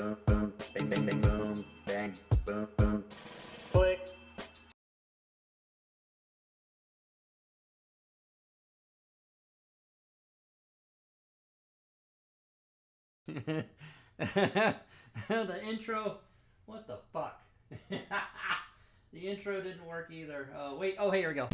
boom, boom, bang, bang, bang, boom, bang, boom, boom, click. The intro, what the fuck? The intro didn't work either. Wait, oh, hey, here we go.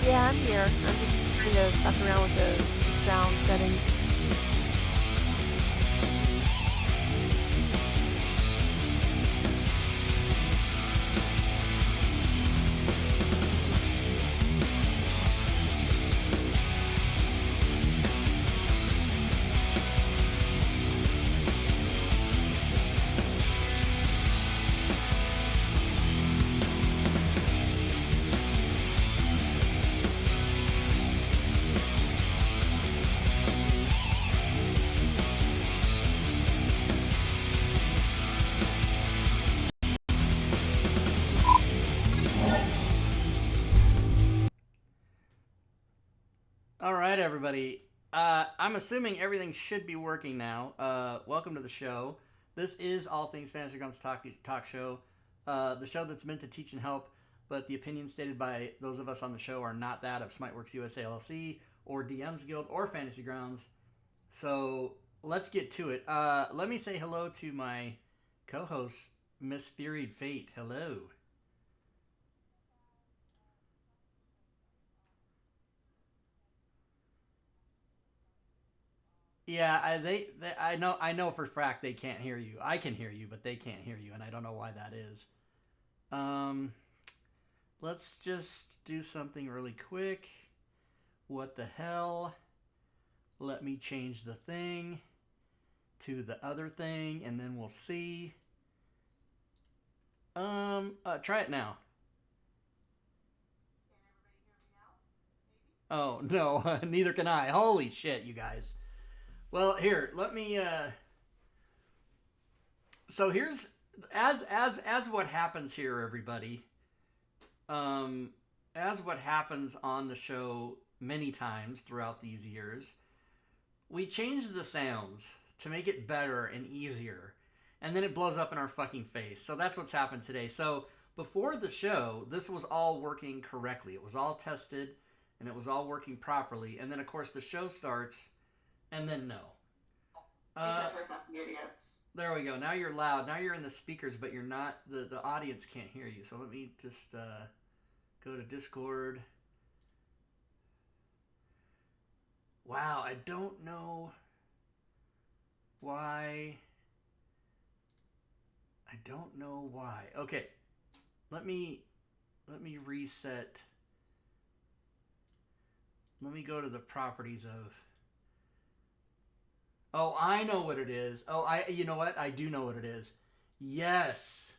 Yeah, I'm here. I'm just trying to fuck around with the sound settings. All right, everybody. I'm assuming everything should be working now. Welcome to the show. This is All Things Fantasy Grounds Talk Show, the show that's meant to teach and help, but the opinions stated by those of us on the show are not that of Smiteworks USA LLC or DM's Guild or Fantasy Grounds. So let's get to it. Let me say hello to my co-host, Miss Furied Fate. Hello. Yeah, I know for a fact they can't hear you. I can hear you, but they can't hear you, and I don't know why that is. Um, let's just do something really quick. What the hell? Let me change the thing to the other thing, and then we'll see. Try it now. Oh no, neither can I. Holy shit, you guys. Well, here, let me. So here's as what happens here, everybody. Um, as what happens on the show many times throughout these years, we change the sounds to make it better and easier, and then it blows up in our fucking face. So that's what's happened today. So before the show, this was all working correctly. It was all tested, and it was all working properly. And then, of course, the show starts, and then no. There we go. Now you're loud. Now you're in the speakers, but you're not. The audience can't hear you. So let me just go to Discord. Wow, I don't know why. I don't know why. Okay, let me reset. Let me go to the properties of. Oh, I know what it is. Oh, you know what? I do know what it is. Yes.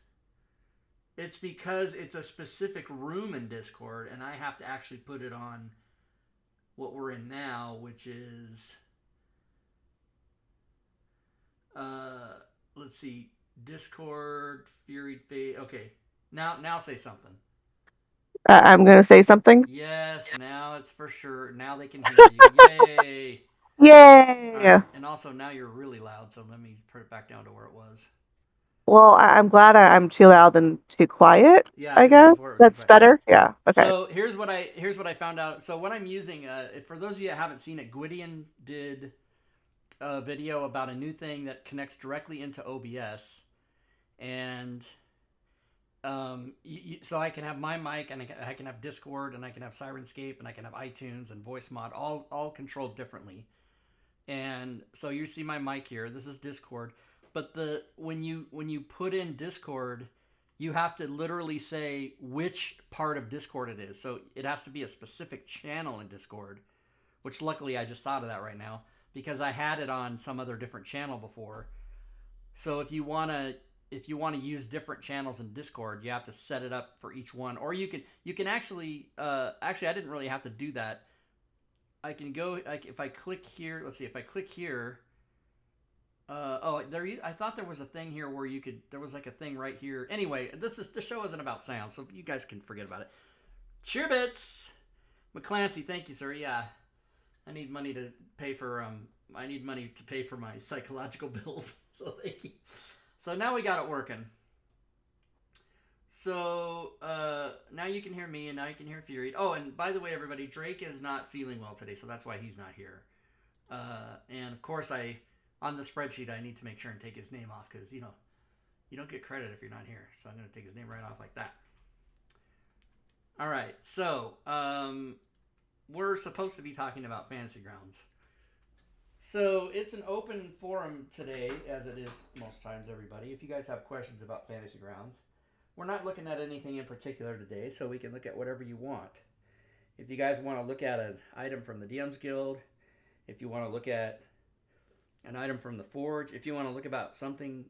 It's because it's a specific room in Discord, and I have to actually put it on what we're in now, which is let's see, Discord, Fury Fate. Okay. Now say something. I'm gonna say something. Yes, now it's for sure. Now they can hear you. Yay. Yay! Right. And also now you're really loud, so let me put it back down to where it was. Well, I'm glad I'm too loud and too quiet. Yeah, I guess that's better. Yeah. Okay. So here's what I found out. So what I'm using, for those of you that haven't seen it, Gwydion did a video about a new thing that connects directly into OBS, and so I can have my mic, and I can have Discord, and I can have Sirenscape, and I can have iTunes and Voice Mod, all controlled differently. And so you see my mic here. This is Discord, but when you put in Discord, you have to literally say which part of Discord it is. So it has to be a specific channel in Discord, which luckily I just thought of that right now because I had it on some other different channel before. So if you want to use different channels in Discord, you have to set it up for each one, or you can actually I didn't really have to do that. I can go. If I click here, let's see. If I click here, I thought there was a thing here where you could. There was like a thing right here. Anyway, the show isn't about sound, so you guys can forget about it. Cheer bits, McClancy. Thank you, sir. Yeah, I need money to pay for my psychological bills. So thank you. So now we got it working. So now you can hear me, and now you can hear Fury. Oh, and by the way, everybody, Drake is not feeling well today, so that's why he's not here. And of course, on the spreadsheet, I need to make sure and take his name off because you don't get credit if you're not here. So I'm going to take his name right off like that. All right, so we're supposed to be talking about Fantasy Grounds. So it's an open forum today, as it is most times, everybody. If you guys have questions about Fantasy Grounds. We're not looking at anything in particular today, so we can look at whatever you want. If you guys want to look at an item from the DM's Guild, if you want to look at an item from the Forge, if you want to look about something,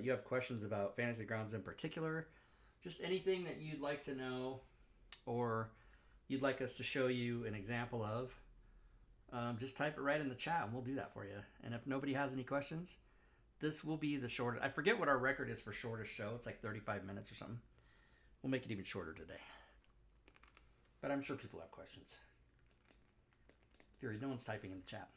you have questions about Fantasy Grounds in particular, just anything that you'd like to know or you'd like us to show you an example of, just type it right in the chat and we'll do that for you. And if nobody has any questions, this will be the shortest. I forget what our record is for shortest show. It's like 35 minutes or something. We'll make it even shorter today. But I'm sure people have questions. Fury, no one's typing in the chat.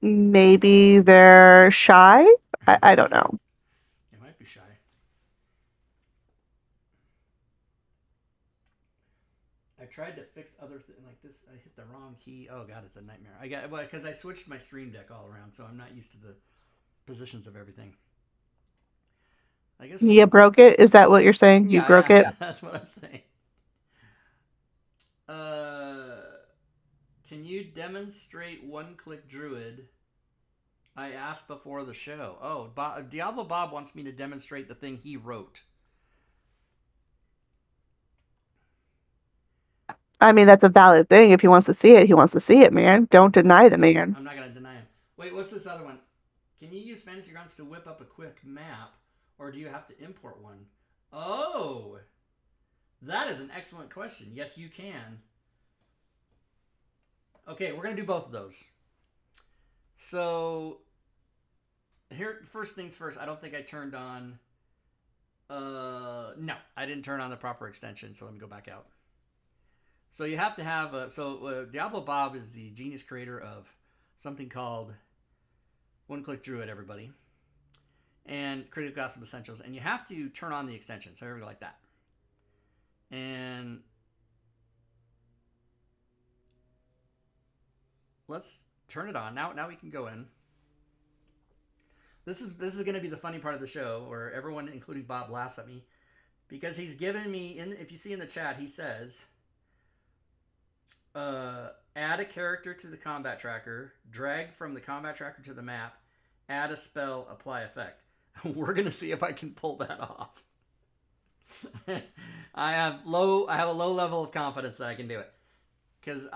Maybe they're shy? I don't know. They might be shy. I tried to fix other things like this. I hit the wrong key. Oh god, it's a nightmare. Because I switched my stream deck all around, so I'm not used to the positions of everything. I guess you broke it. Is that what you're saying? Yeah, you broke it. That's what I'm saying. Can you demonstrate one-click druid? I asked before the show. Oh, Diablo Bob wants me to demonstrate the thing he wrote. I mean, that's a valid thing. If he wants to see it, he wants to see it, man. Don't deny the man. I'm not going to deny him. Wait, what's this other one? Can you use Fantasy Grounds to whip up a quick map, or do you have to import one? Oh, that is an excellent question. Yes, you can. Okay, we're going to do both of those. So, here, first things first, I don't think I turned on... no, I didn't turn on the proper extension, so let me go back out. So you have to have... Diablo Bob is the genius creator of something called One-Click Druid, everybody. And Critical Gossip Essentials. And you have to turn on the extension, so here we go like that. And... let's turn it on. Now we can go in. This is going to be the funny part of the show, where everyone, including Bob, laughs at me, because he's given me, if you see in the chat, he says, add a character to the combat tracker, drag from the combat tracker to the map, add a spell, apply effect. We're going to see if I can pull that off. I have a low level of confidence that I can do it. Because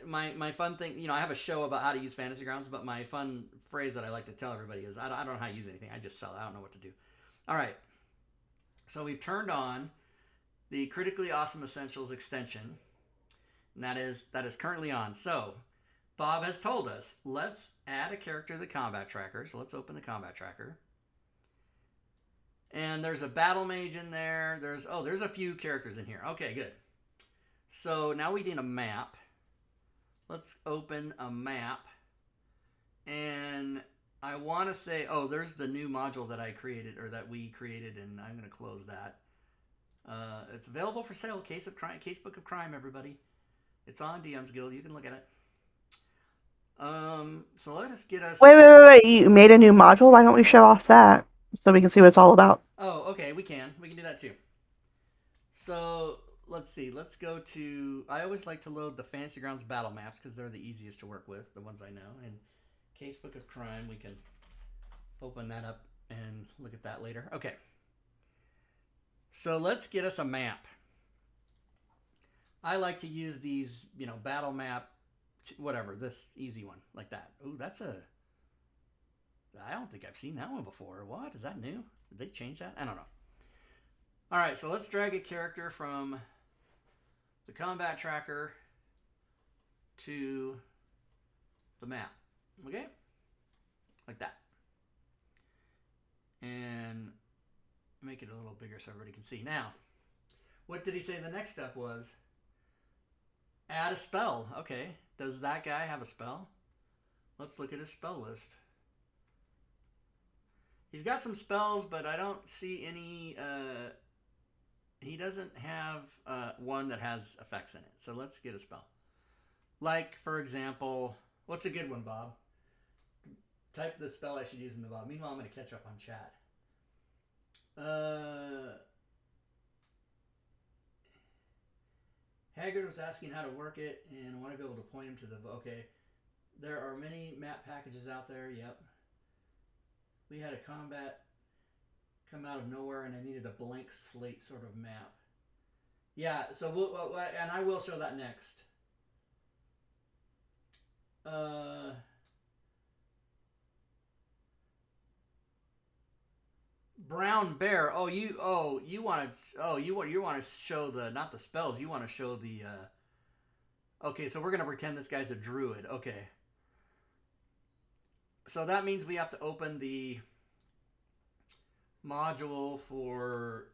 my fun thing, I have a show about how to use Fantasy Grounds, but my fun phrase that I like to tell everybody is, I don't know how to use anything. I just sell it. I don't know what to do. All right. So we've turned on the Critically Awesome Essentials extension. And that is currently on. So Bob has told us, let's add a character to the combat tracker. So let's open the combat tracker. And there's a battle mage in there. There's a few characters in here. Okay, good. So now we need a map. Let's open a map. And I want to say, there's the new module that I created, or that we created, and I'm going to close that. It's available for sale, Casebook of Crime, everybody. It's on DM's Guild. You can look at it. So let us get us... Wait. You made a new module? Why don't we show off that so we can see what it's all about? Oh, okay. We can do that too. So... let's see. Let's go to... I always like to load the Fantasy Grounds battle maps because they're the easiest to work with, the ones I know. And Casebook of Crime, we can open that up and look at that later. Okay. So let's get us a map. I like to use these, battle map, whatever, this easy one, like that. Ooh, I don't think I've seen that one before. What? Is that new? Did they change that? I don't know. All right, so let's drag a character from the combat tracker to the map. Okay? Like that. And make it a little bigger so everybody can see. Now, what did he say the next step was? Add a spell. Okay. Does that guy have a spell? Let's look at his spell list. He's got some spells, but I don't see any... he doesn't have one that has effects in it. So let's get a spell. Like, for example... What's a good one, Bob? Type the spell I should use in the Bob. Meanwhile, I'm going to catch up on chat. Haggard was asking how to work it, and I want to be able to point him to the... Okay. There are many map packages out there. Yep. We had a combat come out of nowhere, and I needed a blank slate sort of map. Yeah, so and I will show that next. Brown Bear. You want to show the, not the spells. You want to show the. Okay, so we're gonna pretend this guy's a druid. Okay. So that means we have to open the module for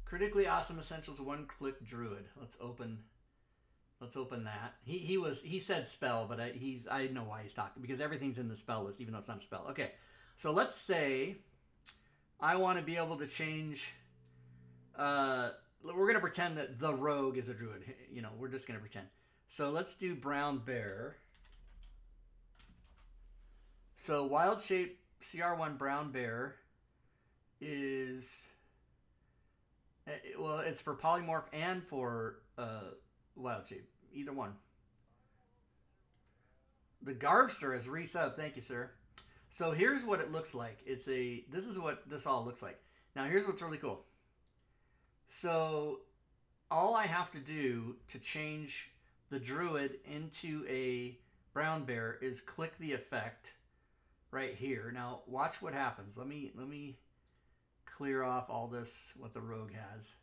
Critically Awesome Essentials One-Click Druid. Let's open that. He said spell, but I know why he's talking, because everything's in the spell list, even though it's not a spell. Okay, so let's say I want to be able to change. We're gonna pretend that the rogue is a druid. You know, we're just gonna pretend. So let's do Brown Bear. So Wild Shape CR1 Brown Bear is, well, it's for polymorph and for Wild Shape, either one. The Garvster is resub. Thank you, sir. So here's what it looks like. This is what this all looks like. Now here's what's really cool. So all I have to do to change the druid into a brown bear is click the effect right here. Now watch what happens. Let me clear off all this, what the rogue has.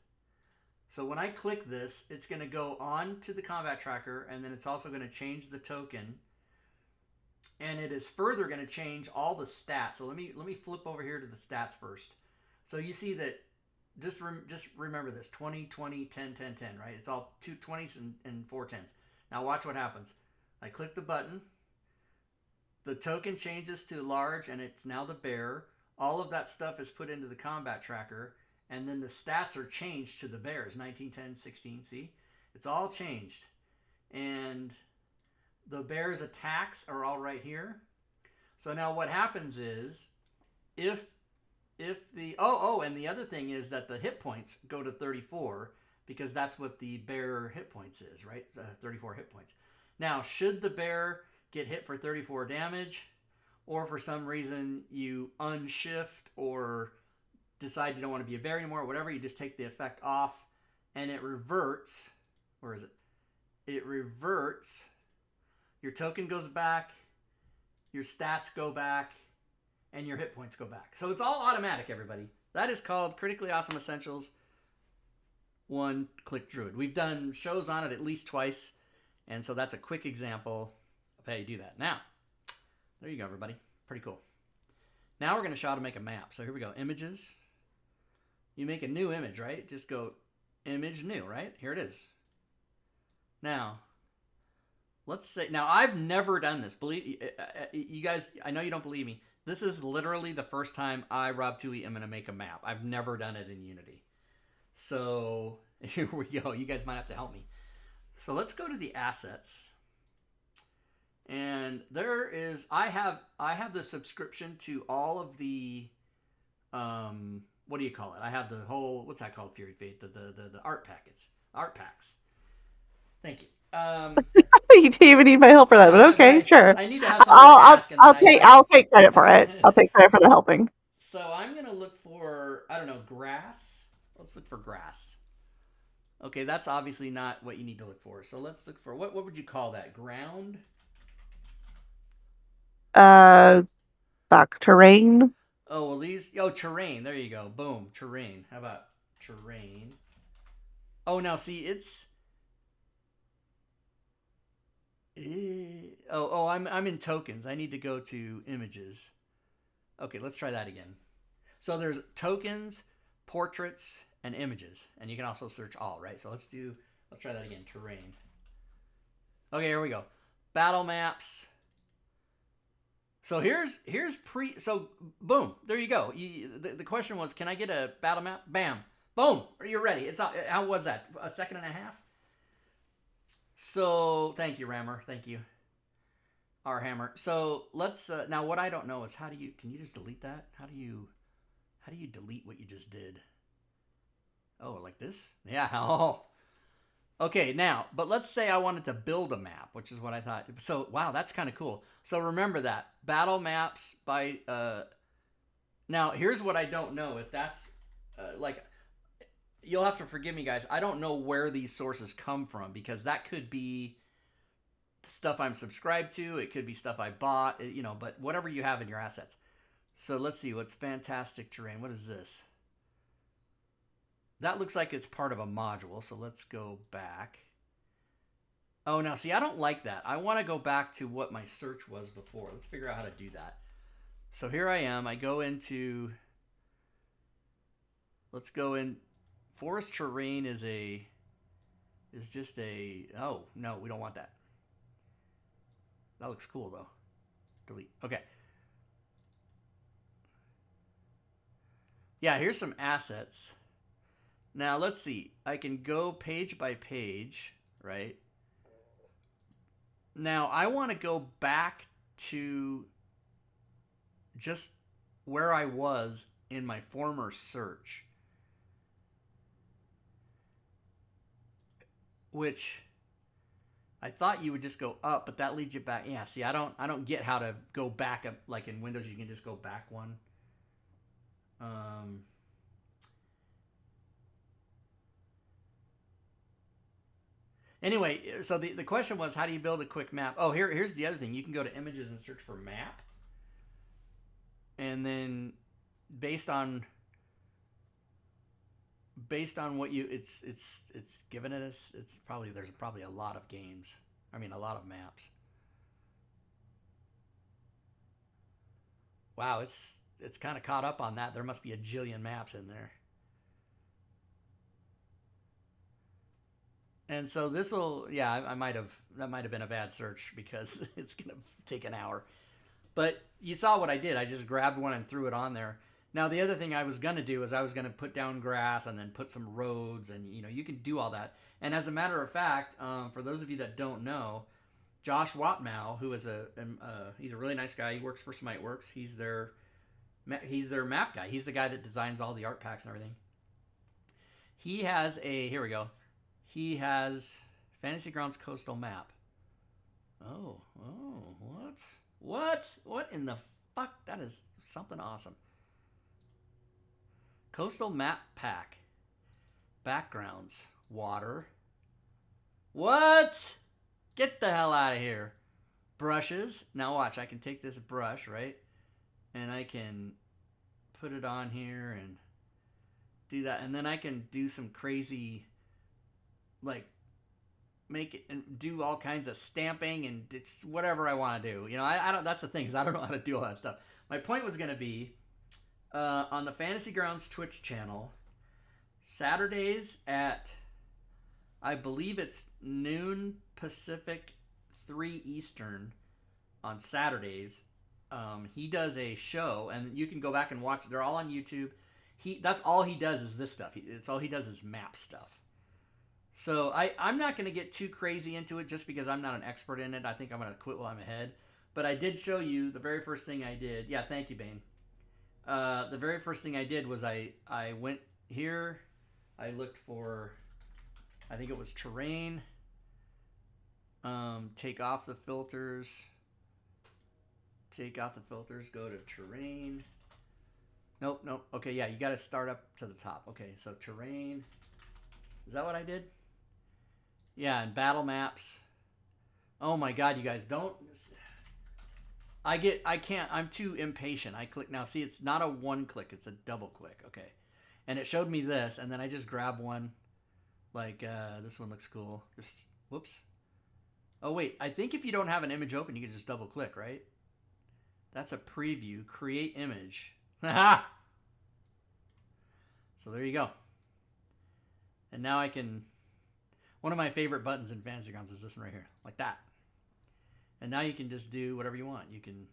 So when I click this, it's going to go on to the combat tracker, and then it's also going to change the token, and it is further going to change all the stats. So let me flip over here to the stats first. So you see that, just remember this: 20, 20, 10, 10, 10, right? It's all 2 20s and 4 10s. Now watch what happens. I click the button. The token changes to large, and it's now the bear. All of that stuff is put into the combat tracker, and then the stats are changed to the bears. 19, 10, 16, see? It's all changed. And the bear's attacks are all right here. So now what happens is, if the... and the other thing is that the hit points go to 34, because that's what the bear hit points is, right? 34 hit points. Now, should the bear get hit for 34 damage, or for some reason you unshift or decide you don't want to be a bear anymore, or whatever, you just take the effect off and it reverts. Where is it? It reverts. Your token goes back, your stats go back, and your hit points go back. So it's all automatic, everybody. That is called Critically Awesome Essentials One-Click Druid. We've done shows on it at least twice, and so that's a quick example of how you do that. Now, there you go, everybody. Pretty cool. Now we're going to show how to make a map. So here we go. Images. You make a new image, right? Just go image new, right? Here it is. Now, let's say... Now, I've never done this. Believe you guys, I know you don't believe me. This is literally the first time I, Rob Toohey, am going to make a map. I've never done it in Unity. So here we go. You guys might have to help me. So let's go to the assets. And there is, I have the subscription to all of the, what do you call it? I have the whole, what's that called, Fury Fate? The art packets, art packs. Thank you. You didn't even need my help for that, but okay, sure. I need to have somebody I'll take credit for it. I'll take credit for the helping. So I'm gonna look for, I don't know, grass. Let's look for grass. Okay, that's obviously not what you need to look for. So let's look for, what would you call that? Ground? Back terrain. Oh, well terrain. There you go. Boom. Terrain. How about terrain? Oh, now see, I'm in tokens. I need to go to images. Okay, let's try that again. So there's tokens, portraits, and images, and you can also search all, right? So let's try that again. Terrain. Okay, here we go. Battle maps. So so boom, there you go. The question was, can I get a battle map? Bam, boom, you're ready. It's how was that? A second and a half. So thank you, Rammer. Thank you, R Hammer. So let's now. What I don't know is can you just delete that? How do you delete what you just did? Oh, like this? Yeah. Oh. Okay, now, but let's say I wanted to build a map, which is what I thought. So, wow, that's kind of cool. So remember that. Battle maps by... Now, here's what I don't know. If that's... you'll have to forgive me, guys. I don't know where these sources come from, because that could be stuff I'm subscribed to. It could be stuff I bought, but whatever you have in your assets. So let's see. What's fantastic terrain? What is this? That looks like it's part of a module, so let's go back. Oh, now, see, I don't like that. I want to go back to what my search was before. Let's figure out how to do that. So here I am. I go into... Let's go in... Forest terrain is just a... Oh, no, we don't want that. That looks cool, though. Delete. Okay. Yeah, here's some assets. Now, let's see. I can go page by page, right? Now, I want to go back to just where I was in my former search. Which I thought you would just go up, but that leads you back. Yeah, see, I don't get how to go back up. Like in Windows, you can just go back one. Anyway, so the question was, how do you build a quick map? Oh, here's the other thing. You can go to images and search for map. And then based on what it's given it us, there's probably a lot of games. I mean, a lot of maps. Wow, it's kind of caught up on that. There must be a jillion maps in there. And so that might have been a bad search, because it's going to take an hour. But you saw what I did. I just grabbed one and threw it on there. Now, the other thing I was going to do is I was going to put down grass and then put some roads, and you can do all that. And as a matter of fact, for those of you that don't know, Josh Watmow, who is he's a really nice guy. He works for Smiteworks. He's their map guy. He's the guy that designs all the art packs and everything. He has here we go. He has Fantasy Grounds Coastal Map. Oh, what in the fuck? That is something awesome. Coastal Map Pack. Backgrounds. Water. What? Get the hell out of here. Brushes. Now watch, I can take this brush, right? And I can put it on here and do that. And then I can do some crazy... like make it and do all kinds of stamping and it's whatever I want to do. I don't. That's the thing, is I don't know how to do all that stuff. My point was going to be on the Fantasy Grounds Twitch channel, Saturdays at, I believe it's noon Pacific, 3 Eastern on Saturdays. He does a show, and you can go back and watch. They're all on YouTube. That's all he does is this stuff. It's all he does is map stuff. So I'm not going to get too crazy into it just because I'm not an expert in it. I think I'm going to quit while I'm ahead. But I did show you the very first thing I did. Yeah, thank you, Bane. The very first thing I did was I went here. I looked for, I think it was terrain. Take off the filters. Take off the filters. Go to terrain. Nope. Okay, yeah, you got to start up to the top. Okay, so terrain. Is that what I did? Yeah, and battle maps. Oh my god, you guys, don't... I can't, I'm too impatient. I click, now see, it's not a one click, it's a double click. Okay. And it showed me this, and then I just grab one. Like, this one looks cool. Just, whoops. Oh, wait. I think if you don't have an image open, you can just double click, right? That's a preview. Create image. Haha! So there you go. And now I can... One of my favorite buttons in Fantasy Grounds is this one right here. Like that. And now you can just do whatever you want. You can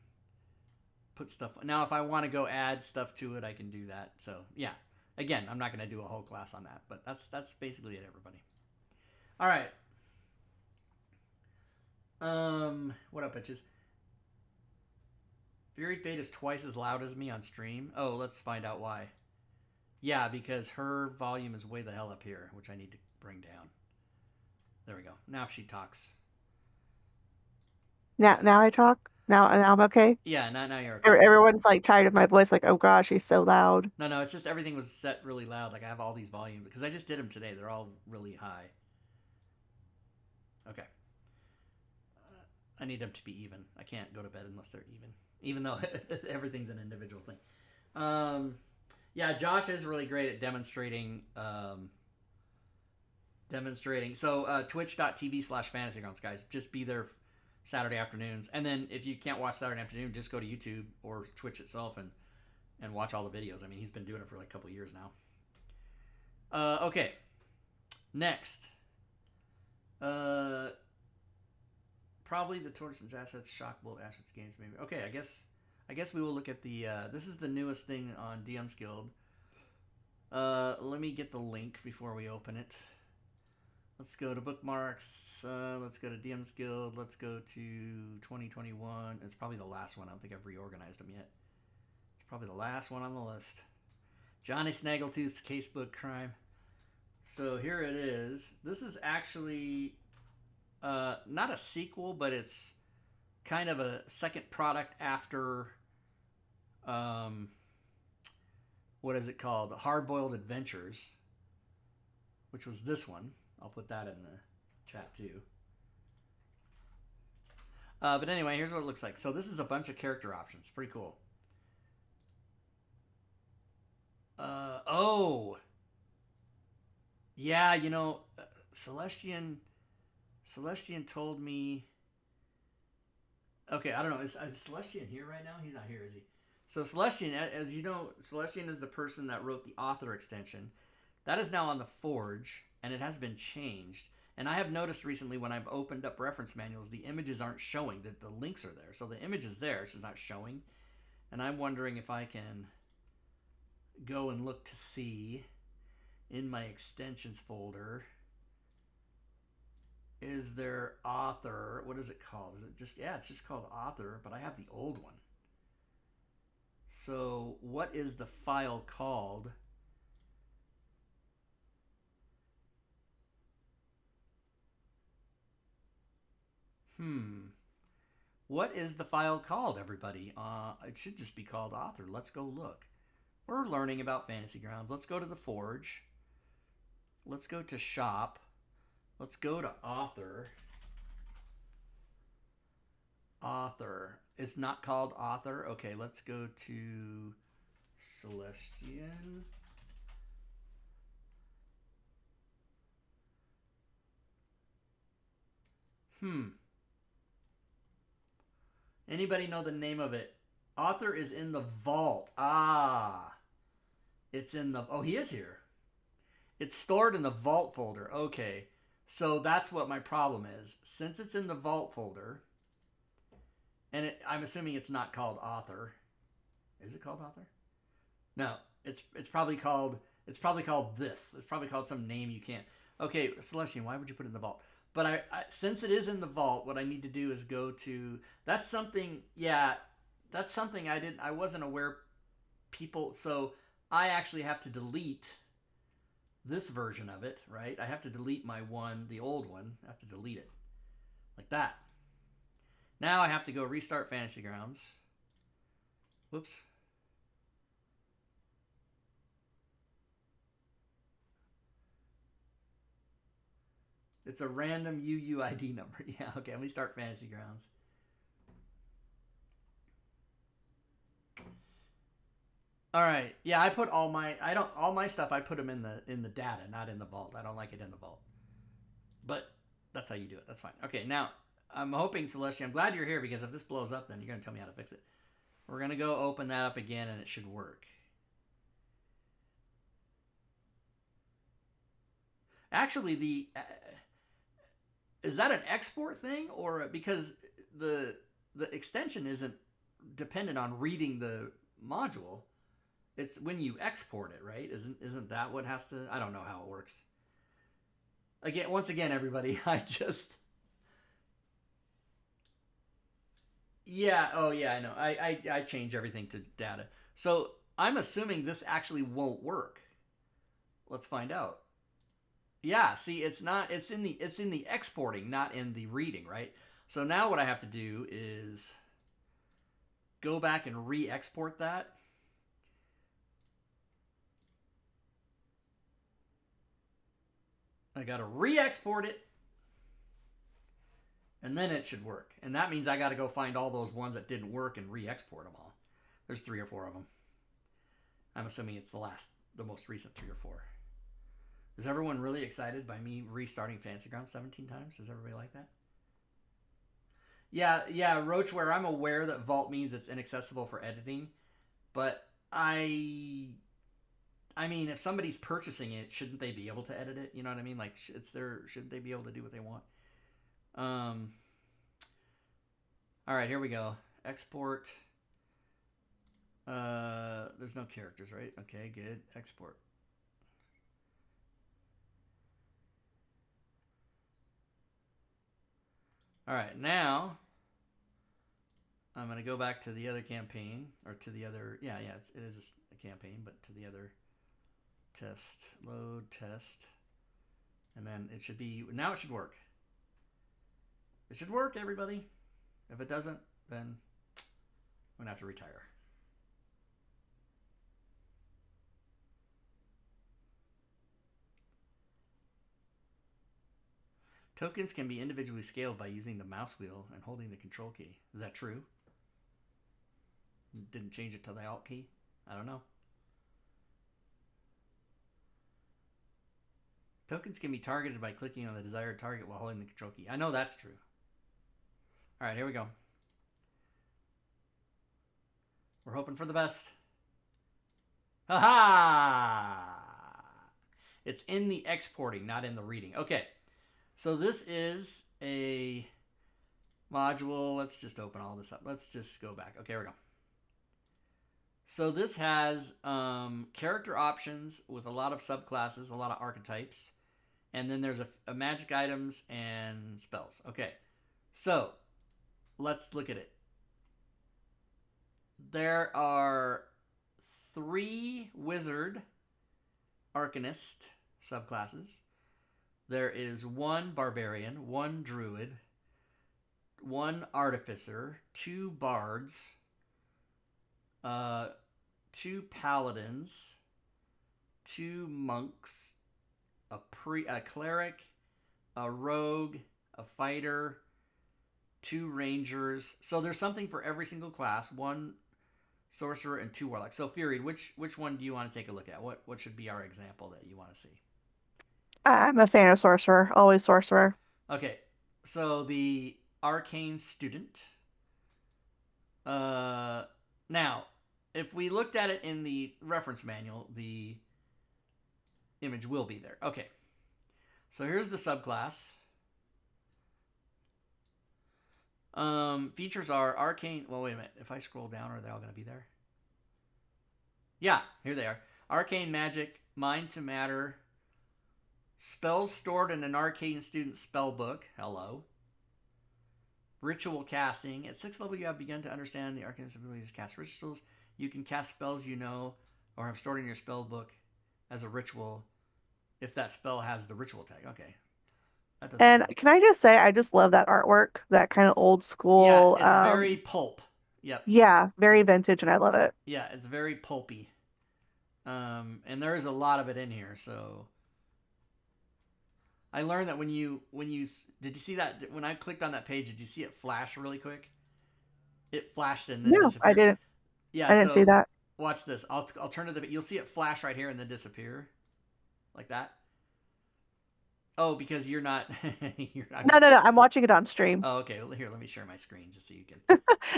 put stuff... Now, if I want to go add stuff to it, I can do that. So, yeah. Again, I'm not going to do a whole class on that. But that's basically it, everybody. All right. What up, bitches? Fury Fate is twice as loud as me on stream. Oh, let's find out why. Yeah, because her volume is way the hell up here, which I need to bring down. There we go. Now she talks. Now I talk. Now I'm okay. Yeah, now you're okay. Everyone's like tired of my voice. Like, oh gosh, she's so loud. No, it's just everything was set really loud. Like I have all these volumes because I just did them today. They're all really high. Okay. I need them to be even. I can't go to bed unless they're even though everything's an individual thing. Yeah, Josh is really great at demonstrating. So twitch.tv/fantasygrounds, guys. Just be there Saturday afternoons. And then if you can't watch Saturday afternoon, just go to YouTube or Twitch itself and watch all the videos. I mean, he's been doing it for like a couple of years now. Okay. Next. Probably the Tortoise's Assets, Shockbolt, Assets Games, maybe. Okay, I guess we will look at the... this is the newest thing on DM's Guild. Let me get the link before we open it. Let's go to bookmarks. Let's go to DM's Guild. Let's go to 2021. It's probably the last one. I don't think I've reorganized them yet. It's probably the last one on the list. Johnny Snaggletooth's Casebook Crime. So here it is. This is actually not a sequel, but it's kind of a second product after what is it called? Hard Boiled Adventures, which was this one. I'll put that in the chat too. But anyway, here's what it looks like. So this is a bunch of character options. Pretty cool. Oh. Yeah, you know, Celestian told me... Okay, I don't know. Is Celestian here right now? He's not here, is he? So Celestian, as you know, Celestian is the person that wrote the author extension. That is now on the Forge, and it has been changed. And I have noticed recently when I've opened up reference manuals, the images aren't showing. The links are there. So the image is there. It's just not showing. And I'm wondering if I can go and look to see in my extensions folder... Is there author? What is it called? Is it just... Yeah, it's just called author, but I have the old one. So what is the file called? What is the file called, everybody? It should just be called author. Let's go look. We're learning about Fantasy Grounds. Let's go to the Forge. Let's go to shop. Let's go to author. Author. It's not called author. Okay, let's go to Celestian. Anybody know the name of it? Author is in the vault. Ah. It's in the... Oh, he is here. It's stored in the vault folder. Okay. So that's what my problem is. Since it's in the vault folder, and I'm assuming it's not called author. Is it called author? No, it's probably called this. It's probably called some name you can't. Okay, Celestian, why would you put it in the vault? But I since it is in the vault, what I need to do is go to... That's something, yeah, that's something I wasn't aware people... So I actually have to delete this version of it, right? I have to delete the old one. I have to delete it. Like that. Now I have to go restart Fantasy Grounds. Whoops. It's a random UUID number. Yeah, okay, let me start Fantasy Grounds. All right. Yeah, I put all my stuff I put them in the data, not in the vault. I don't like it in the vault. But that's how you do it. That's fine. Okay, now I'm hoping, Celestia, I'm glad you're here, because if this blows up, then you're going to tell me how to fix it. We're going to go open that up again, and it should work. Actually, is that an export thing, or because the extension isn't dependent on reading the module? It's when you export it, right? Isn't that what has to? I don't know how it works. Once again, everybody, yeah, oh yeah, I know. I change everything to data. So I'm assuming this actually won't work. Let's find out. Yeah, see, it's in the exporting, not in the reading, right? So now what I have to do is go back and re-export that. I got to re-export it, and then it should work. And that means I got to go find all those ones that didn't work and re-export them all. There's 3 or 4 of them. I'm assuming it's the most recent 3 or 4. Is everyone really excited by me restarting Fantasy Grounds 17 times? Does everybody like that? Yeah, Roachware, I'm aware that Vault means it's inaccessible for editing, but I mean, if somebody's purchasing it, shouldn't they be able to edit it? You know what I mean? Like, shouldn't they be able to do what they want? All right, here we go. Export. There's no characters, right? Okay, good. Export. All right, now I'm going to go back to the other campaign, or to the other, it is a campaign, but to the other test, load test, and then it should be, now it should work. It should work, everybody. If it doesn't, then I'm going to have to retire. Tokens can be individually scaled by using the mouse wheel and holding the control key. Is that true? Didn't change it to the alt key? I don't know. Tokens can be targeted by clicking on the desired target while holding the control key. I know that's true. All right, here we go. We're hoping for the best. Ha-ha! It's in the exporting, not in the reading. Okay. So this is a module. Let's just open all this up. Let's just go back. Okay, here we go. So this has character options with a lot of subclasses, a lot of archetypes. And then there's a magic items and spells. Okay, so let's look at it. There are 3 wizard arcanist subclasses. There is 1 barbarian, 1 druid, 1 artificer, 2 bards, 2 paladins, 2 monks, a cleric, a rogue, a fighter, 2 rangers. So there's something for every single class. 1 sorcerer and 2 warlocks. So Fury, which one do you want to take a look at? What should be our example that you want to see? I'm a fan of sorcerer. Always sorcerer. Okay, so the Arcane Student. Now, if we looked at it in the reference manual, the image will be there. Okay, so here's the subclass. Features are arcane. Well, wait a minute. If I scroll down, are they all going to be there? Yeah, here they are. Arcane Magic, Mind to Matter, spells stored in an Arcane Student spellbook. Hello. Ritual casting. At 6th level, you have begun to understand the Arcane's ability to cast rituals. You can cast spells you know or have stored in your spellbook as a ritual if that spell has the ritual tag. Okay. And can I just say, I just love that artwork, that kind of old school. Yeah, it's very pulp. Yep. Yeah, very vintage, and I love it. Yeah, it's very pulpy. And there is a lot of it in here, so I learned that when you did you see that when I clicked on that page, did you see it flash really quick? It flashed and then disappeared. I didn't. Yeah, I didn't see that. Watch this. I'll turn to the. You'll see it flash right here and then disappear, like that. Oh, because you're not. You're not. No, no, no. I'm watching it on stream. Oh, okay. Well, here, let me share my screen just so you can.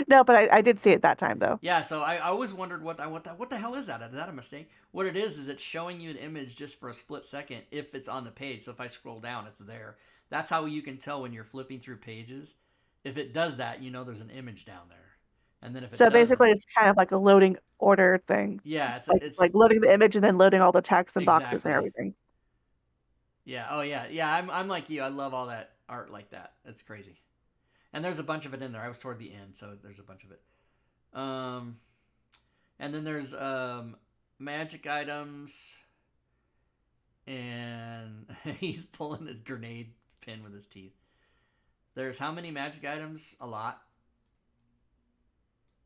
No, but I did see it that time though. Yeah. So I always wondered what the hell is that? Is that a mistake? What it is it's showing you an image just for a split second if it's on the page. So if I scroll down, it's there. That's how you can tell when you're flipping through pages. If it does that, you know there's an image down there. And then if it So doesn't, basically, it's kind of like a loading order thing, yeah, like loading the image and then loading all the text and boxes and exactly. everything. Yeah. Oh yeah. Yeah. I'm like you. I love all that art like that. It's crazy. And there's a bunch of it in there. I was toward the end, so there's a bunch of it. Um, and then there's magic items, and he's pulling his grenade pin with his teeth. There's how many magic items? A lot.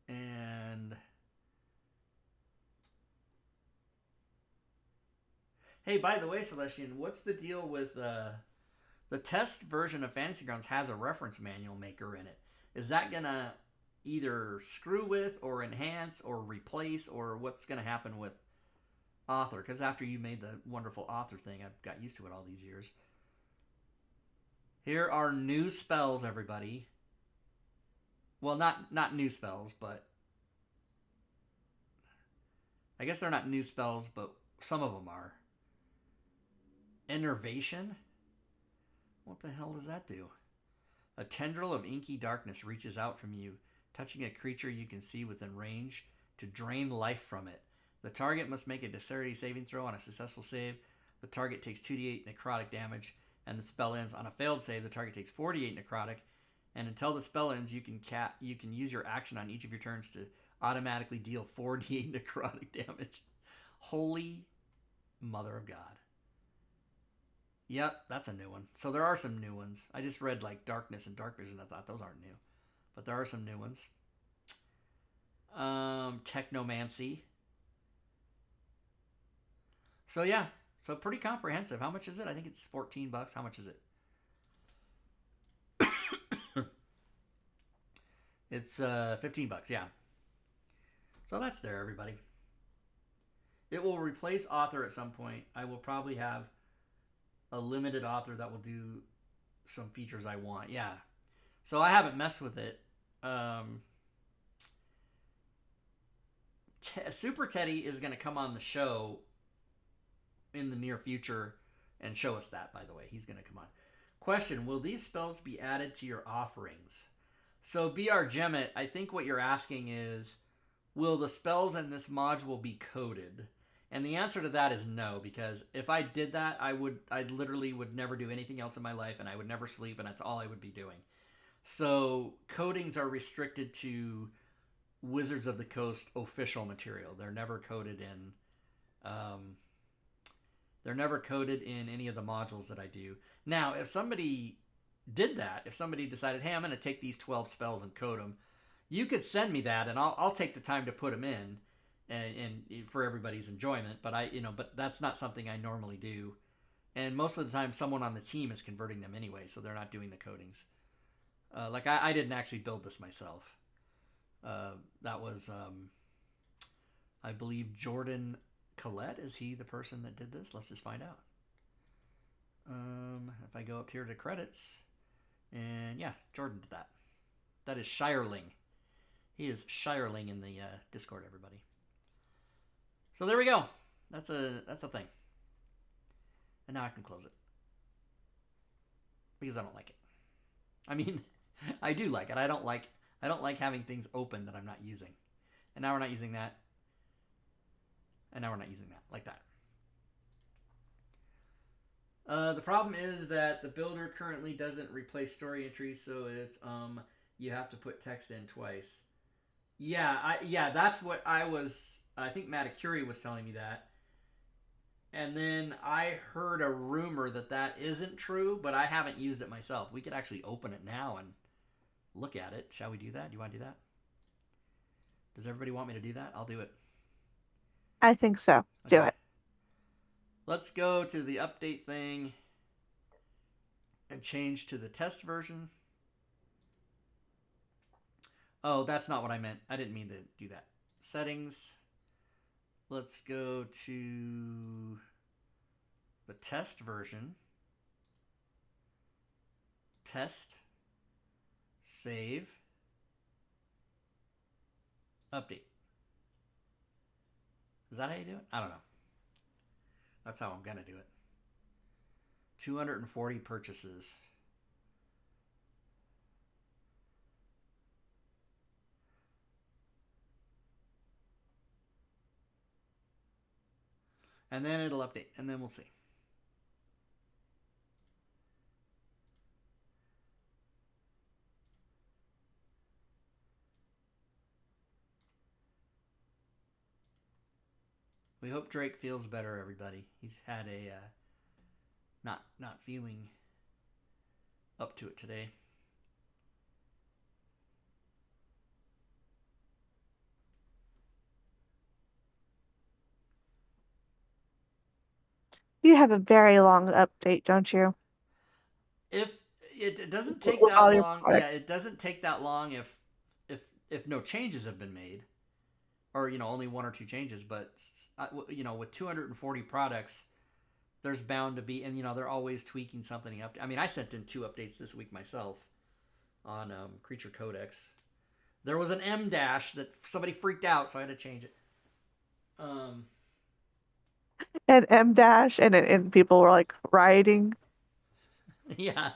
And hey, by the way, Celestian, what's the deal with the test version of Fantasy Grounds has a reference manual maker in it? Is that gonna either screw with or enhance or replace, or what's gonna happen with author? Because after you made the wonderful author thing, I've got used to it all these years. Here are new spells, everybody. Well, not new spells, but I guess they're not new spells, but some of them are. Enervation? What the hell does that do? A tendril of inky darkness reaches out from you, touching a creature you can see within range to drain life from it. The target must make a dexterity saving throw. On a successful save, the target takes 2d8 necrotic damage, and the spell ends. On a failed save, the target takes 4d8 necrotic, and until the spell ends, you can use your action on each of your turns to automatically deal 4d8 necrotic damage. Holy mother of God. Yep, that's a new one. So there are some new ones. I just read like Darkness and Dark Vision. I thought those aren't new, but there are some new ones. Technomancy. So yeah, so pretty comprehensive. How much is it? I think it's $14. How much is it? It's $15. Yeah. So that's there, everybody. It will replace author at some point. I will probably have a limited author that will do some features I want. Yeah. So I haven't messed with it. Super Teddy is going to come on the show in the near future and show us that, by the way. He's going to come on. Question, will these spells be added to your offerings? So BR Gemmet, I think what you're asking is, will the spells in this module be coded? And the answer to that is no, because if I did that, I literally would never do anything else in my life, and I would never sleep, and that's all I would be doing. So codings are restricted to Wizards of the Coast official material. They're never coded in. They're never coded in any of the modules that I do. Now, if somebody did that, if somebody decided, hey, I'm going to take these 12 spells and code them, you could send me that, and I'll take the time to put them in. And for everybody's enjoyment, but that's not something I normally do, and most of the time someone on the team is converting them anyway, so they're not doing the codings. Like I didn't actually build this myself. That was I believe Jordan Collette. Is he the person that did this? Let's just find out. If I go up here to credits, and yeah, Jordan did that. That is Shireling. He is Shireling in the Discord, everybody. So there we go. That's a thing. And now I can close it. Because I don't like it. I mean, I do like it. I don't like having things open that I'm not using. And now we're not using that. And now we're not using that. Like that. The problem is that the builder currently doesn't replace story entries, so it's you have to put text in twice. Yeah, that's what I think Matakuri was telling me that. And then I heard a rumor that isn't true, but I haven't used it myself. We could actually open it now and look at it. Shall we do that? Do you want to do that? Does everybody want me to do that? I'll do it. I think so. Okay. Do it. Let's go to the update thing and change to the test version. Oh, that's not what I meant. I didn't mean to do that. Settings. Let's go to the test version. test, save, update. Is that how you do it? I don't know. That's how I'm going to do it. 240 purchases. And then it'll update, and then we'll see. We hope Drake feels better, everybody. He's had a not feeling up to it today. You have a very long update, don't you? If it doesn't take With all that your long, products. yeah, it doesn't take that long if no changes have been made, or only one or two changes. But with 240 products, there's bound to be, and they're always tweaking something up. I mean, I sent in 2 updates this week myself on Creature Codex. There was an M dash that somebody freaked out, so I had to change it. And M dash, and people were like rioting. Yeah.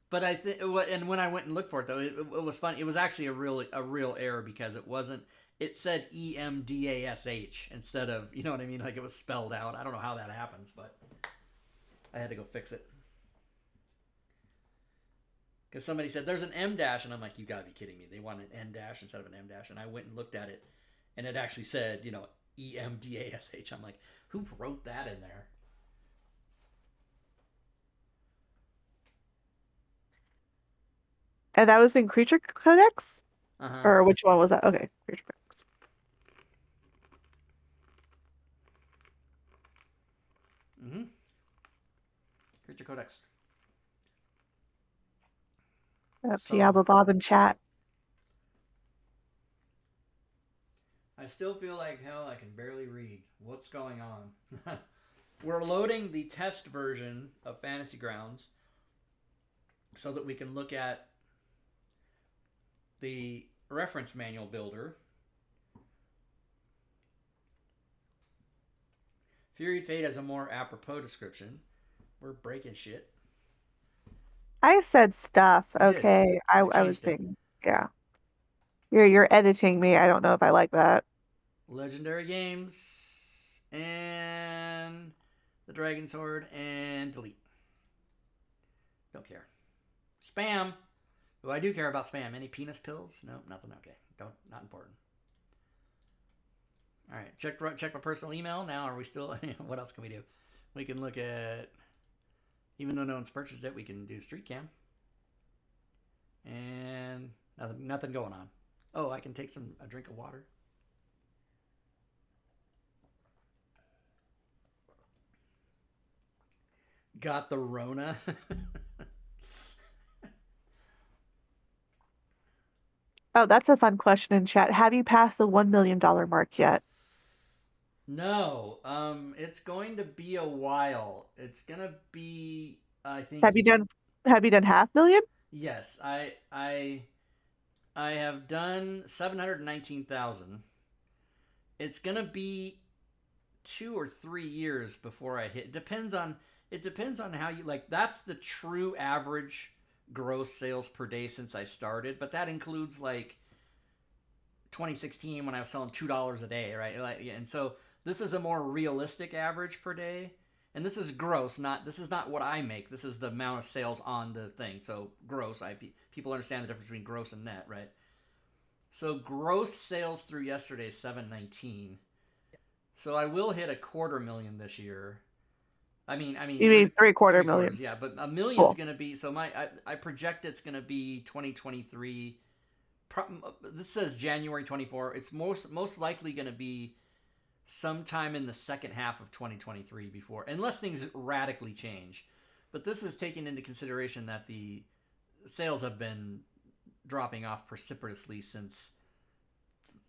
But I think, and when I went and looked for it though, it was fun. It was actually a real error because it wasn't. It said EMDASH instead of, you know what I mean, like it was spelled out. I don't know how that happens, but I had to go fix it because somebody said there's an M dash, and I'm like, you gotta be kidding me. They want an N dash instead of an M dash, and I went and looked at it, and it actually said EMDASH. I'm like, who wrote that in there? And that was in Creature Codex? Uh-huh. Or which one was that? Okay, Creature Codex. Mm-hmm. Creature Codex. Diablo Bob in chat. I still feel like hell. I can barely read. What's going on? We're loading the test version of Fantasy Grounds so that we can look at the reference manual builder. Fury Fate has a more apropos description. We're breaking shit. I said stuff. You Okay, did. I You was changed it. being You're editing me. I don't know if I like that. Legendary Games and the Dragon Sword and delete. Don't care. Spam. Oh, I do care about spam. Any penis pills? No, nothing. Okay, not important. All right, check my personal email now. Are we still? What else can we do? We can look at, even though no one's purchased it, we can do Street Cam. And nothing going on. Oh, I can take a drink of water. Got the Rona. Oh, that's a fun question in chat. Have you passed the $1 million mark yet? No, it's going to be a while. It's gonna be, I think. Have you done $500,000? Yes, I have done 719,000. It's gonna be 2 or 3 years before I hit. It depends on how you like. That's the true average gross sales per day since I started, but that includes like 2016 when I was selling $2 a day, right? And so this is a more realistic average per day, and this is gross. This is not what I make. This is the amount of sales on the thing. So gross. People understand the difference between gross and net, right? So gross sales through yesterday is 719. So I will hit $250,000 this year. I mean, You mean three-quarter million? Yeah, but $1 million's gonna be. So I project it's gonna be 2023. This says January 24. It's most likely gonna be sometime in the second half of 2023 before, unless things radically change. But this is taking into consideration that the sales have been dropping off precipitously since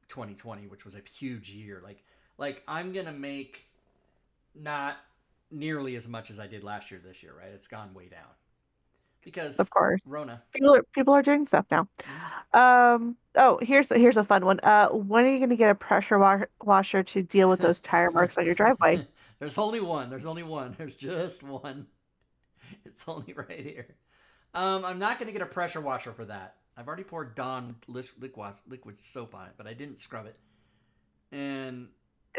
2020, which was a huge year. Like I'm gonna make not nearly as much as I did last year this year, right? It's gone way down. because Of course. Rona. People are doing stuff now. Mhm. Oh, here's a fun one. When are you gonna get a pressure washer to deal with those tire marks on your driveway? There's only one. There's only one. There's just one. It's only right here. I'm not going to get a pressure washer for that. I've already poured Dawn liquid soap on it, but I didn't scrub it. And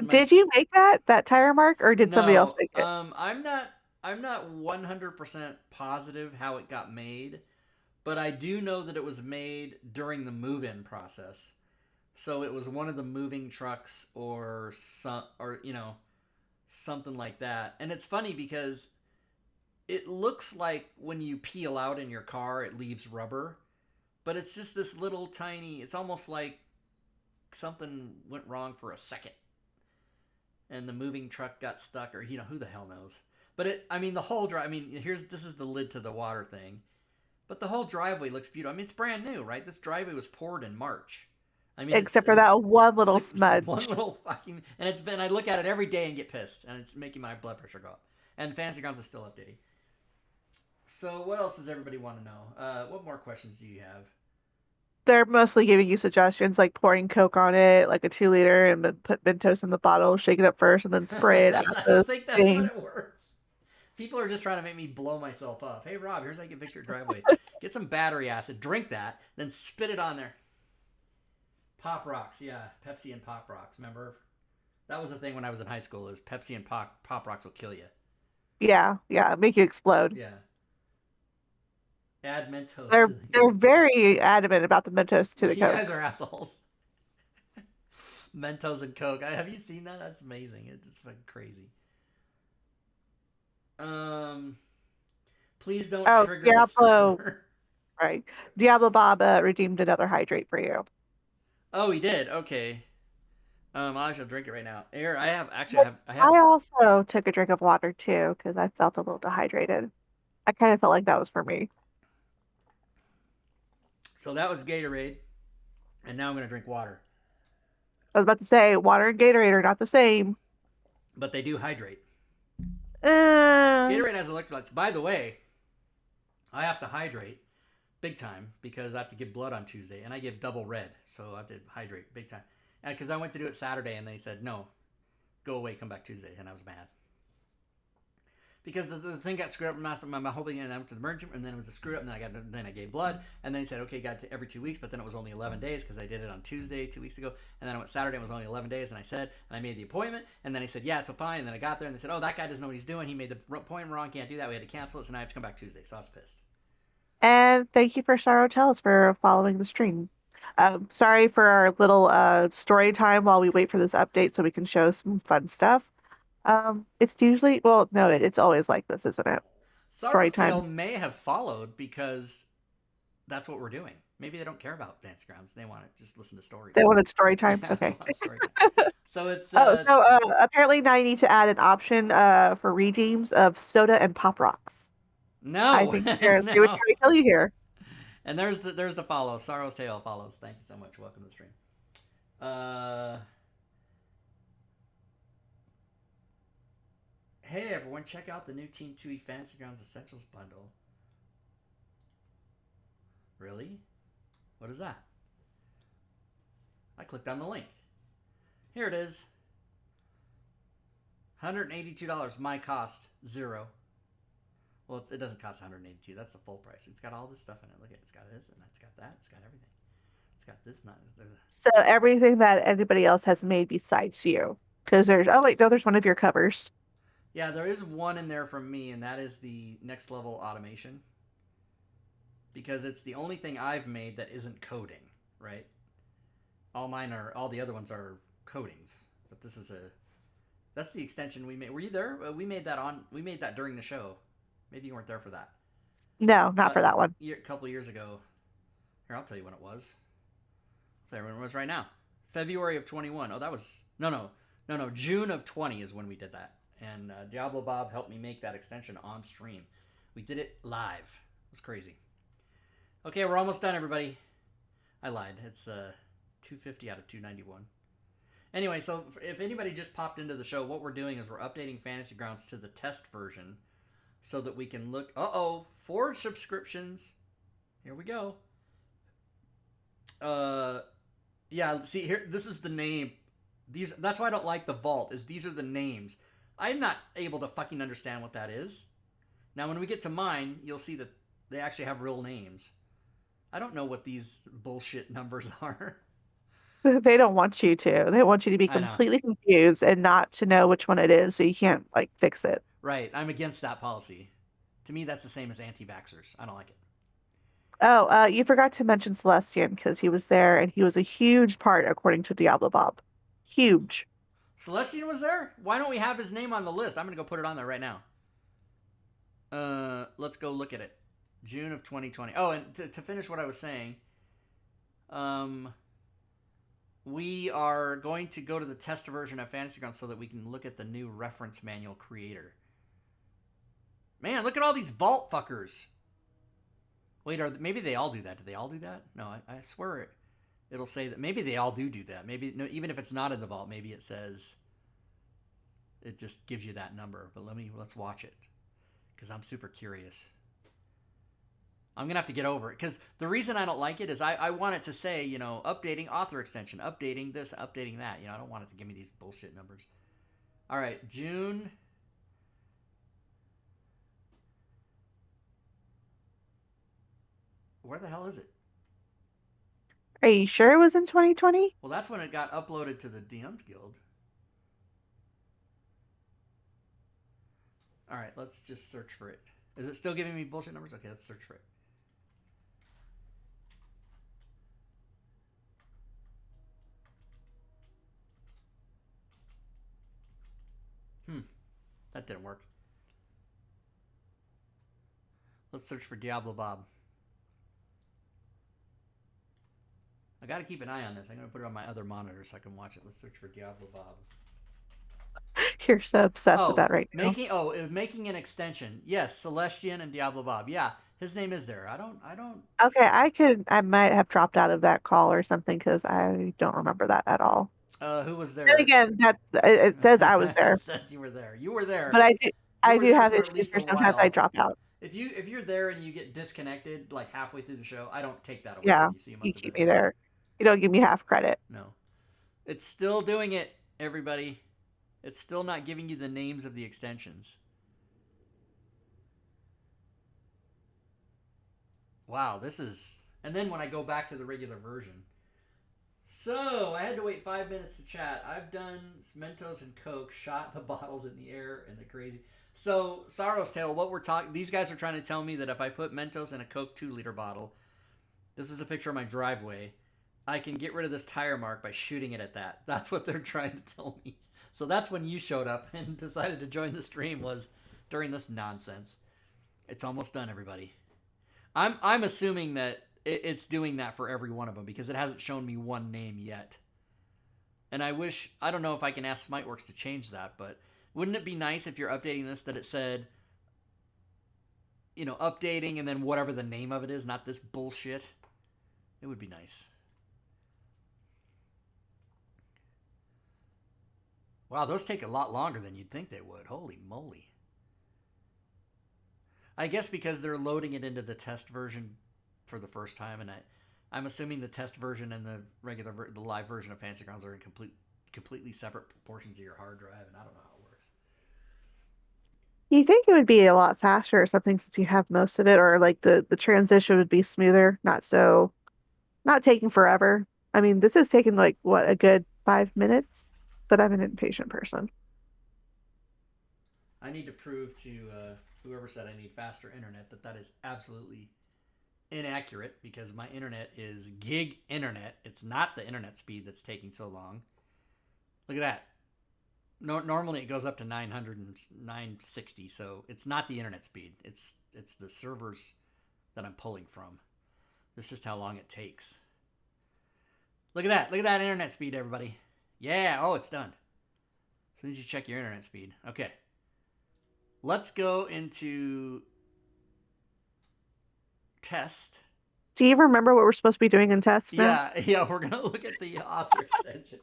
my Did you make that tire mark, or did somebody else no, make it? I'm not 100% positive how it got made, but I do know that it was made during the move-in process. So it was one of the moving trucks or something like that. And it's funny because it looks like when you peel out in your car, it leaves rubber, but it's just this little tiny. It's almost like something went wrong for a second, and the moving truck got stuck, or who the hell knows. But the whole drive. This is the lid to the water thing, but the whole driveway looks beautiful. It's brand new, right? This driveway was poured in March. Except for that one It's little like one smudge. little fucking, and it's been. I look at it every day and get pissed, and it's making my blood pressure go up. And Fantasy Grounds is still updating. So what else does everybody want to know? What more questions do you have? They're mostly giving you suggestions like pouring Coke on it, like a 2 liter, and then put Mentos in the bottle, shake it up first, and then spray it at I don't the think that's what thing. it works. People are just trying to make me blow myself up. Hey Rob, here's how you can fix your driveway. Get some battery acid, drink that, then spit it on there. Pop rocks, yeah, Pepsi and Pop rocks. Remember, that was the thing when I was in high school. Is Pepsi and Pop rocks will kill you. Yeah, make you explode. Yeah. Add Mentos They're to the. they're very adamant about the Mentos to the You guys Coke. are assholes. Mentos and Coke. Have you seen that? That's amazing. It's just fucking crazy. Um, please don't Oh, trigger the Diablo, streamer. right. Diablo Bob redeemed another hydrate for you. Oh, he did. Okay. I shall drink it right now. Here, I have actually, But I have. I also took a drink of water too because I felt a little dehydrated. I kind of felt like that was for me. So that was Gatorade, and now I'm gonna drink water. I was about to say water and Gatorade are not the same. But they do hydrate. Uh, Gatorade has electrolytes. By the way, I have to hydrate big time because I have to give blood on Tuesday, and I give double red, so I have to hydrate big time. Because I went to do it Saturday, and they said no, go away, come back Tuesday, and I was mad. Because the thing got screwed up my whole thing, and I went to the emergency room, and then it was a screw up, and then I gave blood, and then he said okay, got to every 2 weeks, but then it was only 11 days because I did it on Tuesday 2 weeks ago, and then I went Saturday, it was only 11 days, and I made the appointment, and then he said yeah, so fine, and then I got there, and they said oh, that guy doesn't know what he's doing, he made the appointment wrong, can't do that, we had to cancel it, so now I have to come back Tuesday, so I was pissed. and thank you for Sorrow Tells for following the stream. Sorry for our little story time while we wait for this update so we can show some fun stuff. It's usually, well, no, it's always like this, isn't it? Story Sorrow's Tale time. may have followed because that's what we're doing. Maybe they don't care about Dance Grounds. They want to just listen to They stories. wanted story Yeah, time. they Okay. want story time. So it's Oh, so apparently now you need to add an option for redeems of soda and pop rocks. I no, think they would no. try to kill you here. And there's the follow. Sorrow's Tale follows. Thank you so much. Welcome to the stream. Uh, hey everyone, check out the new Team 2E Fantasy Grounds Essentials bundle. Really? What is that? I clicked on the link. Here it is. $182. My cost, $0. Well, it doesn't cost $182. That's the full price. It's got all this stuff in it. Look at it. It's got this and it's got that. It's got everything. It's got this. Not. So everything that anybody else has made besides you. Because there's, oh wait, no, there's one of your covers. Yeah, there is one in there from me, and that is the next level automation. Because it's the only thing I've made that isn't coding, right? All the other ones are codings. But this is that's the extension we made. Were you there? We made that during the show. Maybe you weren't there for that. No, not for that one. A couple of years ago. Here, I'll tell you when it was. I'll tell you when it was right now. February of 21. Oh, that was... No. June of 20 is when we did that. And Diablo Bob helped me make that extension on stream. We did it live. It was crazy. Okay, we're almost done, everybody. I lied. It's 250 out of 291. Anyway, so if anybody just popped into the show, what we're doing is we're updating Fantasy Grounds to the test version so that we can look. Uh-oh, Forge subscriptions. Here we go. Yeah, see here, this is the name. That's why I don't like the vault, is these are the names. I'm not able to fucking understand what that is. Now when we get to mine, you'll see that they actually have real names. I don't know what these bullshit numbers are. They don't want you to. They want you to be I know. completely confused and not to know which one it is, so you can't like fix it. Right, I'm against that policy. To me, that's the same as anti-vaxxers. I don't like it. Oh, you forgot to mention Celestian because he was there and he was a huge part according to Diablo Bob. Huge. Celestian was there? Why don't we have his name on the list? I'm gonna go put it on there right now. Let's go look at it. June of 2020. Oh, and to finish what I was saying, we are going to go to the test version of Fantasy Grounds so that we can look at the new reference manual creator. Man, look at all these vault fuckers. Wait, maybe they all do that? Do they all do that? No, I swear it'll say that. Maybe they all do that. Maybe no, even if it's not in the vault, maybe it says it just gives you that number. But let's watch it because I'm super curious. I'm gonna have to get over it because the reason I don't like it is I want it to say, you know, updating author extension, updating this, updating that. You know, I don't want it to give me these bullshit numbers. All right, June. Where the hell is it? Are you sure it was in 2020? Well, that's when it got uploaded to the DMs Guild. All right, let's just search for it. Is it still giving me bullshit numbers? Okay, let's search for it. That didn't work. Let's search for Diablo Bob. I gotta keep an eye on this. I'm gonna put it on my other monitor so I can watch it. Let's search for Diablo Bob. You're so obsessed with that right now. Making an extension. Yes, Celestian and Diablo Bob. Yeah, his name is there. I don't. Okay, I might have dropped out of that call or something because I don't remember that at all. Who was And there? again, it says I was It there, says you were there. You were there. but You I were do there have for at issues least a where sometimes I while. drop out. If you're there and you get disconnected like halfway through the show, I don't take that away Yeah, from you. So you you must have keep been me there. there. You don't give me half credit. No, it's still doing it, everybody. It's still not giving you the names of the extensions. Wow, this is. And then when I go back to the regular version. So, I had to wait 5 minutes to chat. I've done Mentos and Coke, shot the bottles in the air, and the crazy. So, Sorrow's Tale, what we're talking. These guys are trying to tell me that if I put Mentos in a Coke 2-liter bottle, this is a picture of my driveway, I can get rid of this tire mark by shooting it at that. That's what they're trying to tell me. So, that's when you showed up and decided to join the stream, was during this nonsense. It's almost done, everybody. I'm assuming that it's doing that for every one of them because it hasn't shown me one name yet. And I don't know if I can ask Smiteworks to change that, but wouldn't it be nice if you're updating this that it said, you know, updating and then whatever the name of it is, not this bullshit? It would be nice. Wow, those take a lot longer than you'd think they would. Holy moly. I guess because they're loading it into the test version for the first time, and I'm assuming the test version and the the live version of Fantasy Grounds are in completely separate portions of your hard drive, and I don't know how it works. You think it would be a lot faster or something since you have most of it, or like the transition would be smoother, not taking forever. I mean, this is taking like what, a good 5 minutes, but I'm an impatient person. I need to prove to whoever said I need faster internet that is absolutely inaccurate because my internet is gig internet. It's not the internet speed that's taking so long. Look at that. No, normally it goes up to 900 and 960, so it's not the internet speed. It's the servers that I'm pulling from. This is just how long it takes. Look at that. Look at that internet speed, everybody. Yeah, oh, it's done. As soon as you check your internet speed. Okay. Let's go into test. Do you remember what we're supposed to be doing in tests now? Yeah, we're gonna look at the author extension.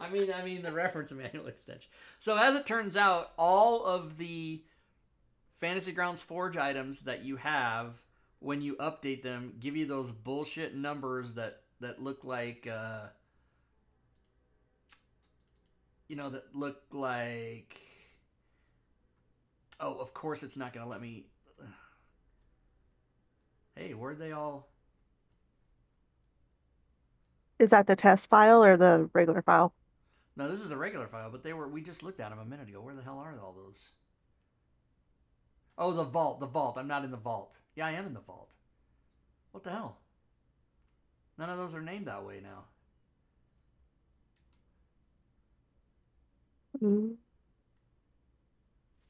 I mean the reference manual extension. So as it turns out, all of the Fantasy Grounds Forge items that you have, when you update them, give you those bullshit numbers that look like that look like. Oh, of course it's not gonna let me. Hey, where'd they all? Is that the test file or the regular file? No, this is the regular file, but we just looked at them a minute ago. Where the hell are all those? Oh, the vault. I'm not in the vault. Yeah, I am in the vault. What the hell? None of those are named that way now. Mm.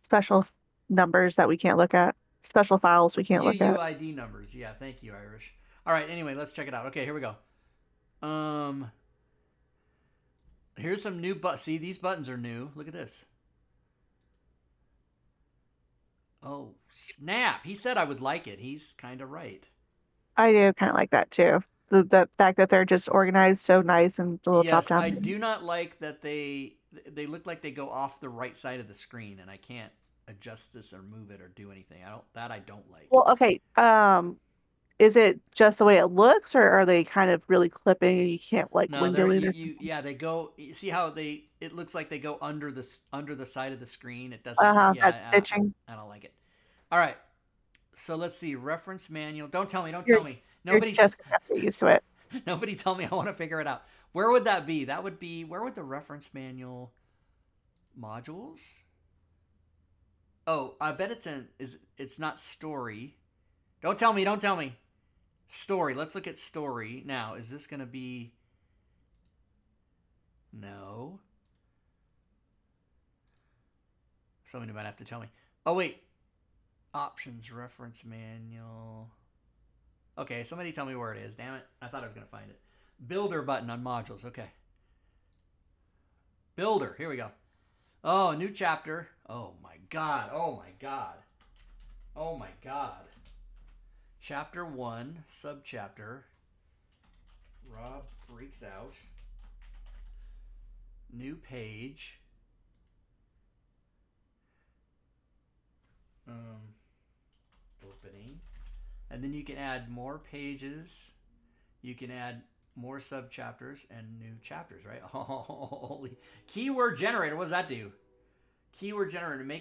Special numbers that we can't look at. Special files we can't look at. UUID numbers. Yeah, thank you, Irish. All right, anyway, let's check it out. Okay, here we go. Here's some new see, these buttons are new. Look at this. Oh, snap. He said I would like it. He's kind of right. I do kind of like that too. The fact that they're just organized so nice and the little drop Yes, down. I do not like that they look like they go off the right side of the screen, and I can't adjust this or move it or do anything. I don't like. Well, okay. Is it just the way it looks, or are they kind of really clipping and you can't like No, window it? yeah, they go. You see how it looks like they go under the side of the screen. It doesn't. That Yeah, stitching. I don't like it. All right, so let's see. Reference manual. Don't tell me. Don't You're tell me. you're Nobody. just gonna have to get used to it. Nobody tell me. I want to figure it out. Where would that be? That would be. Where would the reference manual modules? Oh, I bet it's not story. Don't tell me. Don't tell me. Story. Let's look at story now. Is this going to be? No. Somebody might have to tell me. Oh wait. Options reference manual. Okay, somebody tell me where it is. Damn it. I thought I was going to find it. Builder button on modules. Okay. Builder. Here we go. Oh, new chapter. Oh my god. Oh my god. Oh my god. Chapter 1, subchapter. Rob freaks out. New page. Opening. And then you can add more pages. You can add more subchapters and new chapters, right? Holy. Keyword generator. What does that do? Keyword generator. May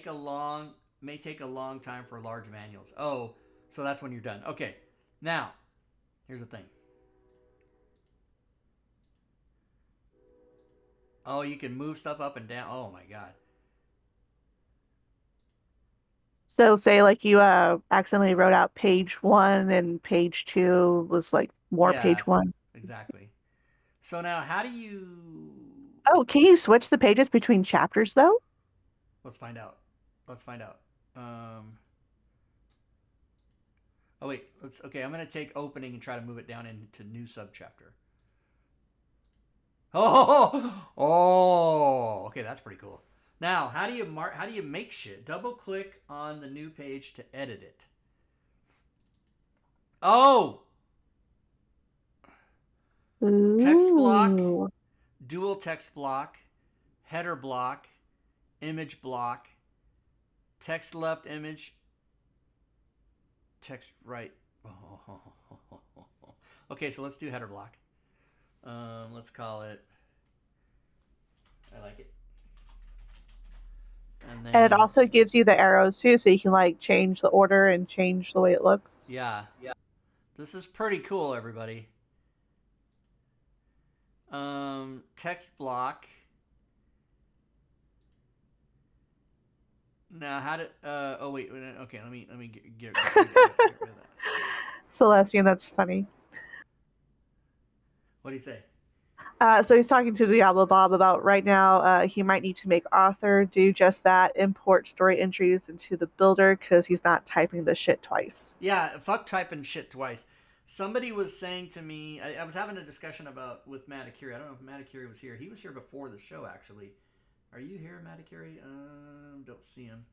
take a long time for large manuals. Oh, so that's when you're done. Okay. Now, here's the thing. Oh, you can move stuff up and down. Oh my god. So say like you accidentally wrote out page 1 and page 2 was like more Yeah, page 1. exactly. So now, how do you? Oh, can you switch the pages between chapters though? Let's find out. Let's find out. Oh wait. Okay, I'm gonna take opening and try to move it down into new subchapter. Oh. Okay, that's pretty cool. Now, how do you make shit? Double click on the new page to edit it. Oh. Text block, Ooh. dual text block, header block, image block, text left image, text right. Okay, so let's do header block. Let's call it. I like it. And it also gives you the arrows too, so you can like change the order and change the way it looks. Yeah. This is pretty cool, everybody. Text block. Now, how to? Oh wait. Okay, let me get rid of that. Celestian, that's funny. What do you say? So he's talking to Diablo Bob about right now. He might need to make author do just that, import story entries into the builder because he's not typing the shit twice. Yeah, fuck typing shit twice. Somebody was saying to me, I was having a discussion with Matakiri. I don't know if Matakiri was here. He was here before the show, actually. Are you here, Matakiri? Don't see him.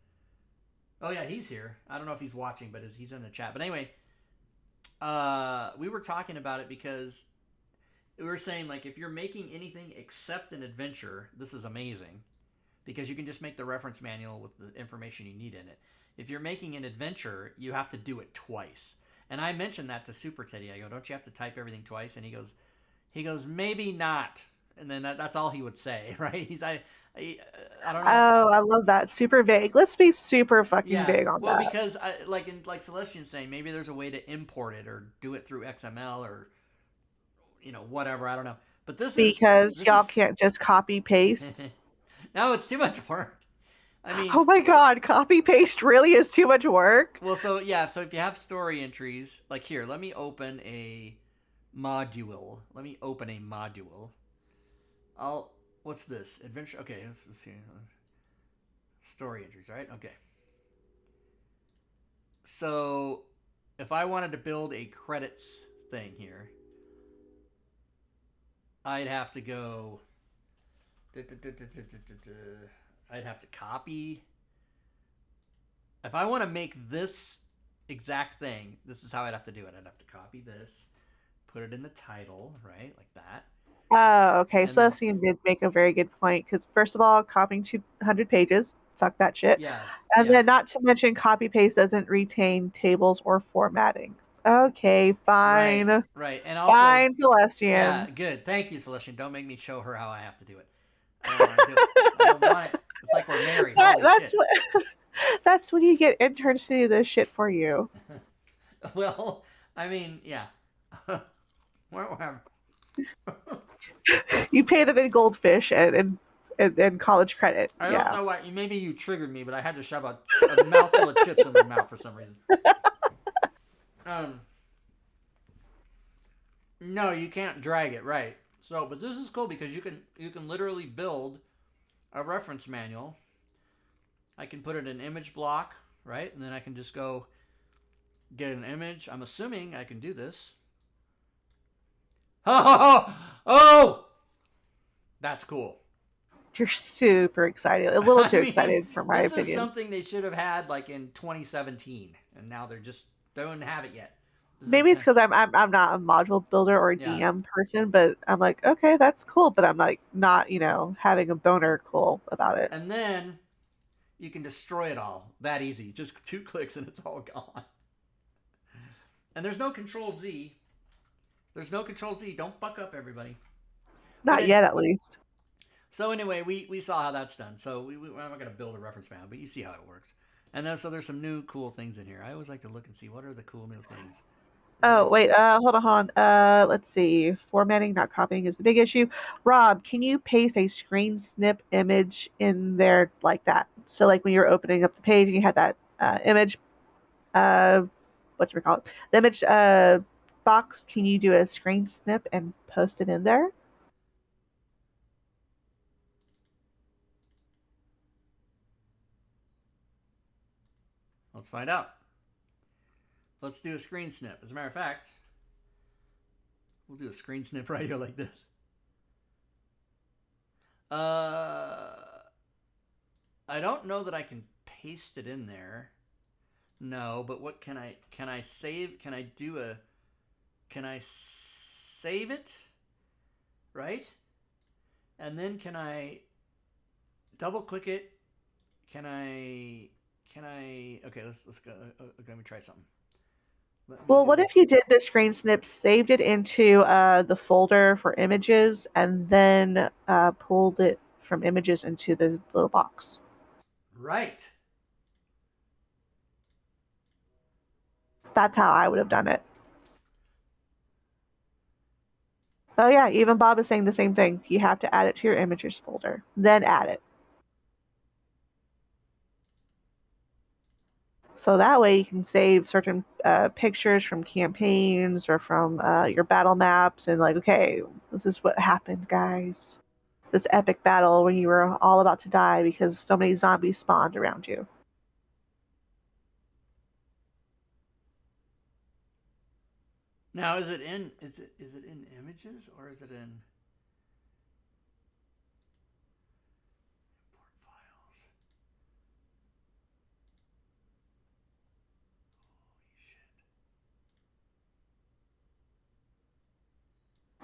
Oh yeah, he's here. I don't know if he's watching, but he's in the chat. But anyway, we were talking about it because we were saying, like, if you're making anything except an adventure, this is amazing because you can just make the reference manual with the information you need in it. if you're making an adventure, you have to do it twice. And I mentioned that to Super Teddy. I go, don't you have to type everything twice? And he goes, maybe not. And then that's all he would say, right? I don't know. Oh, I love that. Super vague. Let's be super fucking Yeah, vague on well, that. because like Celestian's saying, maybe there's a way to import it or do it through XML or whatever. I don't know. But Because this y'all is can't just copy paste. no, it's too much work. I mean, Oh my god, copy paste really is too much work. well, so yeah, so if you have story entries, like here, let me open a module. Let me open a module. I'll what's this? Adventure. Okay, let's see. Story entries, right? Okay. So if I wanted to build a credits thing here, I'd have to go. I'd have to copy. If I want to make this exact thing, this is how I'd have to do it. I'd have to copy this, put it in the title, right, like that, Oh, okay. and then Celestine did make a very good point because, first of all, copying 200 pages, fuck that shit. yeah, And yeah, then, not to mention, copy paste doesn't retain tables or formatting. Okay, right, fine. right, and also, Fine, yeah, Celestian. good. Thank you, Celestian. Don't make me show her how I have to do it. I don't want to do it. I don't want it. It's like we're married. That, Holy that's shit. what that's when you get interns to do this shit for you. Well, I mean, yeah. Whatever. You pay them in goldfish and college credit. I don't Yeah. know why. Maybe you triggered me, but I had to shove a mouthful of chips in my mouth for some reason. Um, no, you can't drag it, right? So, but this is cool because you can literally build a reference manual. I can put it in image block, right? And then I can just go get an image. I'm assuming I can do this. Oh, oh, that's cool. You're super excited. A little I too mean, excited for my this is opinion. something they should have had like in 2017, and now they don't have it yet. This is a Maybe it's 10. because I'm not a module builder or a Yeah, DM person, but I'm like, okay, that's cool, but I'm like not, having a boner cool about it. and then you can destroy it all that easy. Just 2 clicks and it's all gone. And there's no Control Z. There's no Control Z. Don't fuck up, everybody. But Not yet, at least. so anyway, we saw how that's done. So we're not going to build a reference map, but you see how it works. And then so there's some new cool things in here. I always like to look and see what are the cool new things. Oh, wait, hold on. Let's see. Formatting, not copying is the big issue. Rob, can you paste a screen snip image in there like that? So, like when you're opening up the page and you had that image, uh, what do we call it? The image box, can you do a screen snip and post it in there? Let's find out. Let's do a screen snip. As a matter of fact, we'll do a screen snip right here like this. Uh, I don't know that I can paste it in there. No, but what can I save? Can I save it? Right? And then can I double click it? Can I okay, let's go let me try something. Let me Well, what go. if you did the screen snip, saved it into the folder for images, and then pulled it from images into the little box? Right. That's how I would have done it. Oh yeah, even Bob is saying the same thing. You have to add it to your images folder, then add it. So that way you can save certain pictures from campaigns or from your battle maps and like, okay, this is what happened, guys. This epic battle when you were all about to die because so many zombies spawned around you. Now is it in images or is it in import files? Holy shit.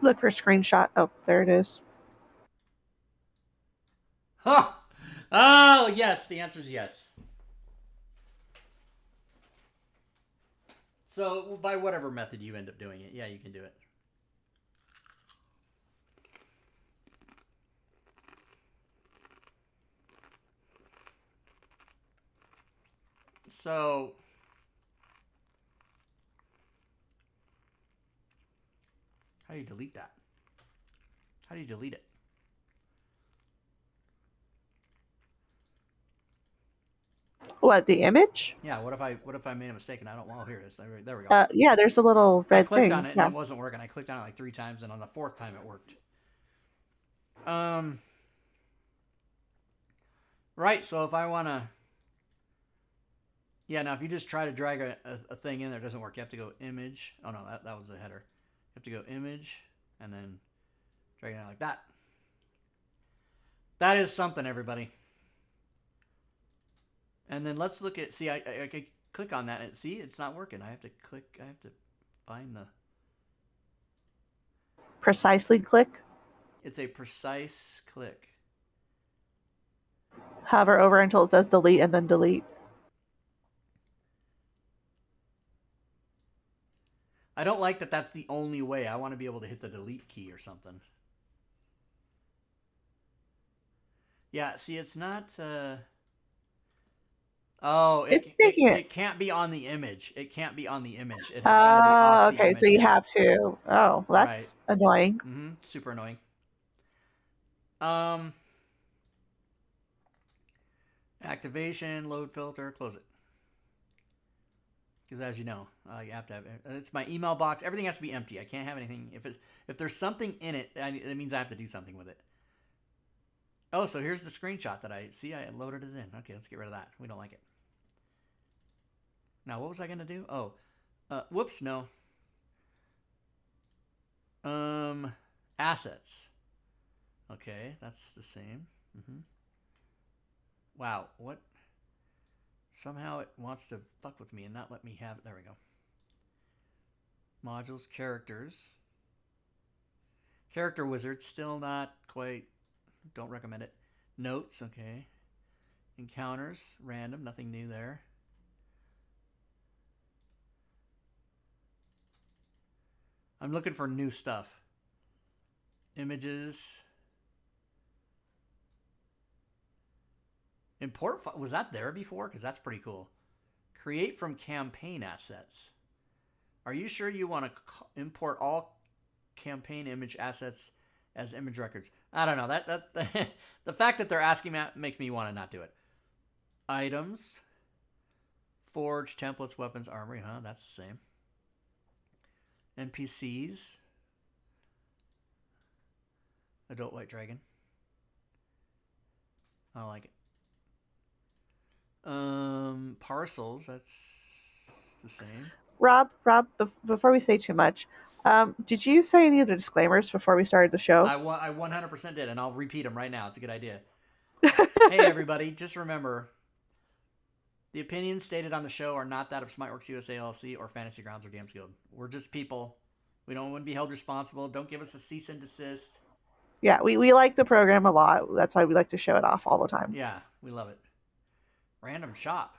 Look for a screenshot. Oh, there it is. Huh! Oh yes, the answer is yes. So by whatever method you end up doing it, yeah, you can do it. So how do you delete that? How do you delete it? What, the image? Yeah, what if I made a mistake and I don't want? Oh, here it is. There we go. Yeah, there's a little I red clicked on thing. it and Yeah. it wasn't working. I clicked on it like 3 times, and on the 4th time it worked. Right. So if I want to, yeah. Now if you just try to drag a thing in there, it doesn't work. You have to go image. Oh no, that was the header. You have to go image and then drag it out like that. That is something, everybody. And then let's look at. See, I click on that and see it's not working. I have to click. I have to find the. Precisely click. It's a precise click. Hover over until it says delete and then delete. I don't like that that's the only way. I want to be able to hit the delete key or something. Yeah, see, it's not... Oh, It's making it. it can't be on the image. It can't be on the image. It has got to be off the Okay, image so you now. have to. Oh, Right. that's annoying. Super annoying. Activation, load filter, close it. Because as you know, you have to have it's my email box. Everything has to be empty. I can't have anything. If there's something in it, it means I have to do something with it. Oh, so here's the screenshot that I see. I loaded it in. Okay, let's get rid of that. We don't like it. Now, what was I gonna do? Oh, whoops, no. Assets. Okay, that's the same. Wow, what? Somehow it wants to fuck with me and not let me have it. There we go. Modules, characters. Character wizard, still not quite. Don't recommend it. Notes, okay. Encounters, random, nothing new there. I'm looking for new stuff. Images. Import, was that there before? Because that's pretty cool. Create from campaign assets. Are you sure you want to import all campaign image assets as image records? I don't know. That the fact that they're asking that makes me want to not do it. Items. Forge, templates, weapons, armory. Huh? That's the same. NPCs. Adult white dragon. I don't like it. Parcels, that's the same. Rob, before we say too much, did you say any of the disclaimers before we started the show? I 100% did, and I'll repeat them right now. It's a good idea. Hey, everybody, just remember, the opinions stated on the show are not that of Smiteworks USA LLC or Fantasy Grounds or DM's Guild. We're just people. We don't want to be held responsible. Don't give us a cease and desist. Yeah, we like the program a lot. That's why we like to show it off all the time. Yeah, we love it. Random shop.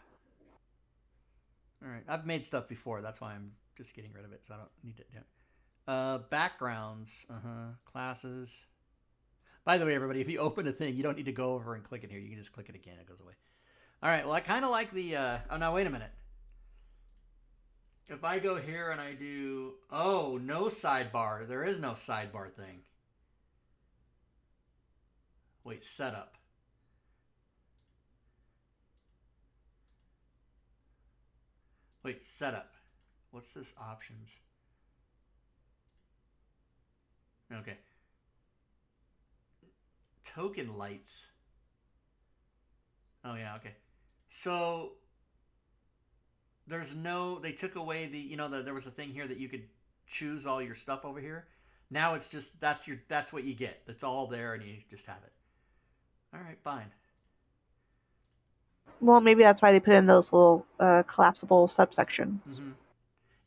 All right, I've made stuff before. That's why I'm just getting rid of it, so I don't need to do it. Backgrounds. Classes. By the way, everybody, if you open a thing, you don't need to go over and click it here. You can just click it again. It goes away. All right, well, I kind of like the... oh, now, wait a minute. If I go here and I do... Oh, no sidebar. There is no sidebar thing. Wait, setup. Wait, setup. What's this options? Okay. Token lights. Oh, yeah, okay. So, there's no... They took away the... You know, there was a thing here that you could choose all your stuff over here. Now it's just... That's what you get. It's all there and you just have it. All right, fine. Well, maybe that's why they put in those little collapsible subsections.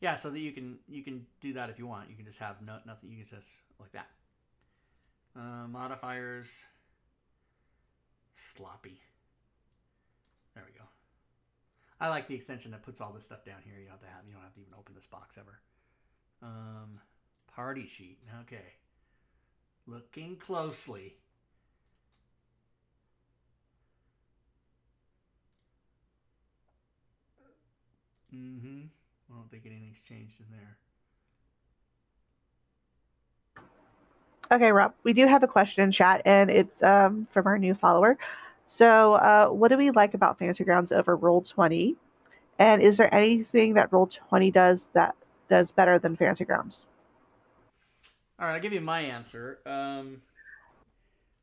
Yeah, so that you can do that if you want. You can just have nothing. You can just like that. Modifiers. Sloppy. There we go. I like the extension that puts all this stuff down here. You don't have to even open this box ever. Party sheet. Okay. Looking closely. I don't think anything's changed in there. Okay, Rob, we do have a question in chat, and it's from our new follower. So, what do we like about Fantasy Grounds over Roll20? And is there anything that Roll20 does that does better than Fantasy Grounds? All right, I'll give you my answer.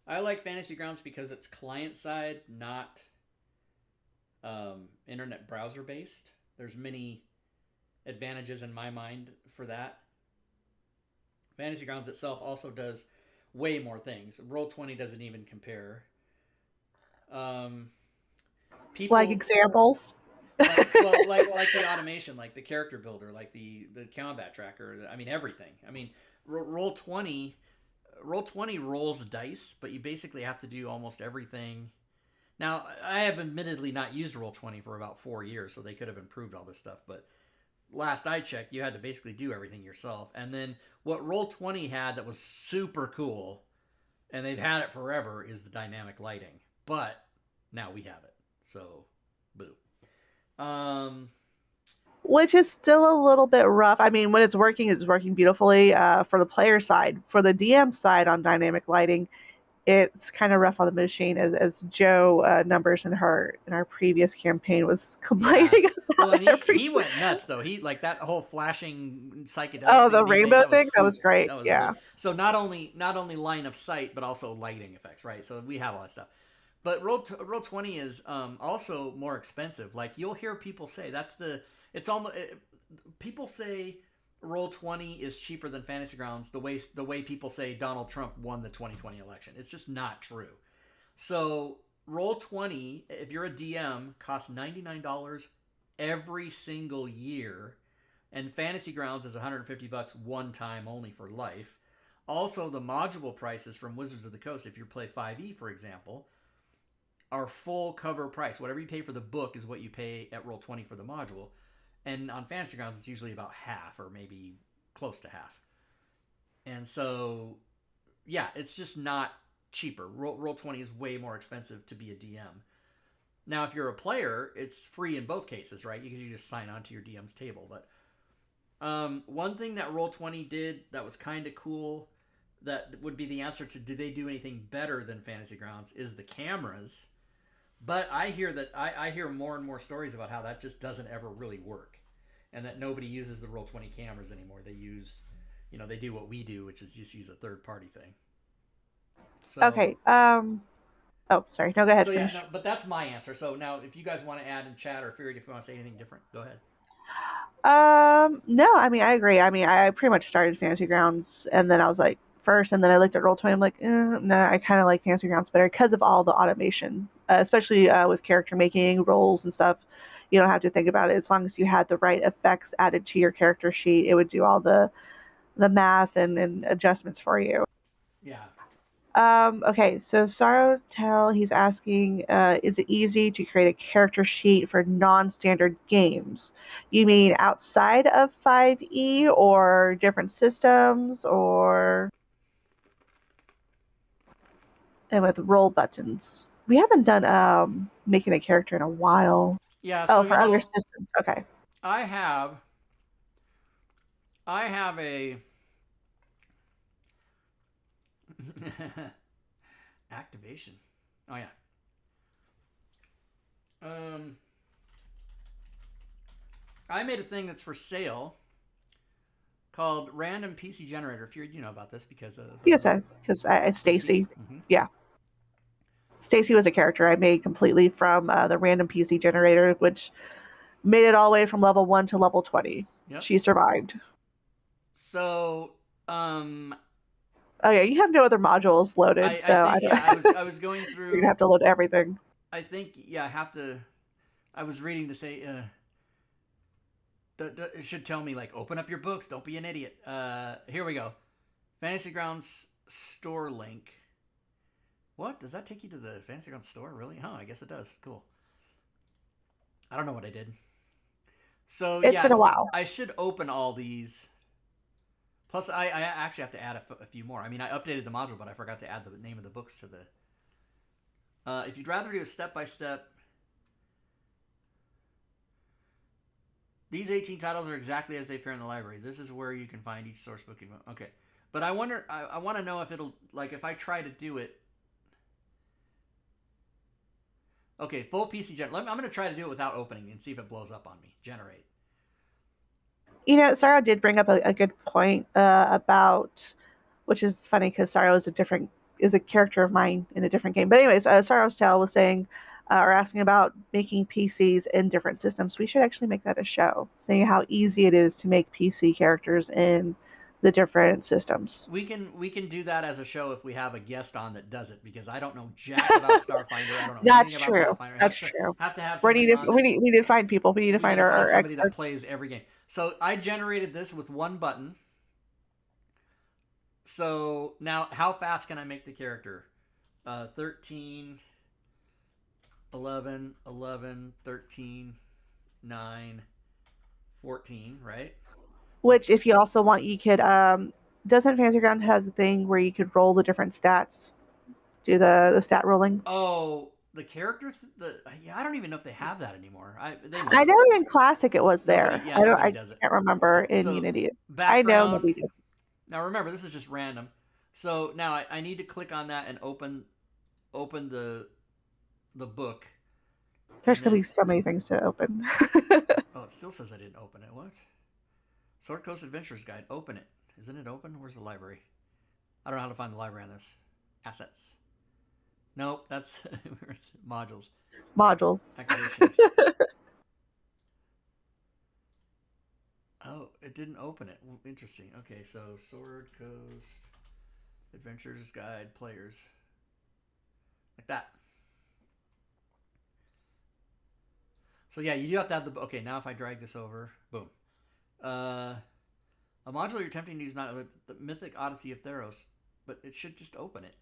I like Fantasy Grounds because it's client side, not internet browser based. There's many advantages in my mind for that. Fantasy Grounds itself also does way more things. Roll20 doesn't even compare. People Like examples? like the automation, like the character builder, like the combat tracker. I mean everything. I mean Roll20 rolls dice, but you basically have to do almost everything. Now, I have admittedly not used Roll20 for about 4 years, so they could have improved all this stuff, but last I checked, you had to basically do everything yourself. And then what Roll20 had that was super cool, and they've had it forever, is the dynamic lighting. But now we have it. So, boo. Which is still a little bit rough. I mean, when it's working beautifully for the player side. For the DM side on dynamic lighting, it's kind of rough on the machine, as Joe Numbers in our previous campaign was complaining Well, about. and he went nuts though. He like that whole flashing psychedelic Oh, thing the that he made. rainbow That was thing, that was sweet. great. That was Yeah. so not only line of sight, but also lighting effects, right? So we have all that stuff. But Roll20 is also more expensive. Like you'll hear people say it's almost people say Roll20 is cheaper than Fantasy Grounds the way people say Donald Trump won the 2020 election. It's just not true. So Roll20, if you're a DM, costs $99 every single year, and Fantasy Grounds is $150 one time only for life. Also, the module prices from Wizards of the Coast, if you play 5e, for example, are full cover price. Whatever you pay for the book is what you pay at Roll20 for the module. And on Fantasy Grounds, it's usually about half or maybe close to half. And so, yeah, it's just not cheaper. Roll20 is way more expensive to be a DM. Now, if you're a player, it's free in both cases, right? Because you just sign on to your DM's table. But one thing that Roll20 did that was kind of cool, that would be the answer to do they do anything better than Fantasy Grounds, is the cameras. But I hear more and more stories about how that just doesn't ever really work, and that nobody uses the Roll20 cameras anymore. They use, they do what we do, which is just use a third party thing. So Okay. Oh, sorry. No, go ahead. So yeah, Finish. no, but that's my answer. So now, if you guys want to add in chat or if you want to say anything different, go ahead. No, I mean, I agree. I mean, I pretty much started Fantasy Grounds, and then I was like, first, and then I looked at Roll20. I'm like, no, I kind of like Fantasy Grounds better because of all the automation, especially with character making, roles, and stuff. You don't have to think about it. As long as you had the right effects added to your character sheet, it would do all the math and adjustments for you. Yeah. Okay, so Sarotel, he's asking, is it easy to create a character sheet for non-standard games? You mean outside of 5e or different systems or and with roll buttons? We haven't done making a character in a while. Yeah. Oh, So for other systems. Okay. I have a activation. Oh yeah. I made a thing that's for sale called Random PC Generator. If you know about this because of Yes, because it's Stacy. Mm-hmm. Yeah. Stacy was a character I made completely from the random PC generator, which made it all the way from level 1 to level 20. Yep. She survived. So, oh yeah, you have no other modules loaded, I was going through. You're gonna have to load everything. I think I have to. I was reading to say, it should tell me like open up your books, don't be an idiot. Here we go, Fantasy Grounds store link. What does that take you to the Fantasy Grounds store? Really? Huh? I guess it does. Cool. I don't know what I did. So It's been yeah, a while. I should open all these. Plus, I actually have to add a few more. I mean, I updated the module, but I forgot to add the name of the books to the. If you'd rather do a step by step, these 18 titles are exactly as they appear in the library. This is where you can find each source book. Okay, but I wonder. I want to know if it'll like if I try to do it. Okay, full PC gen. I'm going to try to do it without opening and see if it blows up on me. Generate. Sarah did bring up a good point about, which is funny because Sarah is a character of mine in a different game. But anyways, Sarah's tale was saying or asking about making PCs in different systems. We should actually make that a show, saying how easy it is to make PC characters in the different systems. We can do that as a show if we have a guest on that does it because I don't know jack about Starfinder. I don't know That's anything about true. Pathfinder. That's true. Have to have We somebody need on to that we need to find people. We need to we need find to find our somebody that experts. plays every game. So I generated this with one button. So now, how fast can I make the character? 13, 11, 11, 13, 9, 14, right? Which, if you also want, you could. Doesn't Fantasy Ground has a thing where you could roll the different stats, do the stat rolling? Oh, the character, yeah, I don't even know if they have that anymore. They I might. know in Classic it was Nobody, there. yeah, nobody I does it. can't remember in So Unity. I know background. nobody does. Now remember, this is just random. So now I need to click on that and open the book, There's and gonna then be so many things to open. oh, it still says I didn't open it. What? Sword Coast Adventures Guide. Open it. Isn't it open? Where's the library? I don't know how to find the library on this. Assets. Nope, that's modules. Modules. Activation. Oh, it didn't open it. Interesting. Okay, so Sword Coast Adventures Guide players. Like that. So yeah, you do have to have the. Okay, now if I drag this over, boom. A module you're attempting to use not the Mythic Odyssey of Theros, but it should just open it.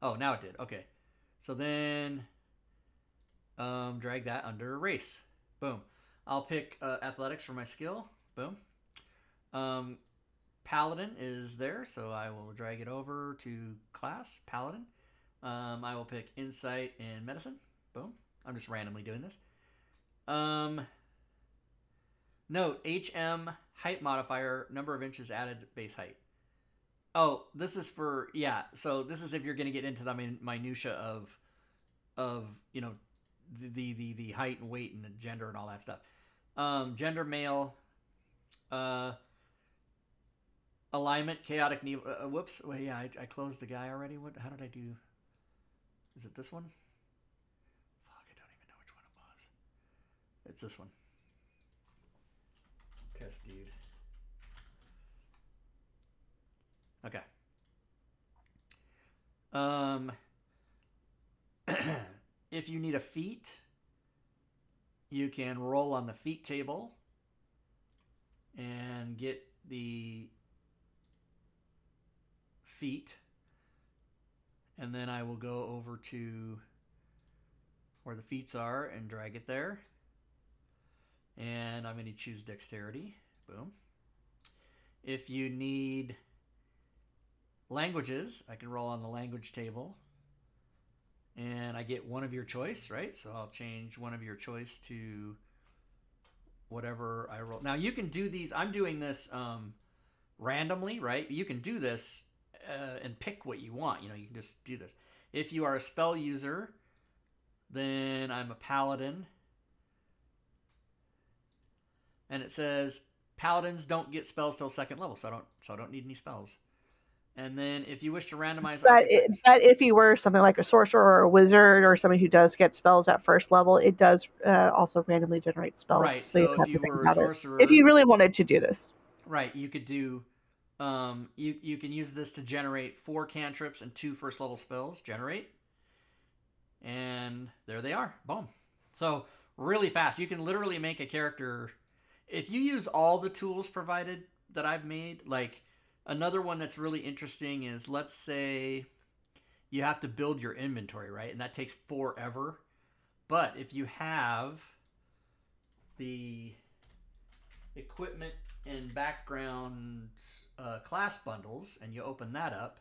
Oh, now it did. Okay, so then drag that under race. Boom. I'll pick athletics for my skill. Boom. Paladin is there, so I will drag it over to class Paladin. I will pick insight and medicine. Boom. I'm just randomly doing this. Note HM height modifier, number of inches added, base height. Oh, this is for So this is if you're going to get into the minutia of the height and weight and the gender and all that stuff. Gender male. Alignment chaotic. Whoops. Well, yeah, I closed the guy already. How did I do? Is it this one? Fuck, I don't even know which one it was. It's this one. Test dude. Okay. If you need a feat, you can roll on the feat table and get the feat, and then I will go over to where the feats are and drag it there, and I'm going to choose dexterity. Boom. If you need languages, I can roll on the language table, and I get one of your choice, right? So I'll change one of your choice to whatever I roll. Now you can do these. I'm doing this randomly, right? You can do this and pick what you want. You can just do this. If you are a spell user, then I'm a paladin. And it says paladins don't get spells till second level, so I don't need any spells. And then if you wish to randomize archetypes, but if you were something like a sorcerer or a wizard or somebody who does get spells at first level, it does also randomly generate spells. right? So if you were a sorcerer, if you really wanted to do this, right, you could do. You can use this to generate 4 cantrips and 2 first level spells. Generate, and there they are. Boom. So really fast. You can literally make a character if you use all the tools provided that I've made. Like another one that's really interesting is, let's say you have to build your inventory, right? And that takes forever. But if you have the equipment and background class bundles and you open that up,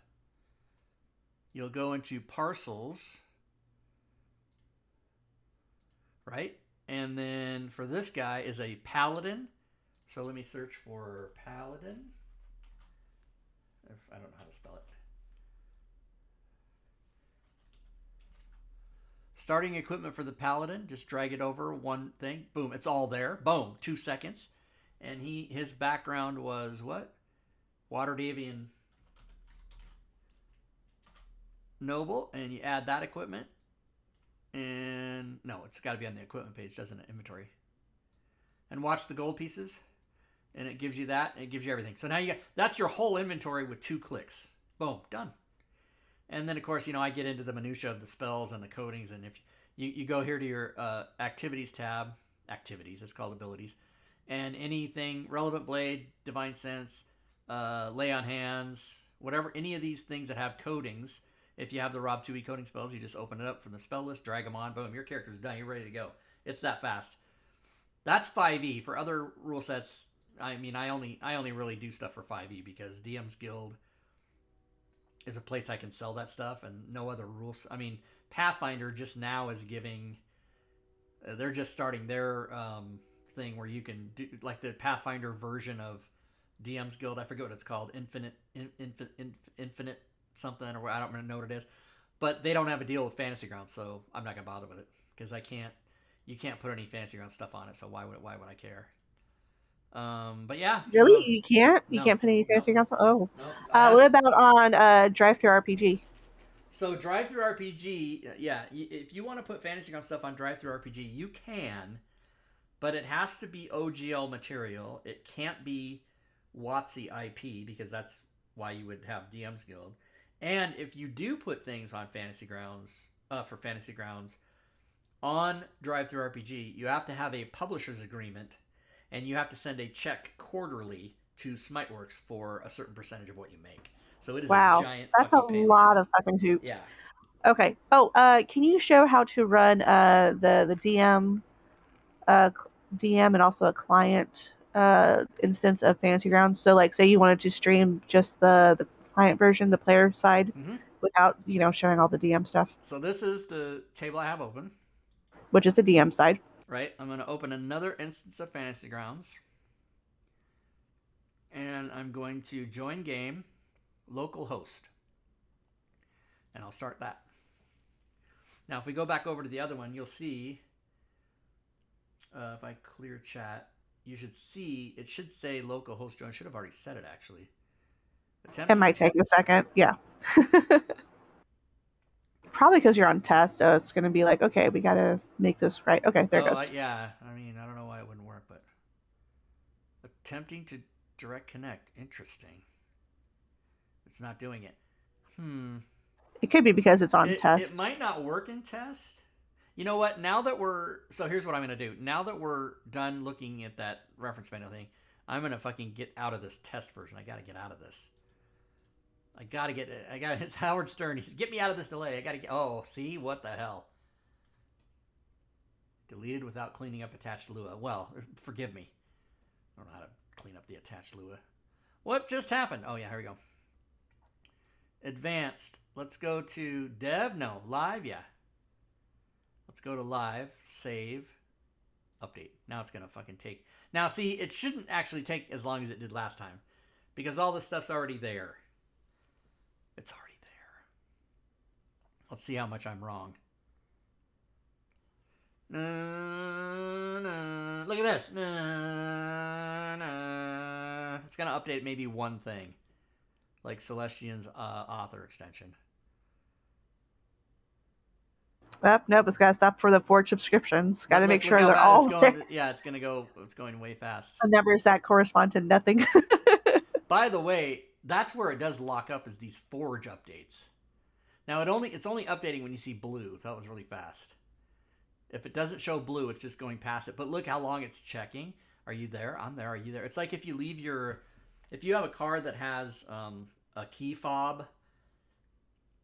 you'll go into parcels, right? And then for this guy is a paladin. So let me search for paladin. I don't know how to spell it. Starting equipment for the paladin, just drag it over one thing. Boom, it's all there. Boom, 2 seconds. And his background was what? Waterdavian Noble, and you add that equipment. And no, it's got to be on the equipment page, doesn't it? Inventory. And watch the gold pieces. And it gives you that, and it gives you everything. So now you got, that's your whole inventory with 2 clicks. Boom, done. And then, of course, I get into the minutia of the spells and the codings. And if you go here to your activities tab, activities, it's called abilities, and anything, relevant blade, divine sense, lay on hands, whatever, any of these things that have codings, if you have the Rob 2e coding spells, you just open it up from the spell list, drag them on, boom, your character's done, you're ready to go. It's that fast. That's 5e. For other rule sets, I mean, I only really do stuff for 5e because DM's Guild is a place I can sell that stuff, and no other rules. I mean, Pathfinder just now is giving, they're just starting their thing where you can do like the Pathfinder version of DM's Guild. I forget what it's called, infinite something, or I don't know what it is, but they don't have a deal with Fantasy Grounds, so I'm not gonna bother with it because you can't put any Fantasy Grounds stuff on it, so why would I care? But yeah, Really, so, you can't? You no, can't put any Fantasy Grounds? Oh, no. what about on Drive-Thru RPG? So Drive-Thru RPG, yeah, if you want to put Fantasy Ground stuff on Drive-Thru RPG, you can, but it has to be OGL material. It can't be WotC IP because that's why you would have DM's Guild. And if you do put things on Fantasy Grounds, for Fantasy Grounds on Drive-Thru RPG, you have to have a publisher's agreement, and you have to send a check quarterly to Smiteworks for a certain percentage of what you make. So it is a giant. That's a lot of fucking hoops. Yeah. Okay. Oh, can you show how to run the DM, DM and also a client instance of Fantasy Grounds? So, like, say you wanted to stream just the client version, the player side, without showing all the DM stuff. So this is the table I have open, which is the DM side. Right. I'm going to open another instance of Fantasy Grounds, and I'm going to join game, localhost, and I'll start that. Now, if we go back over to the other one, you'll see, if I clear chat, you should see, it should say localhost join. I should have already said it, actually. It might take a second, yeah. Probably because you're on test, so it's going to be like, okay, we got to make this right. Okay, there it goes. Yeah, I mean, I don't know why it wouldn't work, but attempting to direct connect. Interesting. It's not doing it. It could be because it's on test. It might not work in test. You know what? So here's what I'm going to do. Now that we're done looking at that reference menu thing, I'm going to fucking get out of this test version. I got to get out of this. It's Howard Stern. He said, get me out of this delay. Oh, see? What the hell? Deleted without cleaning up attached Lua. Well, forgive me. I don't know how to clean up the attached Lua. What just happened? Oh, yeah, here we go. Advanced. Let's go to dev. No, live. Yeah. Let's go to live. Save. Update. Now it's going to fucking take. Now, see, it shouldn't actually take as long as it did last time because all this stuff's already there. It's already there. Let's see how much I'm wrong. Look at this. It's going to update maybe one thing. Like Celestian's author extension. Nope, it's got to stop for the Forge subscriptions. Got to make sure they're all there. Yeah, it's going way fast. The numbers that correspond to nothing. By the way, that's where it does lock up, is these Forge updates. Now it's only updating when you see blue, so that was really fast. If it doesn't show blue, it's just going past it. But look how long it's checking. Are you there? I'm there. Are you there? It's like if you have a card that has a key fob,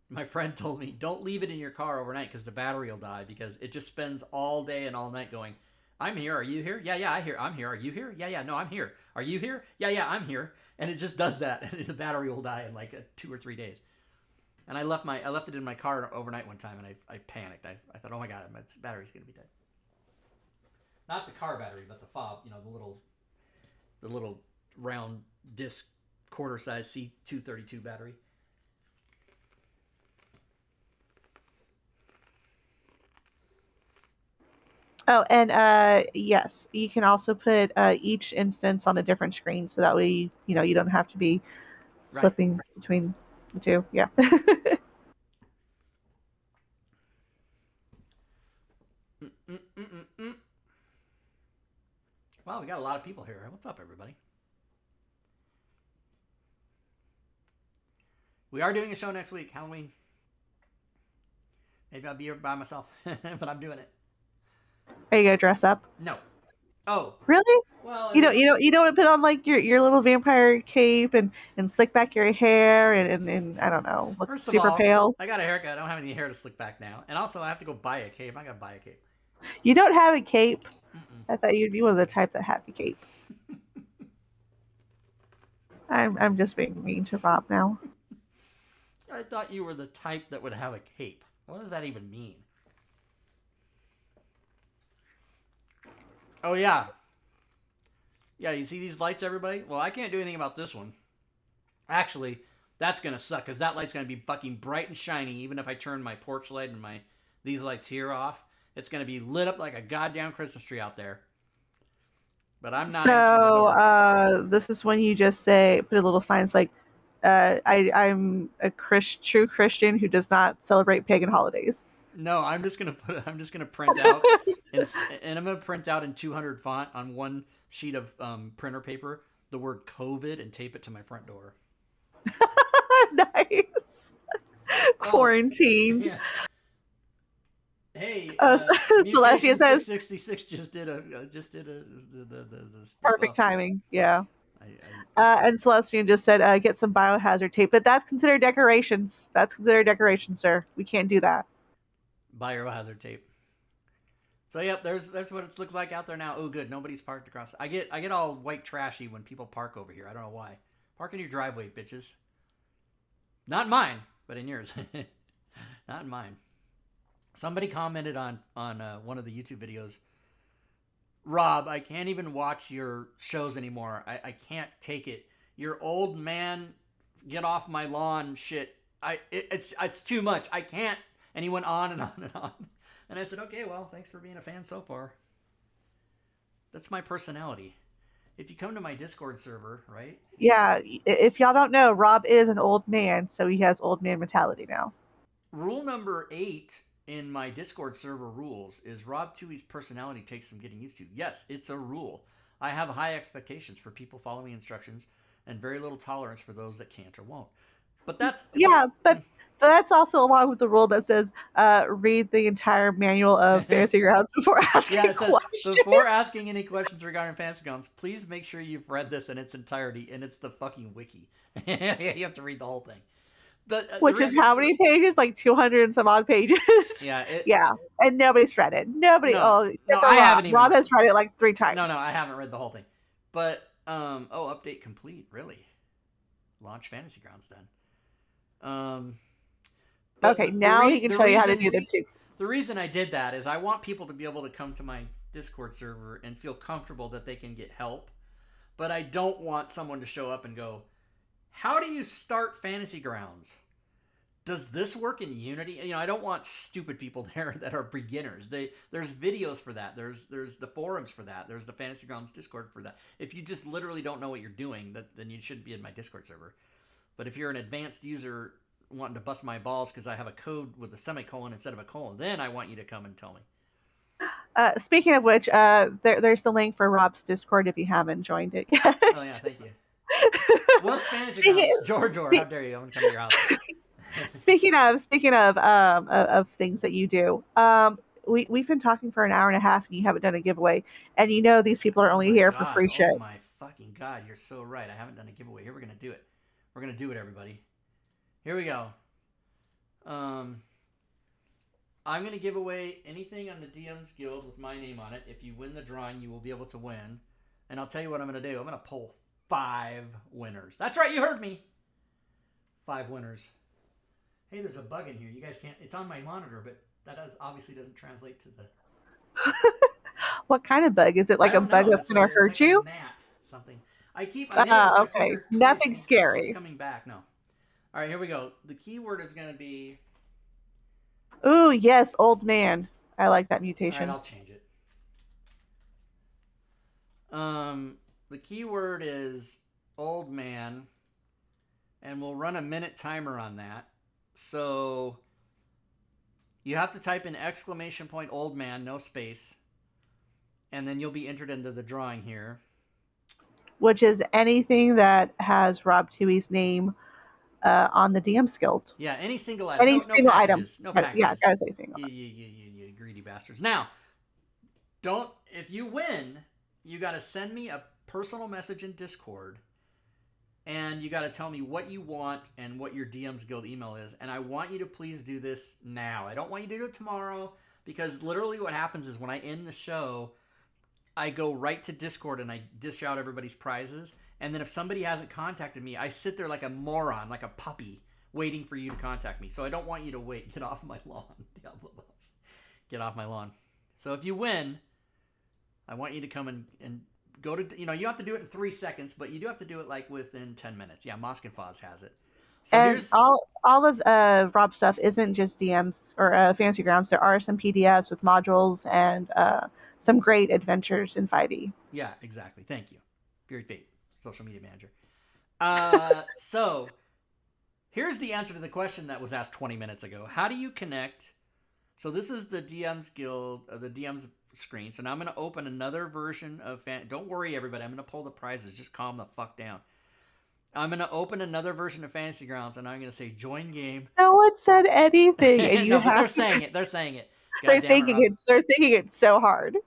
My friend told me, don't leave it in your car overnight because the battery will die, because it just spends all day and all night going, I'm here. Are you here? Yeah, yeah, I'm here. Are you here? Yeah, yeah, no, I'm here. Are you here? Yeah, yeah, I'm here. And it just does that, and the battery will die in like 2 or 3 days. And I left it in my car overnight one time, and I panicked. I thought, oh my god, my battery's gonna be dead. Not the car battery, but the fob. The little round disc quarter size C232 battery. Oh, and yes, you can also put each instance on a different screen, so that way you don't have to be Right. flipping between the two. Yeah. Mm-mm-mm-mm. Wow, we got a lot of people here. What's up, everybody? We are doing a show next week, Halloween. Maybe I'll be here by myself, but I'm doing it. Are you gonna dress up? No. Oh. Really? Well, I You mean, don't you don't you don't put on like your little vampire cape and slick back your hair and I don't know, look first of super all, pale. I got a haircut. I don't have any hair to slick back now. And also, I have to go buy a cape. I gotta buy a cape. You don't have a cape. Mm-mm. I thought you'd be one of the type that had the cape. I'm just being mean to Rob now. I thought you were the type that would have a cape. What does that even mean? Oh, yeah. Yeah, you see these lights, everybody? Well, I can't do anything about this one. Actually, that's gonna suck, because that light's gonna be fucking bright and shiny, even if I turn my porch light and these lights here off. It's gonna be lit up like a goddamn Christmas tree out there. But I'm not answering the So door. this is when you just say put a little signs like I'm a true Christian who does not celebrate pagan holidays. No, I'm just gonna print out, and I'm gonna print out in 200 font on one sheet of printer paper the word COVID and tape it to my front door. Nice. Oh, Quarantined. yeah. Hey, Celestia mutation says 666 just did the perfect timing. Yeah. I And Celestian just said, get some biohazard tape. But that's considered decorations. That's considered decorations, sir. We can't do that. biohazard tape. So yep, there's what it's looked like out there now. Oh, good, nobody's parked across. I get all white trashy when people park over here. I don't know why. Park in your driveway, bitches. Not mine, but in yours. Not in mine. Somebody commented on one of the YouTube videos. Rob, I can't even watch your shows anymore. I can't take it. Your old man, get off my lawn shit. It's too much. I can't. And he went on and on and on. And I said, okay, well, thanks for being a fan so far. That's my personality. If you come to my Discord server, right? Yeah. If y'all don't know, Rob is an old man, so he has old man mentality now. Rule number 8 in my Discord server rules is Rob Tui's personality takes some getting used to. Yes, it's a rule. I have high expectations for people following instructions and very little tolerance for those that can't or won't. But that's Yeah, but that's also along with the rule that says read the entire manual of Fantasy Grounds before asking yeah, it says questions. before asking any questions regarding Fantasy Grounds, please make sure you've read this in its entirety, and it's the fucking wiki. You have to read the whole thing. But Which is how many pages? Like 200 and some odd pages. Yeah, yeah, and nobody's read it. Nobody. No, Except for I Rob. haven't even. Rob has read it like 3 times. No, I haven't read the whole thing. But update complete. Really, launch Fantasy Grounds then. Okay, now he can show you how to do the 2. The reason I did that is I want people to be able to come to my Discord server and feel comfortable that they can get help. But I don't want someone to show up and go, how do you start Fantasy Grounds? Does this work in Unity? I don't want stupid people there that are beginners. There's videos for that. There's the forums for that. There's the Fantasy Grounds Discord for that. If you just literally don't know what you're doing, then you shouldn't be in my Discord server. But if you're an advanced user wanting to bust my balls because I have a code with a semicolon instead of a colon, then I want you to come and tell me. Speaking of which, there's the link for Rob's Discord if you haven't joined it yet. Oh yeah, thank you. What's Fantasy Grounds? George, how dare you? I'm gonna come to your house. Speaking of things that you do, we've been talking for an hour and a half, and you haven't done a giveaway. And these people are only here for free shit. Oh my fucking god, you're so right. I haven't done a giveaway. Here, we're gonna do it. We're gonna do it, everybody. Here we go. I'm going to give away anything on the DM's Guild with my name on it. If you win the drawing, you will be able to win. And I'll tell you what I'm going to do. I'm going to pull 5 winners. That's right, you heard me. 5 winners. Hey, there's a bug in here. You guys can't... It's on my monitor, but that obviously doesn't translate to the... What kind of bug? Is it like a bug that's going to hurt like you? A gnat, something. I'm hitting with my Okay. finger Nothing twice scary. It keeps coming back. No. All right, here we go. The keyword is going to be... Ooh, yes, old man. I like that mutation. All right, I'll change it. The keyword is old man, and we'll run a minute timer on that. So you have to type in ! old man, no space, and then you'll be entered into the drawing here. Which is anything that has Rob Tui's name on the DM's Guild. Yeah, any single item. Any single item. No packages. Yeah, gotta say single. You greedy bastards. Now, if you win, you got to send me a personal message in Discord, and you got to tell me what you want and what your DM's Guild email is. And I want you to please do this now. I don't want you to do it tomorrow, because literally what happens is when I end the show, I go right to Discord and I dish out everybody's prizes. And then if somebody hasn't contacted me, I sit there like a moron, like a puppy, waiting for you to contact me. So I don't want you to wait. Get off my lawn. Get off my lawn. So if you win, I want you to come and go to, you have to do it in 3 seconds, but you do have to do it like within 10 minutes. Yeah, Mosk and Foz has it. So and all of Rob's stuff isn't just DMs or Fantasy Grounds. There are some PDFs with modules and some great adventures in 5e. Yeah, exactly. Thank you. Fury Fate, social media manager. So here's the answer to the question that was asked 20 minutes ago. How do you connect? So this is the DM's Guild, the DM's screen. So now I'm going to open another version of don't worry, everybody. I'm going to pull the prizes. Just calm the fuck down. I'm going to open another version of Fantasy Grounds, and I'm going to say join game. No one said anything. And no, but they're saying it. They're saying it. They're thinking it so hard.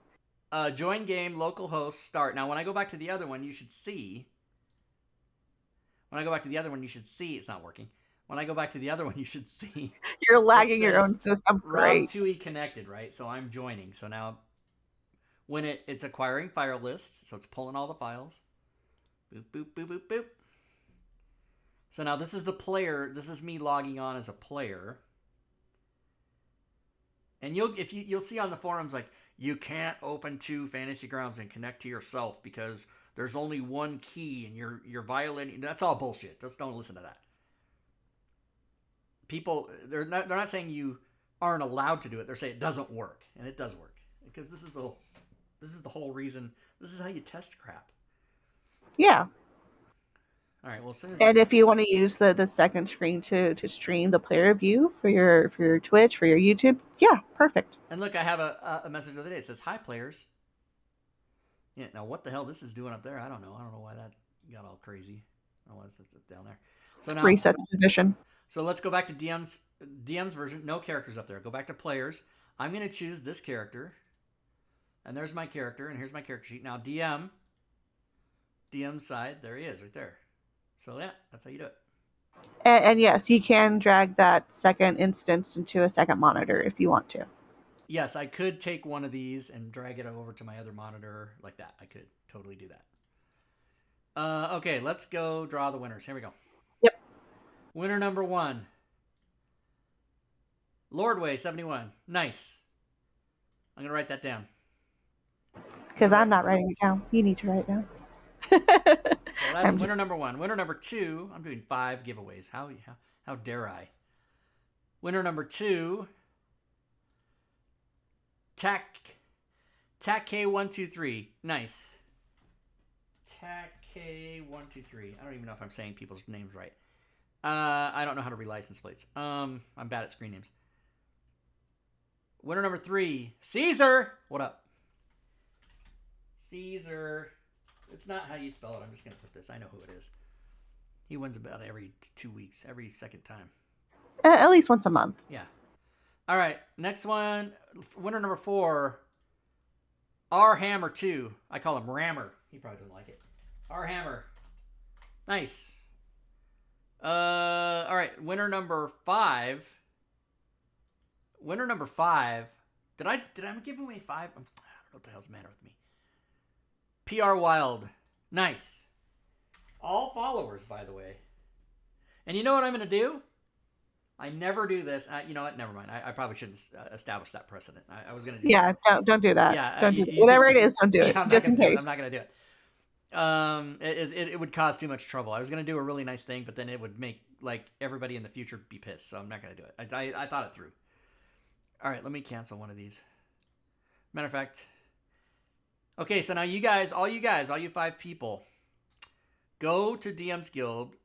Join game, local host, start. Now, when I go back to the other one, you should see. It's not working. When I go back to the other one, you should see. You're lagging your own system. Great. Rob Tui connected, right? So I'm joining. So now, when it's acquiring file list, so it's pulling all the files. Boop, boop, boop, boop, boop. So now this is the player. This is me logging on as a player. And you'll see on the forums, like, you can't open 2 Fantasy Grounds and connect to yourself because there's only one key and you're violating. That's all bullshit. Just don't listen to that. People, they're not saying you aren't allowed to do it. They're saying it doesn't work, and it does work because this is the whole reason. This is how you test crap. Yeah. All right. Well, if you want to use the second screen to stream the player view for your Twitch, for your YouTube, yeah, perfect. And look, I have a message the other day. It says, "Hi, players." Yeah. Now, what the hell this is doing up there? I don't know. I don't know why that got all crazy. I don't know why it's down there. So now reset the position. So let's go back to DM's version. No characters up there. Go back to players. I'm going to choose this character. And there's my character. And here's my character sheet. Now DM side. There he is right there. So yeah, that's how you do it. And yes, you can drag that second instance into a second monitor if you want to. Yes, I could take one of these and drag it over to my other monitor like that. I could totally do that. Okay, let's go draw the winners. Here we go. Yep. Winner number 1. Lordway 71. Nice. I'm going to write that down. Because I'm not writing it down. You need to write it down. So that's winner number 1. Winner number 2. I'm doing 5 giveaways. How dare I? Winner number 2. Tack K123. Nice. Tack K123. I don't even know if I'm saying people's names right. I don't know how to read license plates. I'm bad at screen names. Winner number 3. Caesar. What up? Caesar. It's not how you spell it. I'm just going to put this. I know who it is. He wins about every 2 weeks, every second time. At least once a month. Yeah. All right. Next one. Winner number 4. R Hammer 2. I call him Rammer. He probably doesn't like it. R Hammer. Nice. All right. Winner number 5. Winner number 5. Did I give away 5? I don't know what the hell's the matter with me. PR Wild. Nice. All followers, by the way. And you know what I'm going to do? I never do this. You know what? Never mind. I probably shouldn't establish that precedent. I was going to do Yeah, don't do that. Yeah, Don't do that. Whatever it is, don't do it. Yeah, Just in case. I'm not going to do it. It would cause too much trouble. I was going to do a really nice thing, but then it would make like everybody in the future be pissed. So I'm not going to do it. I thought it through. All right, let me cancel one of these. Matter of fact. Okay, so now you guys, all you 5 people, go to DM's Guild,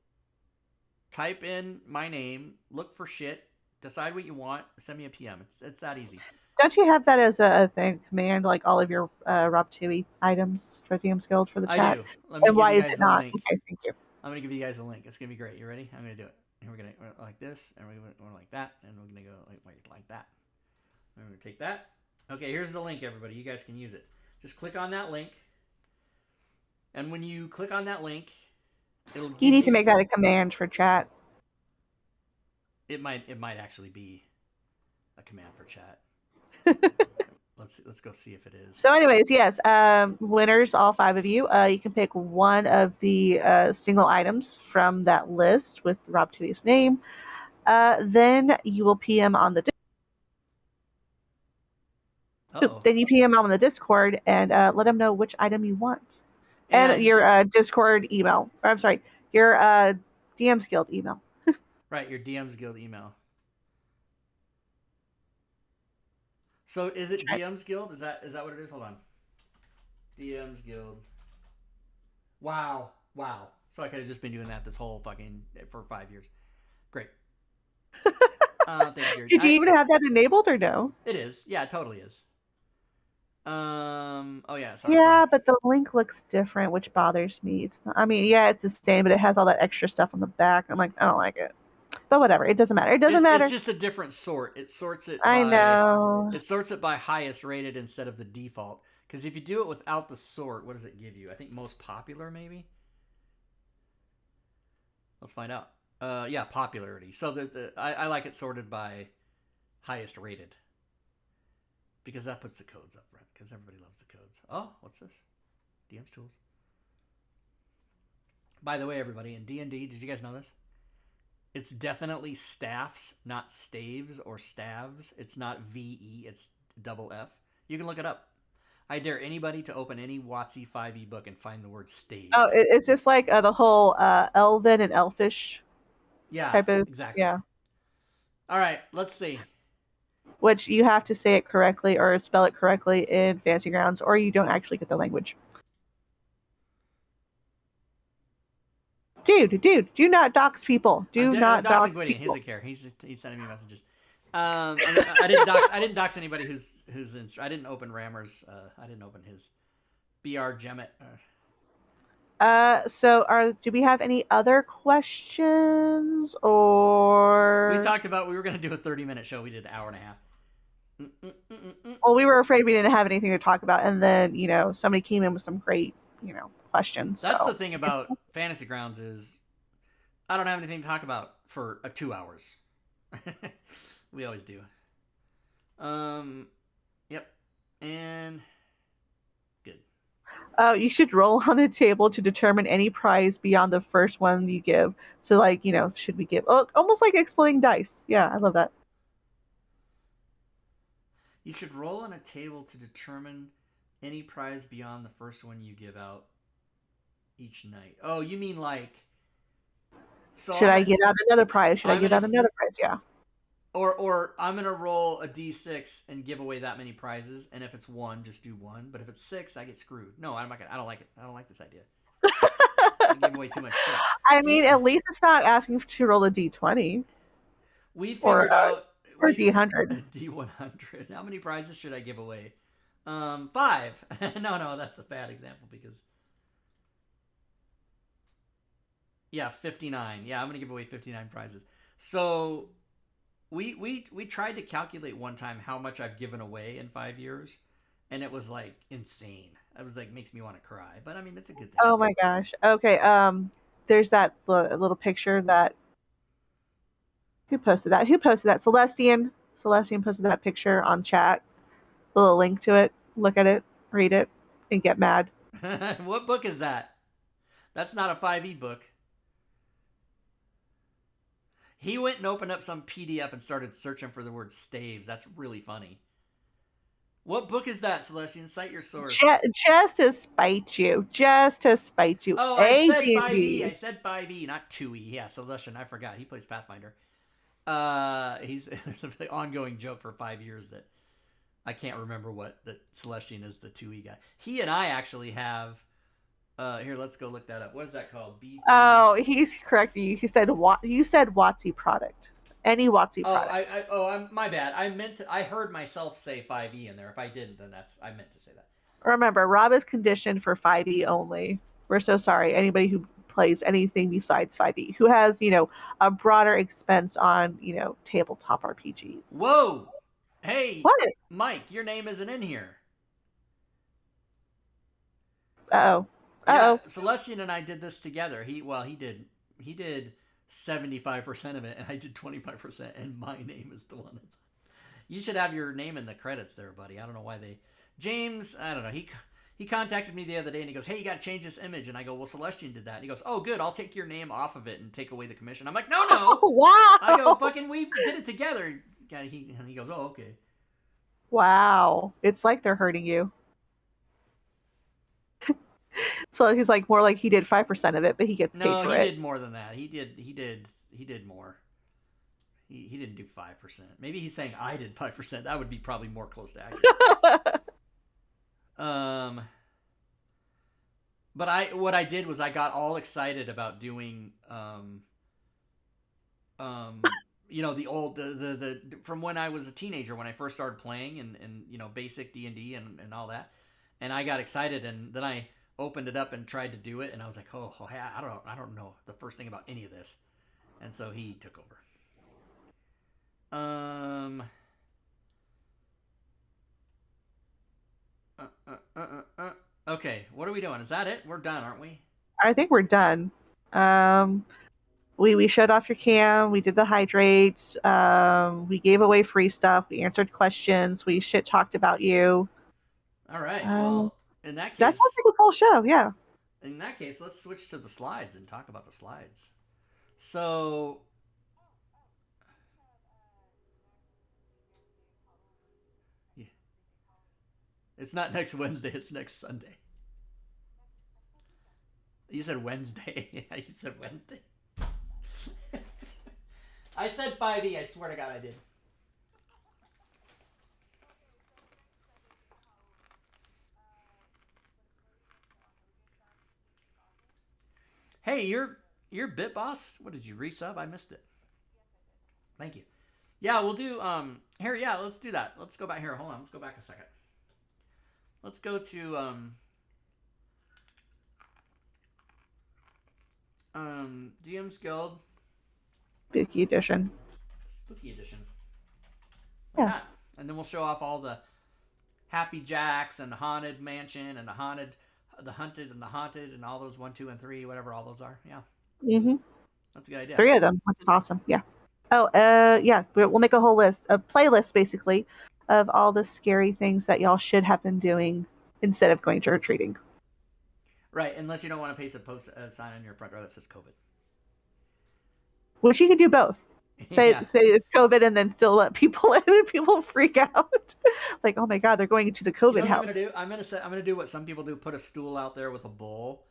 type in my name, look for shit, decide what you want, send me a PM. It's that easy. Don't you have that as a thing, command, like all of your Rob Tui items for DM's Guild for the chat? I do. And why is it not? Link. Okay, thank you. I'm going to give you guys a link. It's going to be great. You ready? I'm going to do it. And we're going to like this, and we're going to like that, and we're going to go like that. I'm going to take that. Okay, here's the link, everybody. You guys can use it. Just click on that link. And when you click on that link, it'll give you need to make that a command for chat. It might actually be a command for chat. Let's go see if it is. So anyways, yes, winners, all 5 of you. You can pick one of the single items from that list with Rob Tui's name. Then you will PM on the Then you PM on the Discord and let them know which item you want. And your Discord email. Or, I'm sorry, your DM's Guild email. Right, your DM's Guild email. So is it DM's Guild? Is that what it is? Hold on. DM's Guild. Wow. So I could have just been doing that this whole fucking for 5 years. Great. Thank you. Did you even have that enabled or no? It is. Yeah, it totally is. Oh yeah. Sorry. Yeah, but the link looks different, which bothers me. It's not, I mean, yeah, it's the same, but it has all that extra stuff on the back. I'm like, I don't like it. But whatever, it doesn't matter. It doesn't matter. It's just a different sort. It sorts it. I know. It sorts it by highest rated instead of the default. Because if you do it without the sort, what does it give you? I think most popular, maybe. Let's find out. Yeah, popularity. So I like it sorted by highest rated. Because that puts the codes up front. Because everybody loves the codes. Oh, what's this? DM's Tools. By the way, everybody, in D&D, did you guys know this? It's definitely staffs, not staves or stavs. It's not VE, it's double F. You can look it up. I dare anybody to open any WotC 5e book and find the word staves. Oh, it's just like the whole elven and elfish type of... Exactly. Yeah. All right, let's see. Which you have to say it correctly or spell it correctly in Fancy Grounds, or you don't actually get the language. Dude, do not dox people. Do not dox people. He's a care. He's sending me messages. I didn't dox anybody who's in. I didn't open Rammer's. I didn't open his BR Gemmet. So do we have any other questions, or we talked about we were going to do a 30-minute show. We did an hour and a half. Well, we were afraid we didn't have anything to talk about, and then somebody came in with some great questions. That's the thing about Fantasy Grounds is I don't have anything to talk about for 2 hours. We always do. Yep. And good. You should roll on a table to determine any prize beyond the first one you give. So, should we give... Oh, almost like exploding dice. Yeah, I love that. You should roll on a table to determine any prize beyond the first one you give out each night. Oh, you mean like... So should I get out another prize? Yeah. Or I'm going to roll a d6 and give away that many prizes, and if it's 1, just do 1. But if it's 6, I get screwed. No, I'm not gonna, I don't like it. I don't like this idea. I give away too much shit. I mean, at least it's not asking to roll a d20. We figured out... Or D100. D100. How many prizes should I give away? 5. No, that's a bad example because... Yeah, 59. Yeah, I'm going to give away 59 prizes. So we tried to calculate one time how much I've given away in 5 years, and it was like insane. It was like makes me want to cry, but I mean, it's a good thing. Oh my gosh. Okay, there's that little picture that... Who posted that? Celestian. Celestine posted that picture on chat. A little link to it. Look at it, read it, and get mad. What book is that? That's not a 5e book. He went and opened up some PDF and started searching for the word staves. That's really funny. What book is that, Celestian? Cite your source. Just to spite you. Just to spite you. Oh, I said 5e. I said 5e, not 2e. Yeah, Celestian, I forgot. He plays Pathfinder. There's an ongoing joke for 5 years that I can't remember what that Celestian is the 2e guy. He and I actually have. Here, let's go look that up. What is that called? B2. Oh, he's correcting you. He said you said WotC product. Any WotC product. I'm my bad. I heard myself say 5e in there. If I didn't, then I meant to say that. Remember, Rob is conditioned for 5e only. We're so sorry. Anybody who plays anything besides 5e, who has, a broader expense on, tabletop RPGs. Whoa! Hey, what? Mike, your name isn't in here. Uh-oh. Yeah, Celestian and I did this together. He did 75% of it, and I did 25%, and my name is the one that's. You should have your name in the credits there, buddy. I don't know why they. James, I don't know. He contacted me the other day, and he goes, "Hey, you got to change this image." And I go, "Well, Celestian did that." And he goes, "Oh, good. I'll take your name off of it and take away the commission." I'm like, "No." Oh, wow. I go, "Fucking, we did it together." And he goes, "Oh, okay." Wow. It's like they're hurting you. So he's like more like he did 5% of it, but he gets paid for it. No, he did more than that. He did more. He didn't do 5%. Maybe he's saying I did 5%. That would be probably more close to accurate. But what I did was I got all excited about doing the old the from when I was a teenager, when I first started playing and basic D&D and all that. And I got excited, and then I opened it up and tried to do it, and I was like, I don't know the first thing about any of this. And so he took over. Okay, what are we doing? Is that it? We're done, aren't we? I think we're done. We shut off your cam. We did the hydrates. We gave away free stuff. We answered questions. We shit talked about you. All right. Well, in that case, that sounds like a full show. Yeah. In that case, let's switch to the slides and talk about the slides. So. Yeah. It's not next Wednesday. It's next Sunday. You said Wednesday. Yeah, you said Wednesday. I said 5e. I swear to God I did. Hey, you're Bit Boss? What did you resub? I missed it. Thank you. Yeah, we'll do here, yeah, let's do that. Let's go back here. Hold on, let's go back a second. Let's go to DM's Guild. Spooky Edition. Spooky Edition. Like that. And then we'll show off all the Happy Jacks and the Haunted Mansion and the Hunted and all those 1, 2, and 3, whatever all those are. Yeah. Mm-hmm. That's a good idea. 3 of them, which is awesome. Yeah. Oh, yeah. We'll make a whole list, a playlist basically, of all the scary things that y'all should have been doing instead of going trick or treating. Right, unless you don't want to paste a sign on your front door that says COVID. Which you can do both. Say it's COVID and then still let people in and people freak out. Like, oh my God, they're going into the COVID house. I'm gonna do what some people do: put a stool out there with a bowl,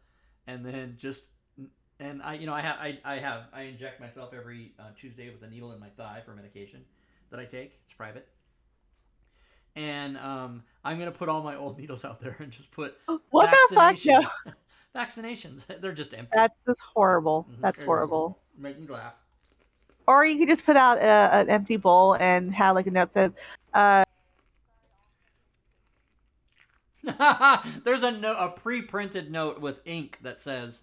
and then I inject myself every Tuesday with a needle in my thigh for medication that I take. It's private. And I'm gonna put all my old needles out there and just put what vaccination. The fuck? No. Vaccinations. They're just empty. That's just horrible. That's horrible. Make me laugh. Or you could just put out an empty bowl and have like a note that says. There's a pre-printed note with ink that says,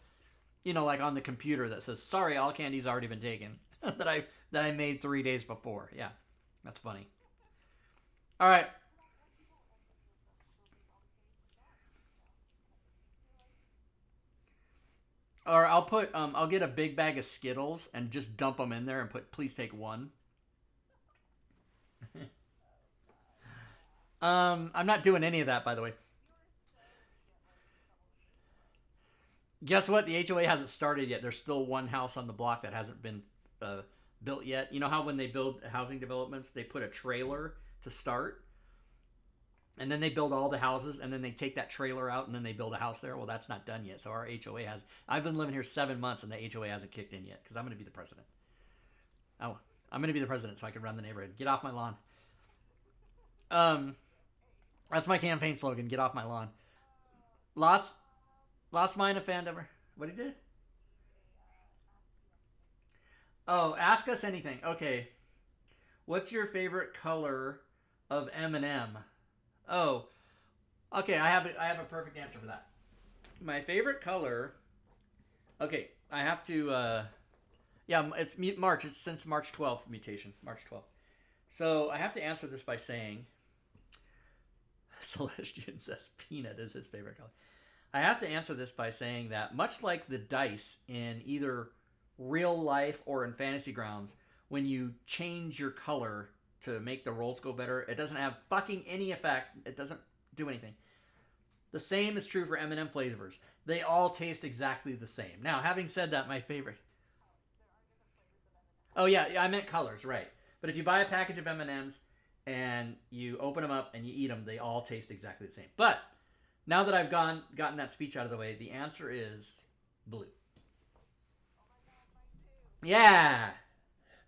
like on the computer that says, "Sorry, all candy's already been taken." that I made 3 days before. Yeah, that's funny. All right. Or I'll get a big bag of Skittles and just dump them in there and put, "Please take one." I'm not doing any of that, by the way. Guess what? The HOA hasn't started yet. There's still one house on the block that hasn't been uh, built yet. You know how when they build housing developments, they put a trailer to start, and then they build all the houses, and then they take that trailer out, and then they build a house there. Well, that's not done yet. So our HOA has. I've been living here 7 months, and the HOA hasn't kicked in yet because I'm going to be the president. Oh, I'm going to be the president, so I can run the neighborhood. Get off my lawn. Um, that's my campaign slogan. Get off my lawn. Lost, lost mine a fan ever. What did he do? Oh, ask us anything. Okay. What's your favorite color of M&M? Oh, okay. I have a perfect answer for that. My favorite color. Okay, I have to. Yeah, it's March. It's since March 12th mutation. March 12th. So I have to answer this by saying. Celestian says peanut is his favorite color. I have to answer this by saying that much like the dice in either real life or in fantasy grounds, when you change your color to make the rolls go better, it doesn't have fucking any effect. It doesn't do anything. The same is true for M&M flavors. They all taste exactly the same. Now, having said that, my favorite. Oh yeah, I meant colors, right? But if you buy a package of M&Ms and you open them up and you eat them, they all taste exactly the same. But now that I've gotten that speech out of the way, the answer is blue. Yeah,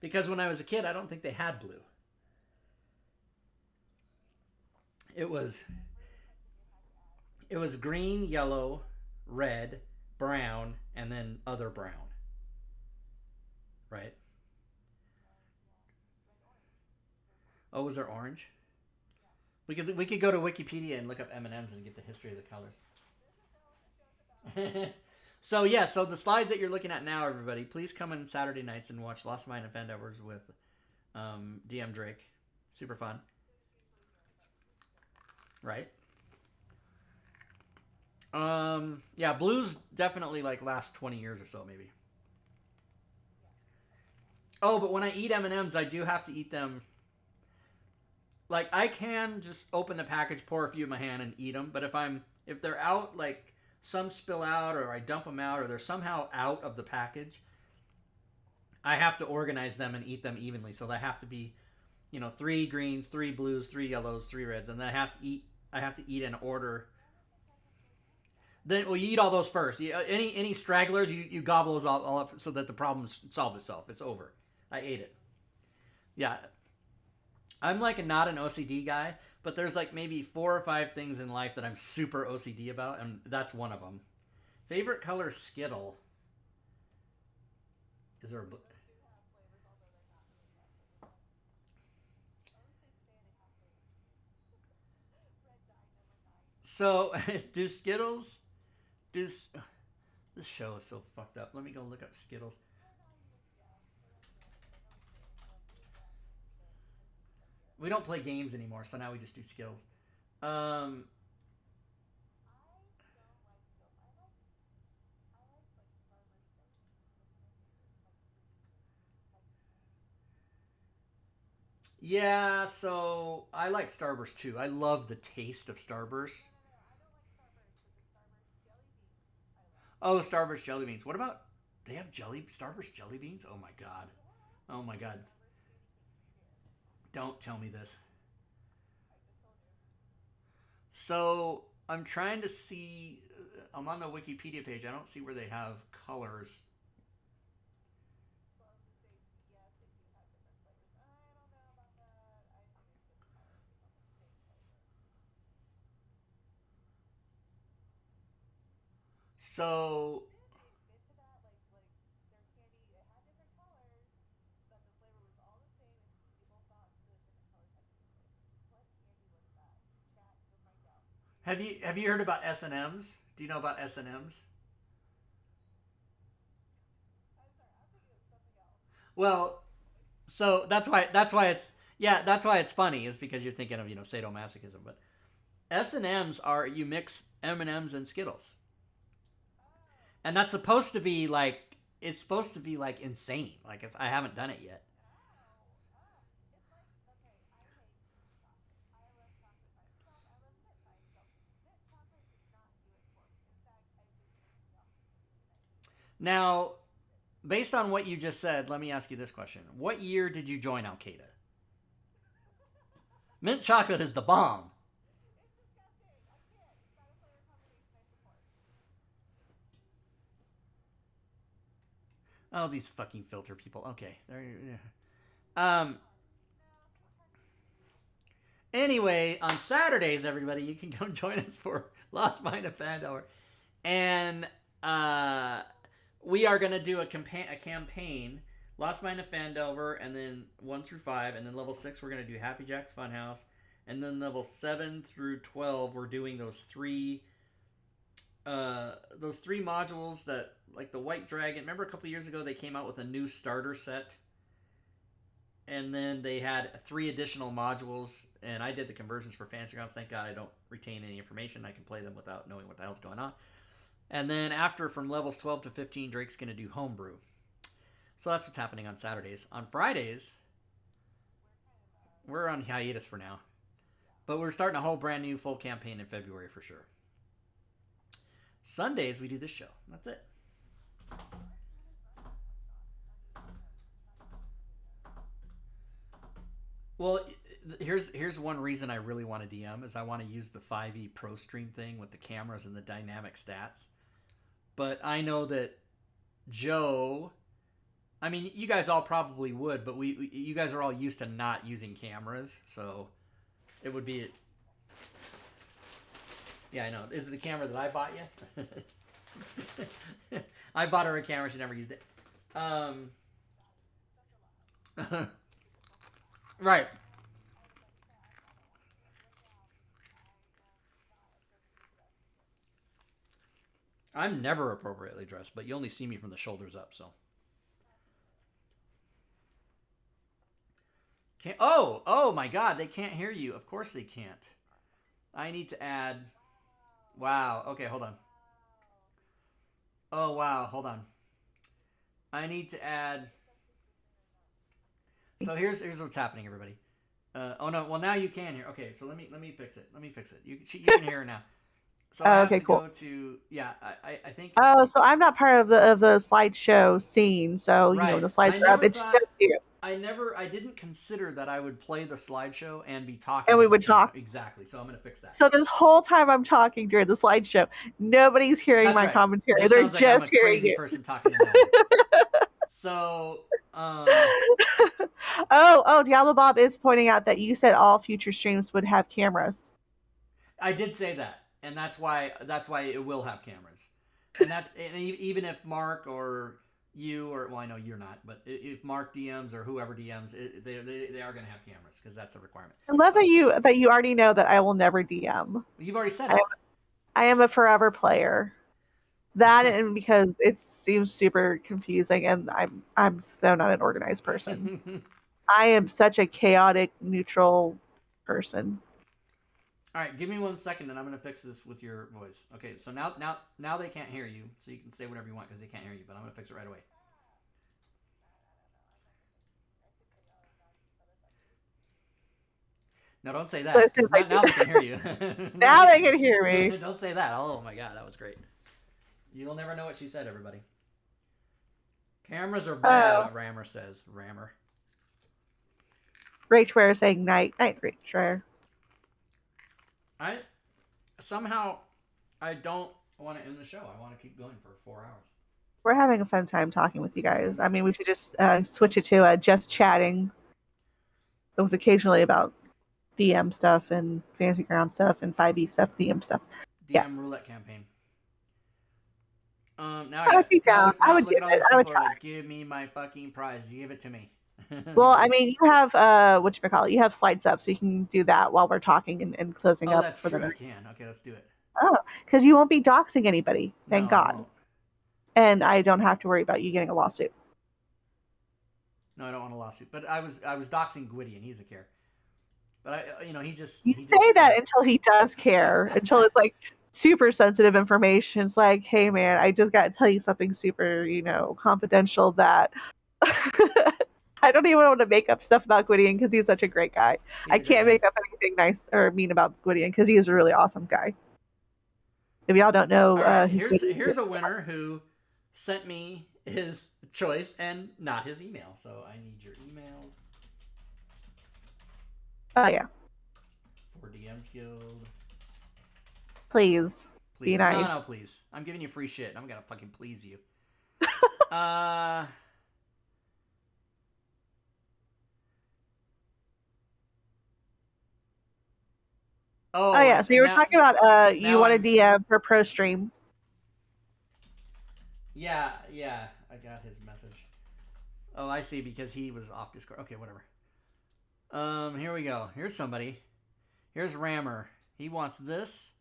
because when I was a kid, I don't think they had blue. It was it was green, yellow, red, brown, and then other brown, right? Oh, was there orange? We could go to Wikipedia and look up M and M's and get the history of the colors. So yeah, so the slides that you're looking at now, everybody, please come in Saturday nights and watch Lost Mine and Fandovers with DM Drake. Super fun, right? Yeah, blues definitely like last 20 years or so, maybe. Oh, but when I eat M and M's, I do have to eat them. Like I can just open the package, pour a few in my hand, and eat them. But if they're out, like some spill out, or I dump them out, or they're somehow out of the package, I have to organize them and eat them evenly. So they have to be, three greens, three blues, three yellows, three reds, and then I have to eat in order. Then well, you eat all those first. Any stragglers, you gobble those all up so that the problem solved itself. It's over. I ate it. Yeah, I'm like not an OCD guy, but there's like maybe 4 or 5 things in life that I'm super OCD about, and that's one of them. Favorite color Skittle. Is there a so do Skittles do this show is so fucked up. Let me go look up Skittles. We don't play games anymore, so now we just do Skittles. Um, yeah, so I like Starburst too. I love the taste of Starburst. Oh, Starburst jelly beans. What about they have jelly Starburst jelly beans? Oh my god. Oh my god. Don't tell me this. So I'm trying to see. I'm on the Wikipedia page. I don't see where they have colors. So have you heard about S and M's? Do you know about S and M's? Well, so that's why it's yeah that's why it's funny is because you're thinking of sadomasochism, but S and M's are you mix M and M's and Skittles, and that's supposed to be like it's supposed to be like insane. Like I haven't done it yet. Now, based on what you just said, let me ask you this question: what year did you join Al Qaeda? Mint chocolate is the bomb. Oh, these fucking filter people. Okay, there. Anyway, on Saturdays, everybody, you can come join us for Lost Mine of Fandover, and we are gonna do a campaign, Lost Mine of Fandover, and then 1 through 5, and then level 6 we're gonna do Happy Jack's Funhouse, and then level 7 through 12 we're doing those three modules that, like the White Dragon. Remember a couple years ago they came out with a new starter set, and then they had 3 additional modules, and I did the conversions for Fantasy Grounds. Thank God I don't retain any information. I can play them without knowing what the hell's going on. And then after, from levels 12 to 15, Drake's going to do Homebrew. So that's what's happening on Saturdays. On Fridays, we're on hiatus for now, but we're starting a whole brand new full campaign in February for sure. Sundays, we do this show. That's it. Well, here's one reason I really want to DM is I want to use the 5e Pro Stream thing with the cameras and the dynamic stats. But I know that Joe, I mean, you guys all probably would, but you guys are all used to not using cameras, so it would be. Yeah, I know. Is it the camera that I bought you? I bought her a camera. She never used it. Right. I'm never appropriately dressed, but you only see me from the shoulders up, so. Can't, oh my God, they can't hear you. Of course they can't. I need to add. Wow. Okay, hold on. Oh wow, hold on. I need to add. So here's what's happening, everybody. Oh no, well now you can hear. Okay, so let me fix it. Let me fix it. You can hear her now. So I have Okay, to cool. go to, yeah. I think. Oh, so I'm not part of the slideshow scene. So Right. the slides are up. It's just you. I didn't consider that I would play the slideshow and be talking. And we would talk. Exactly. So I'm going to fix that. So this whole time I'm talking during the slideshow, nobody's hearing That's my right. commentary. Just They're sounds just like I'm a hearing crazy you. person talking to no one. So, oh, Diablo Bob is pointing out that you said all future streams would have cameras. I did say that, and that's why it will have cameras, and even if Mark or you, or well, I know you're not, but if Mark DMs or whoever DMs, they are going to have cameras because that's a requirement. I love that you already know that I will never DM. You've already said it. I am a forever player. That and because it seems super confusing, and I'm so not an organized person. I am such a chaotic, neutral person. All right, give me 1 second, and I'm going to fix this with your voice. Okay, so now they can't hear you, so you can say whatever you want because they can't hear you, but I'm going to fix it right away. No, don't say that. Now they can hear you. Now they can hear me. Don't say that. Oh my God, that was great. You'll never know what she said, everybody. Cameras are bad, Rammer says. Rammer. Rachware saying night, Rachware. Somehow I don't want to end the show. I want to keep going for 4 hours. We're having a fun time talking with you guys. I mean, we should just switch it to just chatting with occasionally about DM stuff and Fantasy Ground stuff and 5e stuff, DM stuff. DM roulette campaign. Now I would be down. I would do it. I would try. Like, give me my fucking prize. Give it to me. Well, I mean, you have whatchamacallit, you have slides up, so you can do that while we're talking and closing up. Oh, that's true. I can. Okay, let's do it. Oh, because you won't be doxing anybody. Thank No, God. And I don't have to worry about you getting a lawsuit. No, I don't want a lawsuit. But I was doxing Gwydion. He's a care. But he just. You say that until he does care. Until it's like super sensitive information. It's like, hey man, I just got to tell you something super, confidential that. I don't even want to make up stuff about Gwydion because he's such a great guy. I can't make up anything nice or mean about Gwydion because he is a really awesome guy. If y'all don't know, here's a winner who sent me his choice and not his email. So I need your email Oh yeah. for DM's Guild. Please. Please. Be nice. No, please. I'm giving you free shit. I'm gonna fucking please you. uh Oh yeah, so you were talking about you want a DM for pro stream. Yeah, I got his message. Oh, I see, because he was off Discord. Okay, whatever. Here we go. Here's somebody. Here's Rammer. He wants this.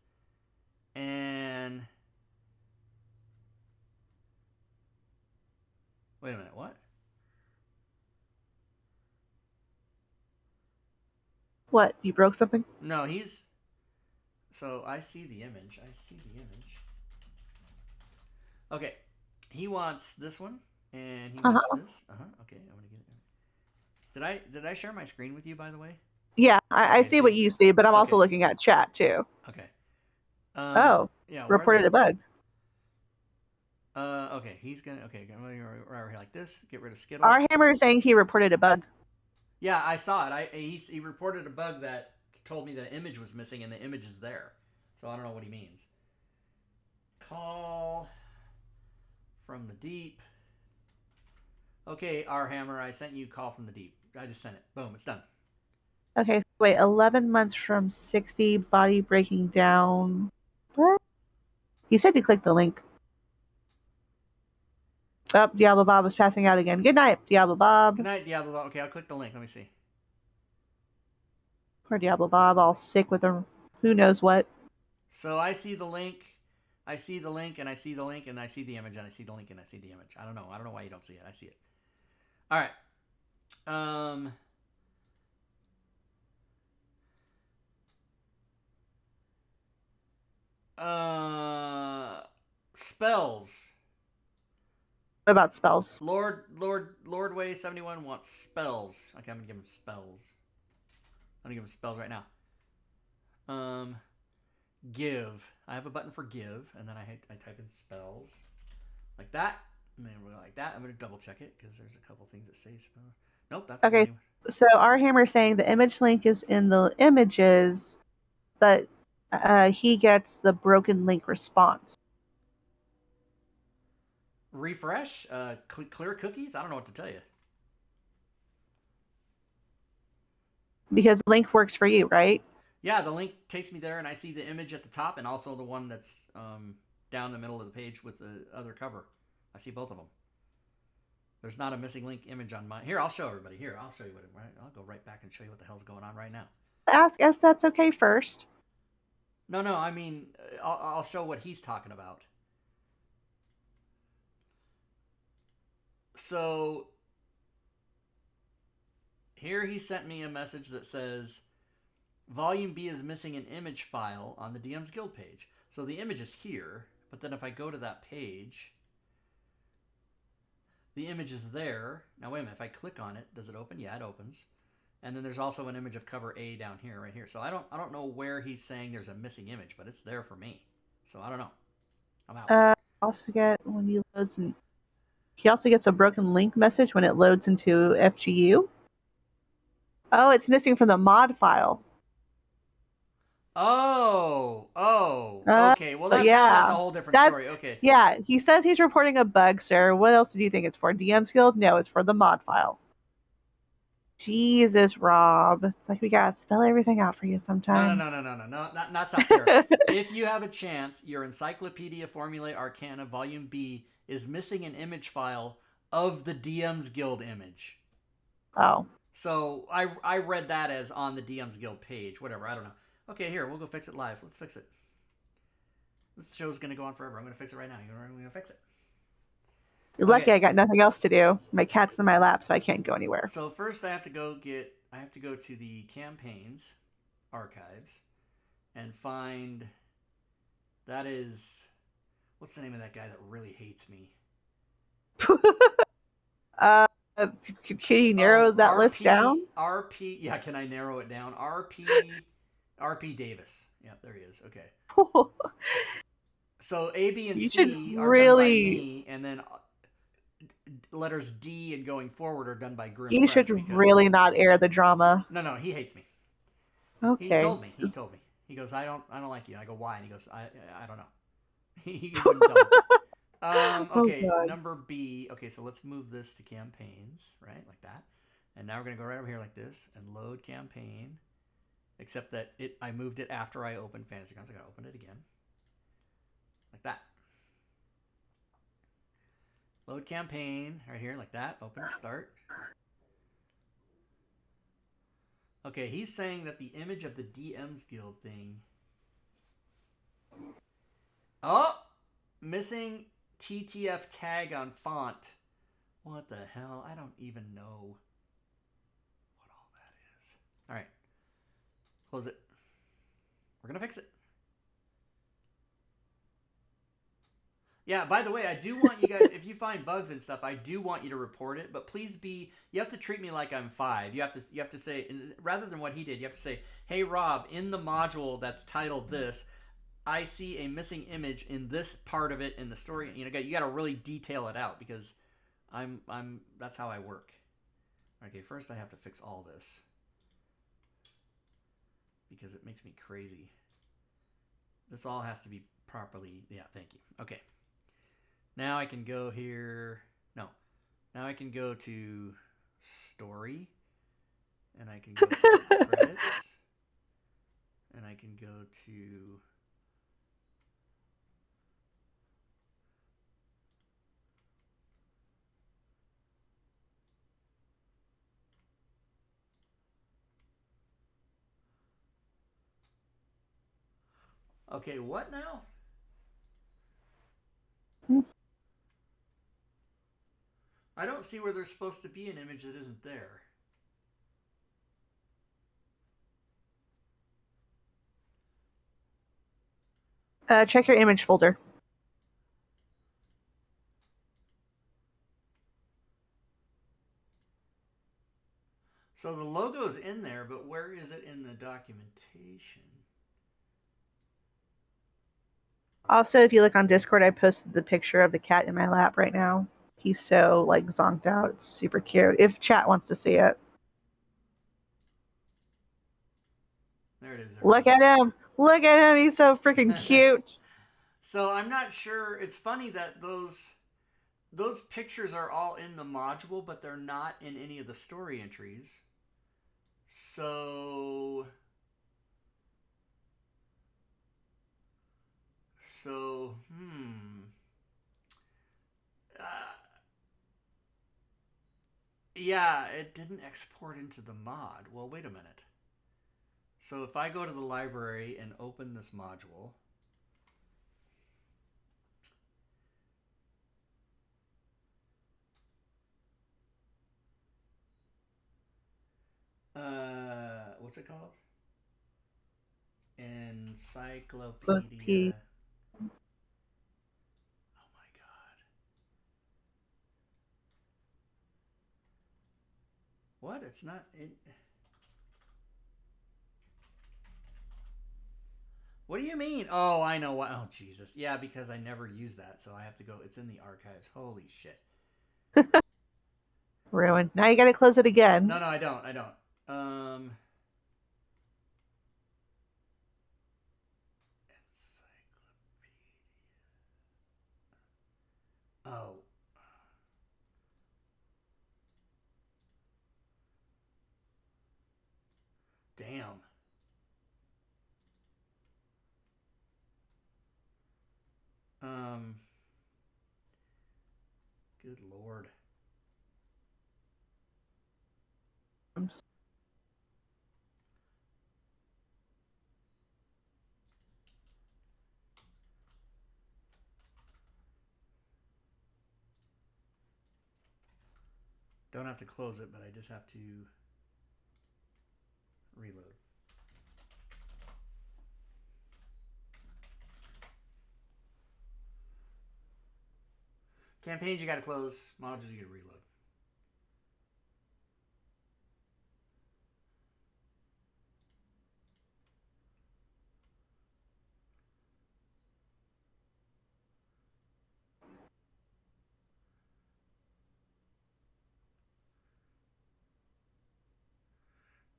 And wait a minute, what? What? You broke something? No, he's so I see the image. Okay. He wants this one and he wants this. Okay, I'm gonna get it. Did I share my screen with you, by the way? Yeah, I see what you see, but I'm also looking at chat too. Okay. Yeah. Reported a bug. Okay, he's gonna right like this. Get rid of Skittles. Our hammer is saying he reported a bug. Yeah, I saw it. He reported a bug that told me the image was missing, and the image is there. So I don't know what he means. Call from the deep. Okay, our hammer, I sent you call from the deep. I just sent it. Boom, it's done. Okay, wait, 11 months from 60, body breaking down. What? You said to click the link. Oh, Diablo Bob is passing out again. Good night, Diablo Bob. Good night, Diablo Bob. Okay, I'll click the link. Let me see. Poor Diablo Bob, all sick with a who knows what. So I see the link. I see the link, and I see the link, and I see the image, and I see the link, and I see the image. I don't know. I don't know why you don't see it. I see it. All right. Spells. What about spells? Lord Way 71 wants spells. Okay, I'm gonna give him spells. I'm gonna give him spells right now. Give. I have a button for give, and then I type in spells like that. And then we're like that. I'm gonna double check it because there's a couple things that say spell. Nope, that's okay. So our hammer is saying the image link is in the images, but he gets the broken link response. Refresh. Clear cookies. I don't know what to tell you. Because the link works for you, right? Yeah, the link takes me there, and I see the image at the top, and also the one that's down the middle of the page with the other cover. I see both of them. There's not a missing link image on mine. Here, I'll show everybody. Here, I'll show you what. I'll go right back and show you what the hell's going on right now. Ask if that's okay first. No. I mean, I'll show what he's talking about. So here he sent me a message that says Volume B is missing an image file on the DM's Guild page. So the image is here, but then if I go to that page, the image is there. Now wait a minute, if I click on it, does it open? Yeah, it opens. And then there's also an image of cover A down here, right here. So I don't know where he's saying there's a missing image, but it's there for me. So I don't know. I'm out. Also get when he loads in. He also gets a broken link message when it loads into FGU. Oh, it's missing from the mod file. Okay. Well, that's a whole different story. Okay. Yeah, he says he's reporting a bug, sir. What else do you think it's for? DM's Guild? No, it's for the mod file. Jesus, Rob. It's like we gotta spell everything out for you sometimes. No. That's not fair. If you have a chance, your Encyclopedia Formulae Arcana Volume B is missing an image file of the DM's Guild image. Oh. So I read that as on the DM's Guild page. Whatever, I don't know. Okay, here, we'll go fix it live. Let's fix it. This show's going to go on forever. I'm going to fix it right now. I'm going to fix it. You're lucky I got nothing else to do. My cat's in my lap, so I can't go anywhere. So first I have to go to the campaigns archives and find that is what's the name of that guy that really hates me? Can you narrow that list down? Yeah, can I narrow it down? RP Davis. Yeah, there he is. Okay. So A, B, and You should C are done by really, me, and then letters D and going forward are done by Grim you should Press because really not air the drama. no, he hates me. He Okay. told me. He told me. He goes, I don't like you. I go, why? And he goes, I don't know. He wouldn't tell me. Oh Okay, God. number B. Okay, so let's move this to campaigns, right, like that. And now we're gonna go right over here like this and load campaign. Except that I moved it after I opened Fantasy Grounds. I gotta open it again, like that. Load campaign right here, like that. Open, start. Okay, he's saying that the image of the DM's Guild thing. Oh, missing TTF tag on font. What the hell? I don't even know what all that is. All right, close it. We're gonna fix it. Yeah, by the way, I do want you guys, if you find bugs and stuff, I do want you to report it, but please you have to treat me like I'm 5. You have to say, rather than what he did, you have to say, hey Rob, in the module that's titled this, I see a missing image in this part of it in the story. You got to really detail it out because that's how I work. Okay, first I have to fix all this because it makes me crazy. This all has to be properly, yeah, thank you. Okay. Now I can go here. No. Now I can go to story. And I can go to credits. And I can go to okay, what now? I don't see where there's supposed to be an image that isn't there. Check your image folder. So the logo's in there, but where is it in the documentation? Also, if you look on Discord, I posted the picture of the cat in my lap right now. He's so like zonked out. It's super cute. If chat wants to see it. There it is. Look at him. Look at him. He's so freaking cute. So I'm not sure. It's funny that those pictures are all in the module, but they're not in any of the story entries. So uh, yeah, it didn't export into the mod. Well, wait a minute. So if I go to the library and open this module, what's it called? Encyclopedia. Oh my god. What? It's not. What do you mean? Oh, I know what. Oh, Jesus. Yeah, because I never use that, so I have to go. It's in the archives. Holy shit. Ruined. Now you gotta close it again. No, I don't. I don't. Oh. Damn. Good lord. Don't have to close it, but I just have to reload. Campaigns you gotta close. Modules you gotta reload.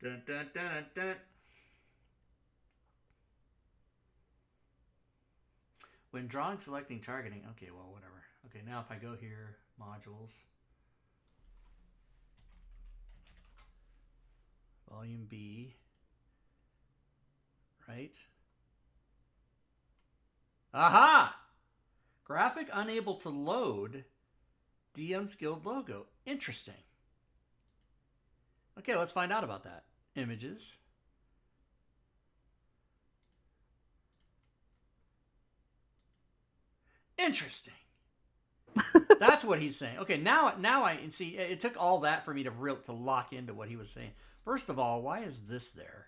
Dun, dun, dun, dun, dun. When drawing, selecting, targeting. Okay, well, whatever. Okay, now if I go here, modules, volume B, right? Aha! Graphic unable to load. DM's Guild logo. Interesting. Okay, let's find out about that. Images. Interesting. That's what he's saying. Okay, now I see. It took all that for me to lock into what he was saying. First of all, why is this there?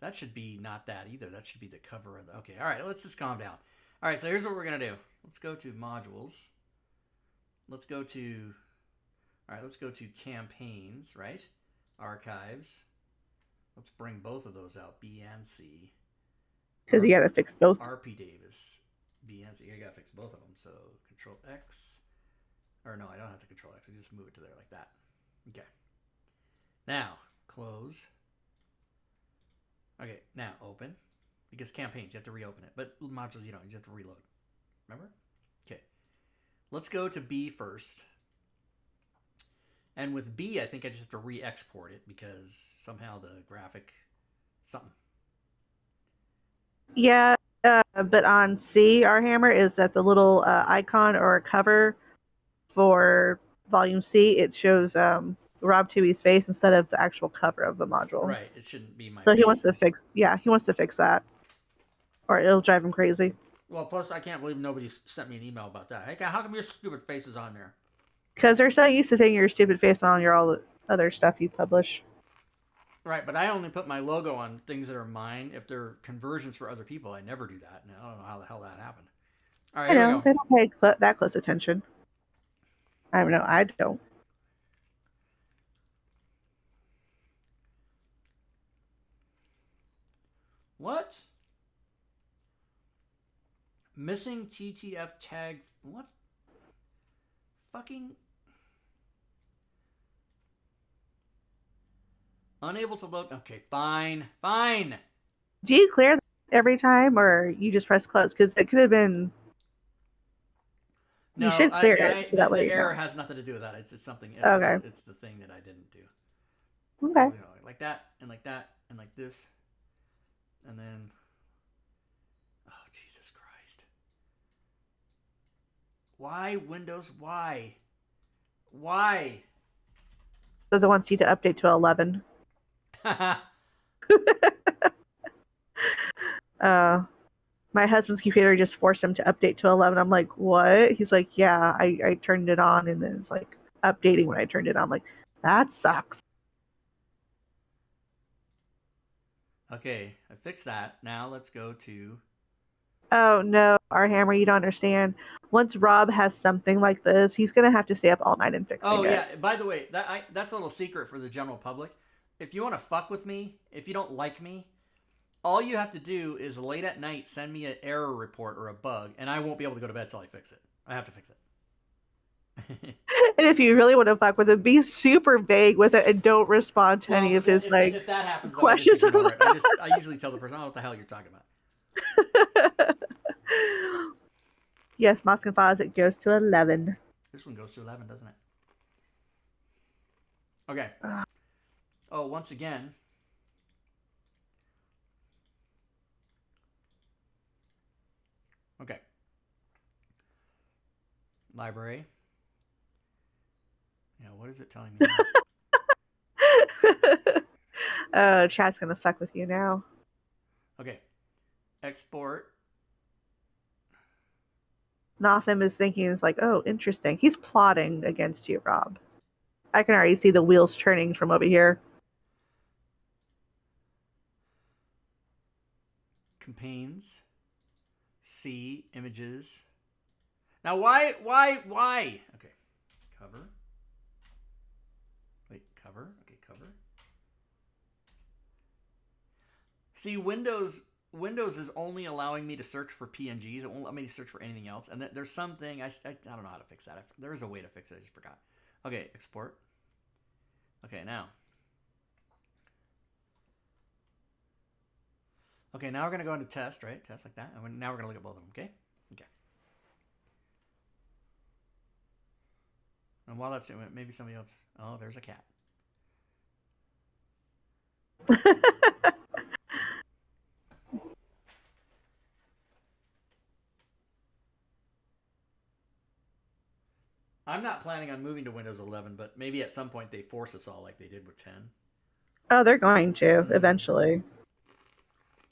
That should be not that either. That should be the cover of the. Okay, all right. Let's just calm down. All right, so here's what we're gonna do. Let's go to modules. Let's go to. All right, let's go to campaigns. Right, archives. Let's bring both of those out. B and C. Because you gotta fix both. RP Davis. B and C. I gotta fix both of them. So Control X. Or no, I don't have to Control X. I just move it to there like that. Okay. Now close. Okay, now open. Because campaigns, you have to reopen it. But modules, you don't. You just have to reload. Remember? Okay. Let's go to B first. And with B, I think I just have to re-export it because somehow the graphic... something. Yeah, but on C, our hammer is that the little icon or cover for volume C, it shows Rob Tui's face instead of the actual cover of the module. Right, it shouldn't be my So face. he wants to fix, he wants to fix that. Or it'll drive him crazy. Well, plus I can't believe nobody sent me an email about that. Hey, how come your stupid face is on there? Because they're so used to seeing your stupid face on all the other stuff you publish. Right, but I only put my logo on things that are mine. If they're conversions for other people, I never do that. And I don't know how the hell that happened. All right, I here know, we go. they don't pay that close attention. I don't know, I don't. What? Missing TTF tag. What? Fucking. Unable to load. Okay, fine. Fine. Do you clear that every time or you just press close? Because it could have been. No, you should clear it so that way. The error has nothing to do with that. It's just something. It's okay. It's the thing that I didn't do. Okay. You know, like that, and like that, and like this. And then. Oh, Jesus Christ. Why, Windows? Why? Why? Because it wants you to update to 11. My husband's computer just forced him to update to 11. I'm like, what? He's like, yeah, I turned it on and then it's like updating when I turned it on. I'm like, that sucks. Okay, I fixed that. Now let's go to... Oh, no, our hammer, you don't understand. Once Rob has something like this, he's going to have to stay up all night and fix it. Oh, yeah. By the way, that's a little secret for the general public. If you want to fuck with me, if you don't like me, all you have to do is late at night send me an error report or a bug, and I won't be able to go to bed till I fix it. I have to fix it. And if you really want to fuck with him, be super vague with it and don't respond to any of his if that happens, questions. Though, I just ignore it. I usually tell the person, "Oh, what the hell you're talking about." Yes, Moss and Foz, it goes to 11. This one goes to 11, doesn't it? Okay. Oh, once again. Okay. Library. Yeah, what is it telling me now? Chat's gonna fuck with you now. Okay. Export. Notham is thinking, it's like, oh, interesting. He's plotting against you, Rob. I can already see the wheels turning from over here. Campaigns. C. Images. Now, why? Okay. Cover. Wait, cover. Okay, cover. See, Windows is only allowing me to search for PNGs. It won't let me search for anything else. And there's something, I don't know how to fix that. There is a way to fix it. I just forgot. Okay, export. Okay, now. Okay, now we're going to go into test, right? Test like that. And now we're going to look at both of them, okay? Okay. And while that's doing it, maybe somebody else. Oh, there's a cat. I'm not planning on moving to Windows 11, but maybe at some point they force us all like they did with 10. Oh, they're going to eventually.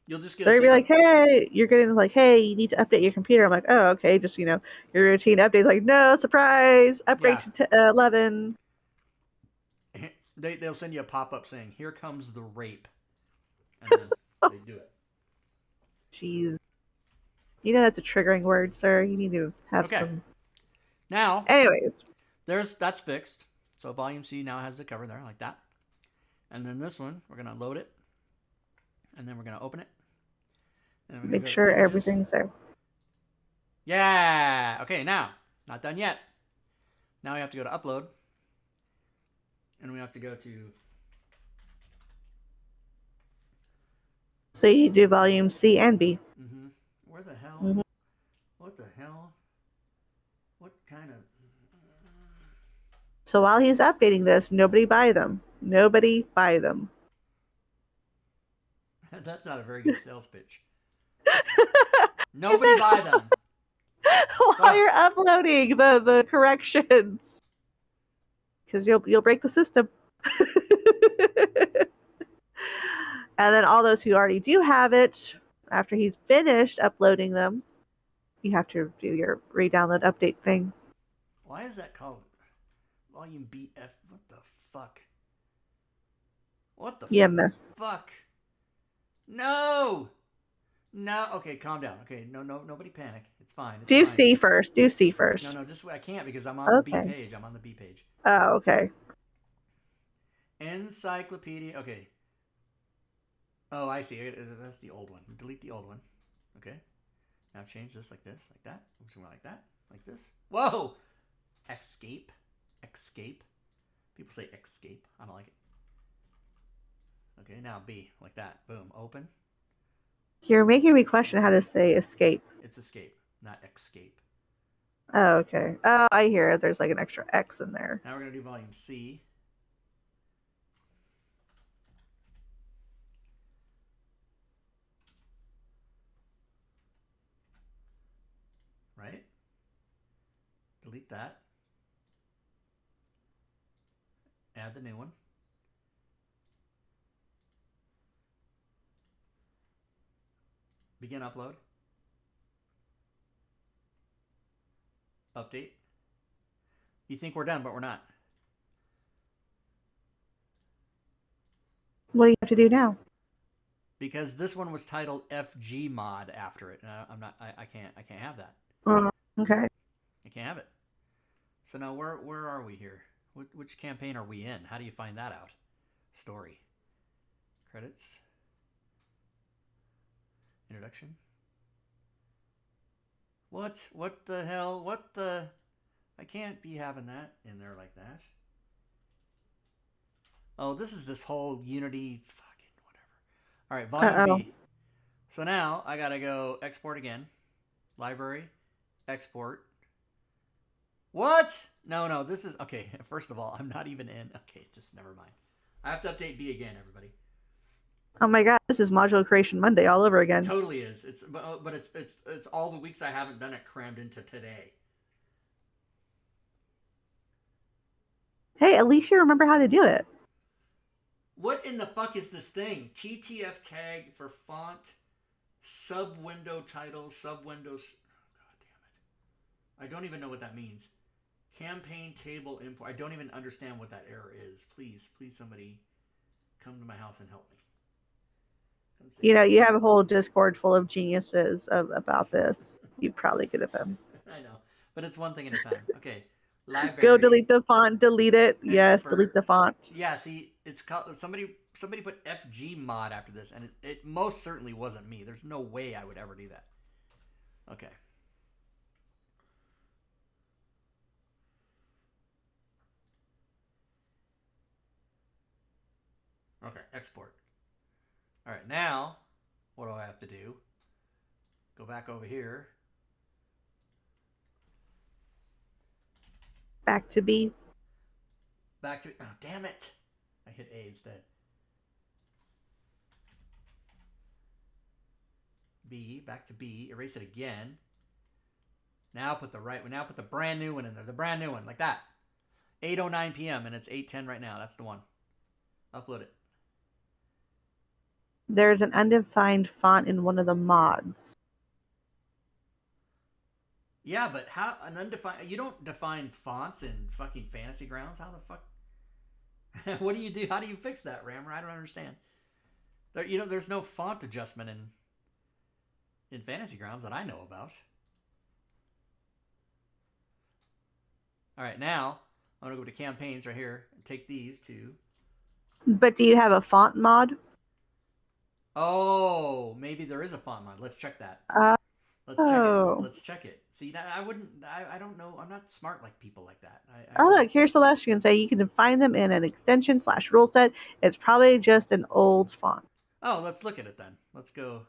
You'll just get. They're gonna be like, "Hey, you're getting like, hey, you need to update your computer." I'm like, "Oh, okay, just your routine updates." Like, no surprise, upgrade to 11. They'll send you a pop-up saying, "Here comes the rape," and then they do it. Jeez, that's a triggering word, sir. You need to have some. Now, anyways, that's fixed. So volume C now has the cover there like that, and then this one we're gonna load it, and then we're gonna open it. And make sure everything's there. Yeah. Okay. Now, not done yet. Now we have to go to upload, and we have to go to. So you do volume C and B. Mm-hmm. Where the hell? Mm-hmm. What the hell? What kind of? So while he's updating this, nobody buy them. Nobody buy them. That's not a very good sales pitch. Nobody buy them. While you're uploading the corrections, because you'll break the system. And then all those who already do have it, after he's finished uploading them, you have to do your re-download update thing. Why is that called volume BF? What the fuck? What the fuck? No! Okay, calm down. Okay, nobody panic. It's fine. Do C first. Do C first. No, just I can't because I'm on the B page. I'm on the B page. Oh, okay. Encyclopedia. Okay. Oh, I see. That's the old one. Delete the old one. Okay. Now change this like this, like that. Like that, like this. Whoa! Escape. People say escape. I don't like it. Okay, now B, like that. Boom. Open. You're making me question how to say escape. It's escape, not escape. Oh, okay. Oh, I hear it. There's like an extra X in there. Now we're going to do volume C. Right? Delete that. Add the new one. Begin upload. Update. You think we're done, but we're not. What do you have to do now? Because this one was titled FG mod after it, and I can't have that. Okay. I can't have it. So now where are we here? Which campaign are we in? How do you find that out? Story. Credits. Introduction. What the hell? I can't be having that in there like that. Oh, this is this whole Unity fucking whatever. All right, volume B. So now I gotta go export again. Library. Export. What? No, this is okay. First of all, I'm not even in. Okay, just never mind. I have to update B again, everybody. Oh my god, this is Module Creation Monday all over again. It totally is. But it's all the weeks I haven't done it crammed into today. Hey, at least you remember how to do it. What in the fuck is this thing? TTF tag for font, sub window title, sub windows. God damn it! I don't even know what that means. Campaign table import. I don't even understand what that error is. Please, somebody come to my house and help me. You have a whole Discord full of geniuses about this. You probably could have been. I know, but it's one thing at a time. Okay, library. Go delete the font. Delete it. Expert. Yes, delete the font. Yeah, see, it's called somebody put FG mod after this, and it most certainly wasn't me. There's no way I would ever do that. Okay. Okay, export. All right, now what do I have to do? Go back over here. Back to B. Back to... Oh, damn it. I hit A instead. B. Back to B. Erase it again. Now put the brand new one in there. The brand new one. Like that. 8:09 p.m. and it's 8:10 right now. That's the one. Upload it. There's an undefined font in one of the mods. Yeah, but how an undefined? You don't define fonts in fucking Fantasy Grounds. How the fuck? What do you do? How do you fix that, Rammer? I don't understand. There's no font adjustment in Fantasy Grounds that I know about. All right, now I'm gonna go to campaigns right here and take these two. But do you have a font mod? Oh, maybe there is a font mod. Let's check that. Let's check it. Let's check it. See, I wouldn't. I don't know. I'm not smart like people like that. Look, here's Celestian say you can find them in an extension / rule set. It's probably just an old font. Oh, let's look at it then. Let's go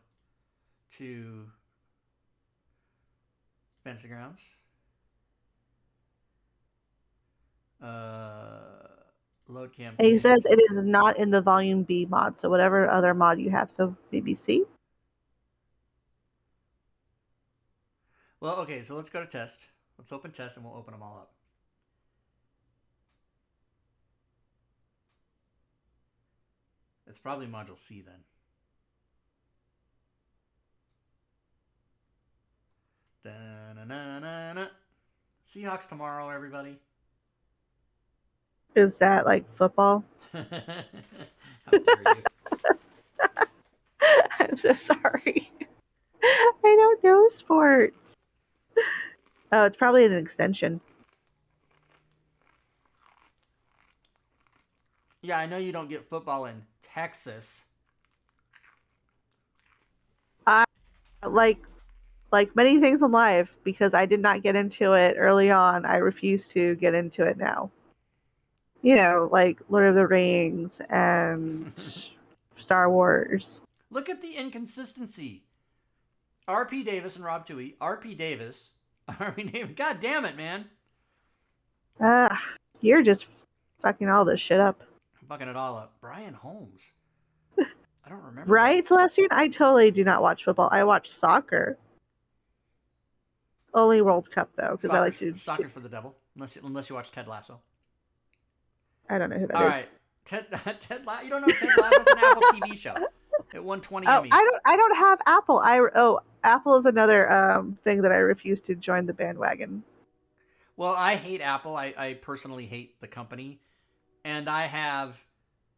to Fantasy Grounds. Load campaign. He says it is not in the Volume B mod, so whatever other mod you have, so maybe C? Well, okay, so let's go to test. Let's open test and we'll open them all up. It's probably module C then. Da-na-na-na-na. Seahawks tomorrow, everybody. Is that like football? How dare you? I'm so sorry. I don't know sports. Oh, it's probably an extension. Yeah, I know you don't get football in Texas. I like many things in life, because I did not get into it early on, I refuse to get into it now. You know, like Lord of the Rings and Star Wars. Look at the inconsistency. R.P. Davis and Rob Toohey. R.P. Davis. God damn it, man. You're just fucking all this shit up. I'm fucking it all up. Brian Holmes. I don't remember. Right, Celestian? I totally do not watch football. I watch soccer. Only World Cup, though, because I like to... Soccer's for the devil, unless you watch Ted Lasso. I don't know who that is. All right. Ted Lasso? You don't know Ted Lasso? It's an Apple TV show. It won 20 Emmys. I don't have Apple. Apple is another thing that I refuse to join the bandwagon. Well, I hate Apple. I personally hate the company. And I have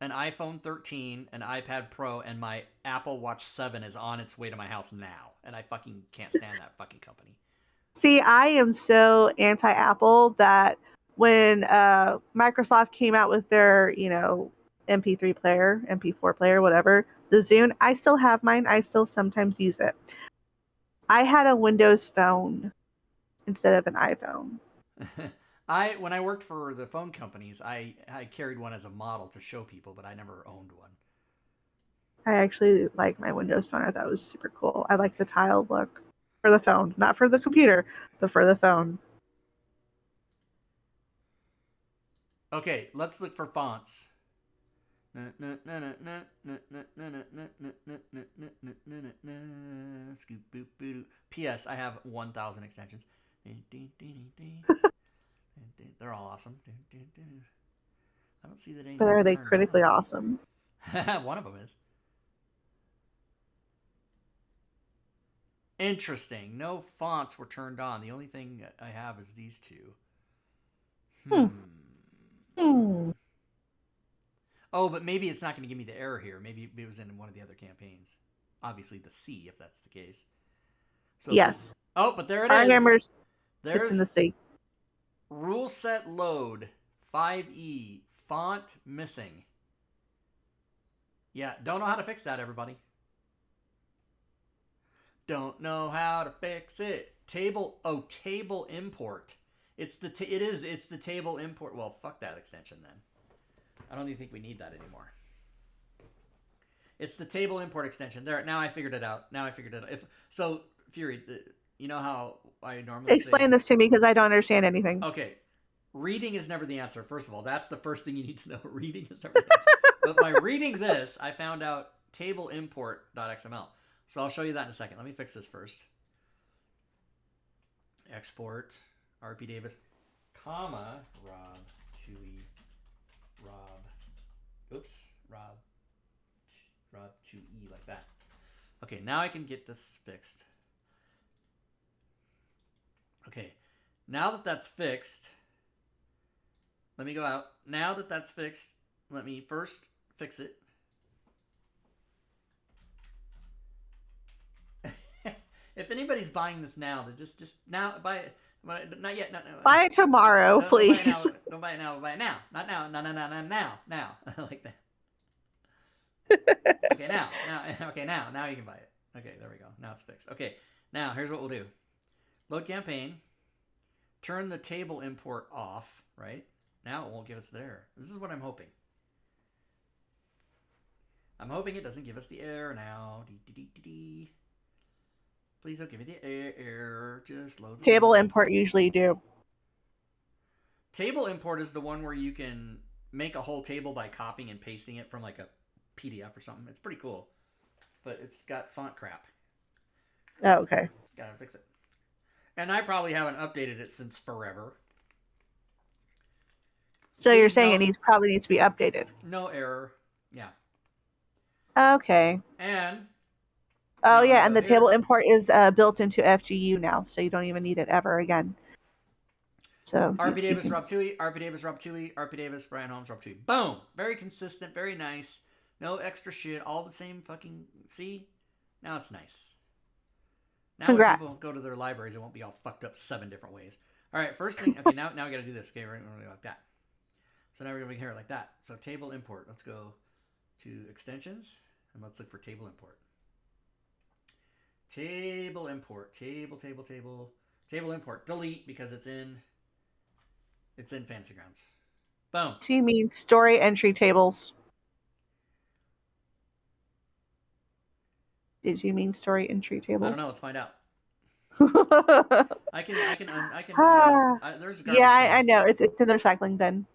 an iPhone 13, an iPad Pro, and my Apple Watch 7 is on its way to my house now. And I fucking can't stand that fucking company. See, I am so anti-Apple that when Microsoft came out with their, MP3 player, MP4 player, whatever, the Zune, I still have mine. I still sometimes use it. I had a Windows phone instead of an iPhone. When I worked for the phone companies, I carried one as a model to show people, but I never owned one. I actually like my Windows phone. I thought it was super cool. I like the tile look for the phone, not for the computer, but for the phone. Okay, let's look for fonts. P.S. I have 1,000 extensions. They're all awesome. I don't see that any. But are they critically awesome? One of them is. Interesting. No fonts were turned on. The only thing I have is these two. Oh, but maybe it's not going to give me the error here. Maybe it was in one of the other campaigns. Obviously the C, if that's the case. So yes. But there it Our is. hammers. There's it's in the C. Rule set load 5E font missing. Yeah, don't know how to fix that, everybody. Don't know how to fix it. Table import. It's the table import. Well, fuck that extension then. I don't even think we need that anymore. It's the table import extension. There. Now I figured it out. If so, Fury, you know how I normally say. Explain this to me because I don't understand anything. Okay, reading is never the answer. First of all, that's the first thing you need to know. Reading is never the answer. But by reading this, I found out table import.xml. So I'll show you that in a second. Let me fix this first. Export RP Davis, comma Rob Tui Rob 2E like that. Okay, now I can get this fixed. Okay, now that that's fixed, let me go out. Now that that's fixed, let me first fix it. If anybody's buying this now, then just now buy it. Not yet. Buy it tomorrow, please. Don't buy it now. Buy it now. Not now. No. Now. Like that. Okay, now. Okay, now you can buy it. Okay, there we go. Now it's fixed. Okay, now here's what we'll do. Load campaign. Turn the table import off. Right now, it won't give us the error. This is what I'm hoping. I'm hoping it doesn't give us the error now. Please don't give me the error. Just load the Table import usually do. Table import is the one where you can make a whole table by copying and pasting it from like a PDF or something. It's pretty cool. But it's got font crap. Oh, okay. Gotta fix it. And I probably haven't updated it since forever. So you're saying it probably needs to be updated. No error. Yeah. Okay. And and the table import is built into FGU now, so you don't even need it ever again. So RP Davis, Rob Tui, RP Davis, Rob Tui, RP Davis, Brian Holmes, Rob Tui. Boom! Very consistent, very nice. No extra shit. All the same fucking. See? Now it's nice. Now Congrats. when people go to their libraries, it won't be all fucked up 7 different ways. All right, first thing. Okay, now I got to do this. Okay, we're going to go like that. So now we're going to be here like that. So table import. Let's go to extensions and let's look for table import. Table import. Table import. Delete because it's in Fantasy Grounds. Boom. Do you mean story entry tables? Did you mean story entry tables? I don't know. Let's find out. I can. There's a garbage yeah, can. I know. It's in the recycling bin.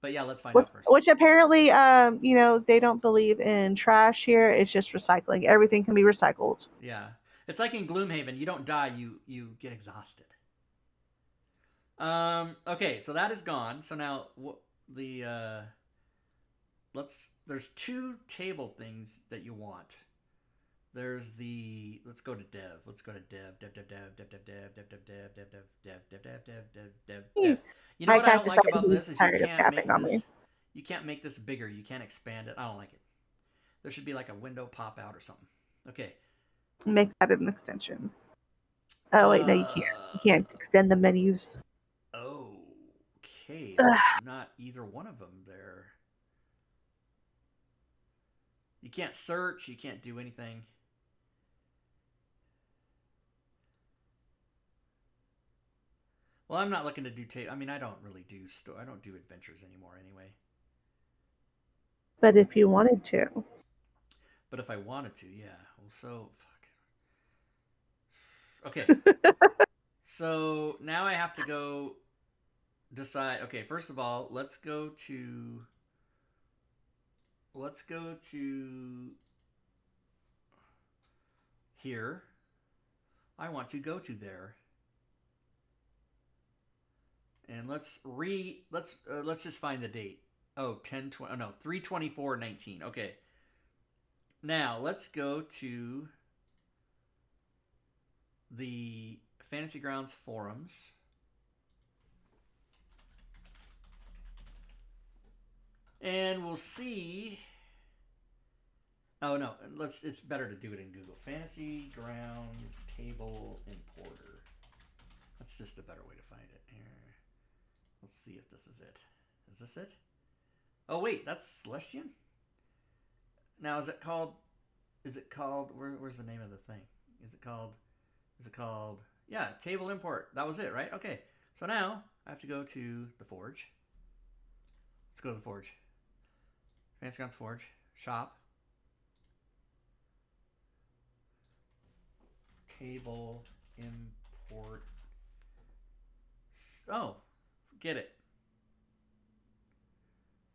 But yeah, let's find out first. Which apparently, they don't believe in trash here. It's just recycling. Everything can be recycled. Yeah, it's like in Gloomhaven. You don't die. You get exhausted. Okay, so that is gone. So now there's 2 table things that you want. There's let's go to dev. Let's go to dev. You know what I don't like about this is you can't make this bigger. You can't expand it. I don't like it. There should be like a window pop out or something. Okay. Make that an extension. Oh wait, no, you can't. You can't extend the menus. Okay, there's not either one of them there. You can't search. You can't do anything. Well, I'm not looking to do I mean, I don't really do I don't do adventures anymore anyway. But if you wanted to. But if I wanted to, yeah. Well, so fuck. Okay. So now I have to go decide. Okay, first of all, let's go to here. I want to go to there. And let's just find the date. Oh, 10/20. Oh no, 3/24/19. Okay. Now let's go to the Fantasy Grounds forums. And we'll see. Oh no, it's better to do it in Google. Fantasy Grounds table importer. That's just a better way to find it. Here. Let's see if this is it. Is this it? Oh wait, that's Celestian? Now is it called where's the name of the thing? Is it called yeah, table import. That was it, right? Okay. So now I have to go to the Forge. Let's go to the Forge. Fantasy Grounds Forge. Shop. table import. Oh, get it.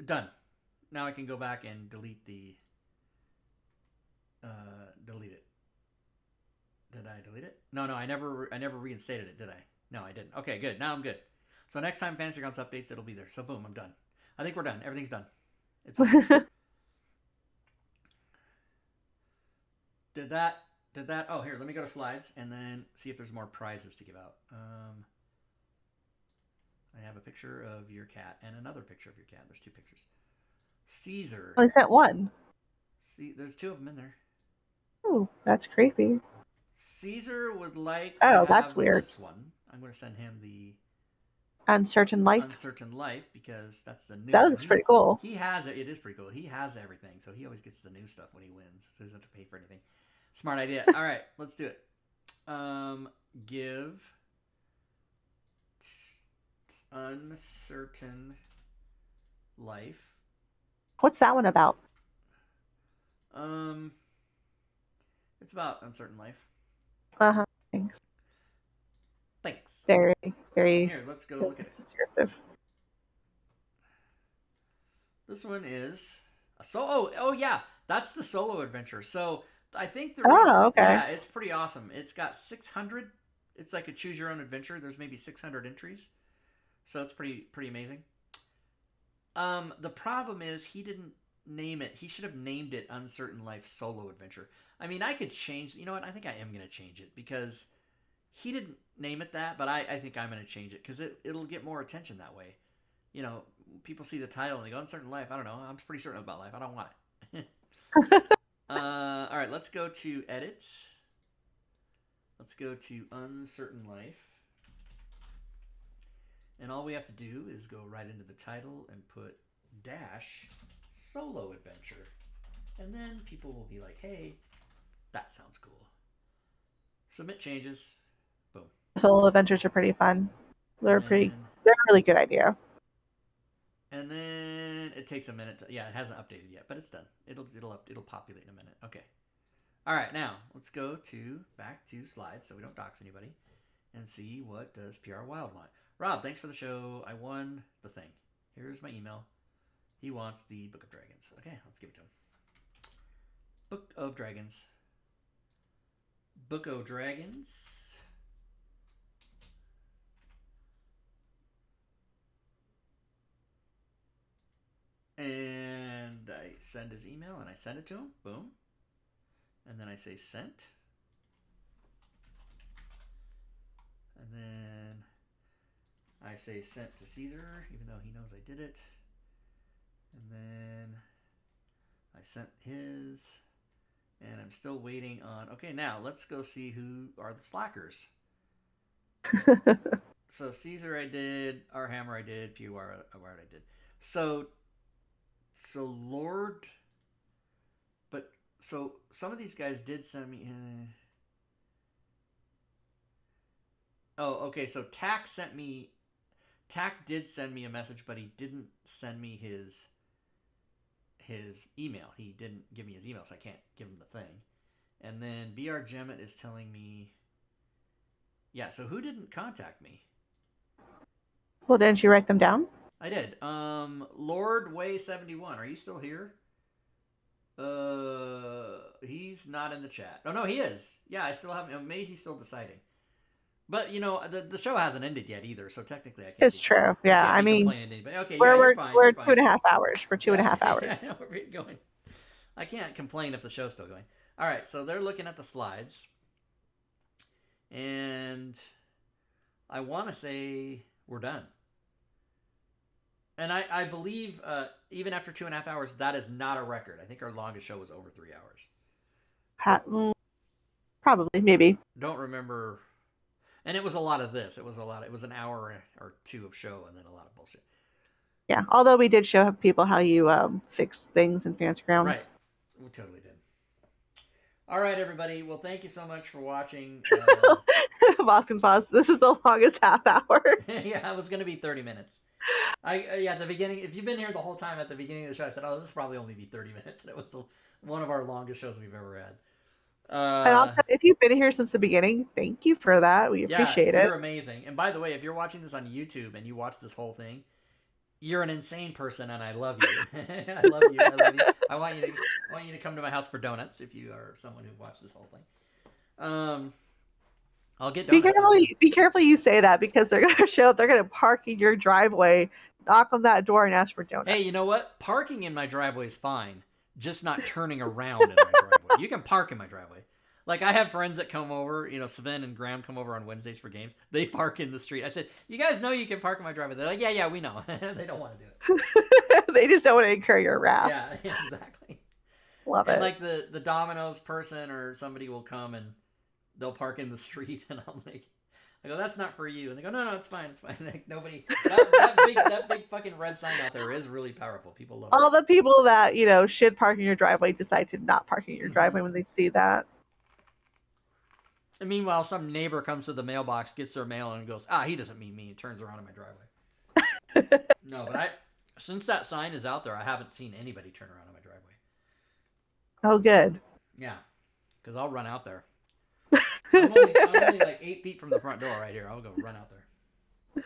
Done. Now I can go back and delete the. Delete it. Did I delete it? No, I never reinstated it, did I? No, I didn't. Okay, good. Now I'm good. So next time Fantasy Grounds updates, it'll be there. So boom, I'm done. I think we're done. Everything's done. It's over. Did that? Oh, here. Let me go to slides and then see if there's more prizes to give out. I have a picture of your cat and another picture of your cat. There's 2 pictures. Caesar. I sent one. See, there's 2 of them in there. Oh, that's creepy. Caesar would like to have that's weird. This one. I'm going to send him the Uncertain Life. Uncertain Life because that's the new. That looks pretty cool. He has it. It is pretty cool. He has everything, so he always gets the new stuff when he wins. So he doesn't have to pay for anything. Smart idea. All right, let's do it. Give Uncertain Life. What's that one about? It's about Uncertain Life. Thanks. Thanks. Very, very. Here, let's go look at it. Descriptive. This one is a solo. Oh yeah, that's the solo adventure. So I think the reason, okay. Yeah, it's pretty awesome. It's got 600. It's like a choose your own adventure. There's maybe 600 entries, so it's pretty amazing. The problem is he didn't name it. He should have named it Uncertain Life Solo Adventure. I mean, I could change. You know what? I think I am going to change it because he didn't name it that, but I think I'm going to change it because it'll get more attention that way. You know, people see the title and they go, Uncertain Life. I don't know. I'm pretty certain about life. I don't want it. All right, let's go to edit. Let's go to Uncertain Life. And all we have to do is go right into the title and put dash solo adventure. And then people will be like, hey, that sounds cool. Submit changes. Boom. Solo adventures are pretty fun. They're a really good idea. And then it takes a minute. It hasn't updated yet, but it's done. It'll populate in a minute. Okay. All right, now let's go back to slides so we don't dox anybody and see what does PR Wild want. Rob, thanks for the show. I won the thing. Here's my email. He wants the Book of Dragons. Okay, let's give it to him. Book of Dragons. Book of Dragons. And I send his email and I send it to him. Boom. And then I say sent. And then I say sent to Caesar, even though he knows I did it. And then I sent his. And I'm still waiting on. Okay, now let's go see who are the slackers. So Caesar I did. Arhammer I did. Peward I did. So Lord. But so some of these guys did send me. Oh, okay. So Tack did send me a message, but he didn't send me his email. He didn't give me his email, so I can't give him the thing. And then BR Gemmet is telling me, yeah. So who didn't contact me? Well, didn't you write them down? I did. Lord Way 71. Are you still here? He's not in the chat. Oh no, he is. Yeah, I still have. Maybe he's still deciding. But you know, the show hasn't ended yet either, so technically I can't. It's true. Yeah, I mean, okay, we're fine, we're fine. 2.5 hours. We're 2.5 hours. Yeah, I know where you're going. I can't complain if the show's still going. All right, so they're looking at the slides, and I want to say we're done. And I believe even after 2.5 hours, that is not a record. I think our longest show was over 3 hours. Probably, maybe. Don't remember. And it was a lot of this. It was an hour or 2 of show and then a lot of bullshit. Yeah, although we did show people how you fix things in Fantasy Grounds. Right. We totally did. All right, everybody. Well, thank you so much for watching. Boston Pause. This is the longest half hour. Yeah, it was going to be 30 minutes. At the beginning, if you've been here the whole time at the beginning of the show, I said, "Oh, this will probably only be 30 minutes," and it was one of our longest shows we've ever had. And also, if you've been here since the beginning, thank you for that. We Yeah, appreciate it. you're amazing. And by the way, if you're watching this on YouTube and you watch this whole thing, you're an insane person, and I love you. I love you. I love you. I want you to come to my house for donuts if you are someone who watched this whole thing. I'll get donuts. Be careful you say that, because they're gonna show up. They're gonna park in your driveway, knock on that door, and ask for donuts. Hey, you know what? Parking in my driveway is fine. Just not turning around in my driveway. You can park in my driveway. Like, I have friends that come over, Sven and Graham come over on Wednesdays for games. They park in the street. I said, you guys know you can park in my driveway. They're like, yeah, we know. They don't want to do it. They just don't want to incur your wrath. Yeah, exactly. Love it. And like the Domino's person or somebody will come and they'll park in the street, and I go, that's not for you. And they go, no, it's fine. Like, nobody, that big fucking red sign out there is really powerful. People love it. All the people that, should park in your driveway decide to not park in your driveway when they see that. And meanwhile, some neighbor comes to the mailbox, gets their mail, and goes, he doesn't mean me, and turns around in my driveway. No, but since that sign is out there, I haven't seen anybody turn around in my driveway. Oh, good. Yeah, because I'll run out there. I'm only like 8 feet from the front door right here. I'll go run out there.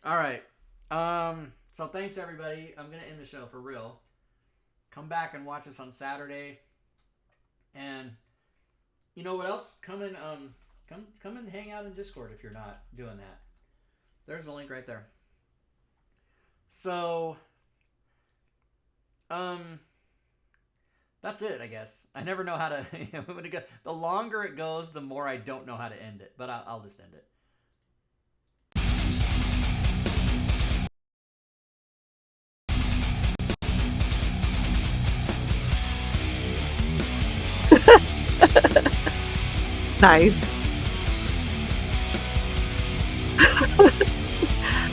All right. So thanks, everybody. I'm going to end the show for real. Come back and watch us on Saturday. And you know what else? Come and hang out in Discord if you're not doing that. There's the link right there. So, that's it, I guess. I never know how to. The longer it goes, the more I don't know how to end it. But I'll just end it. Nice.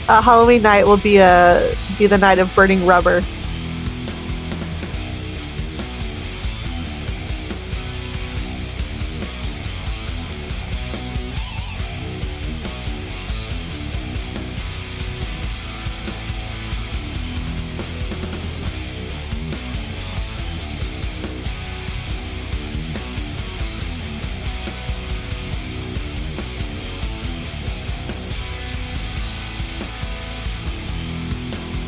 Halloween night will be the night of burning rubber.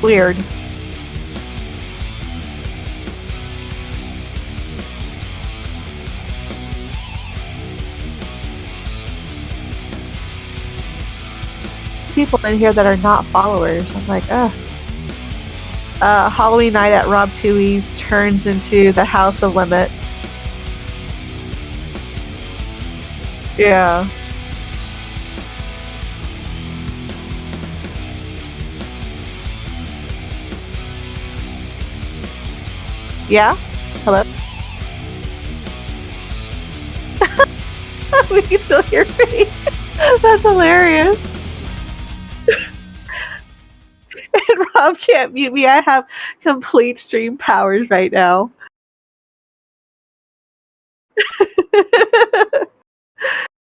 Weird. People in here that are not followers. I'm like, ugh. Halloween night at Rob Toohey's turns into the House of Limit. Yeah. Yeah? Hello? We can still hear me. That's hilarious. And Rob can't mute me. I have complete stream powers right now.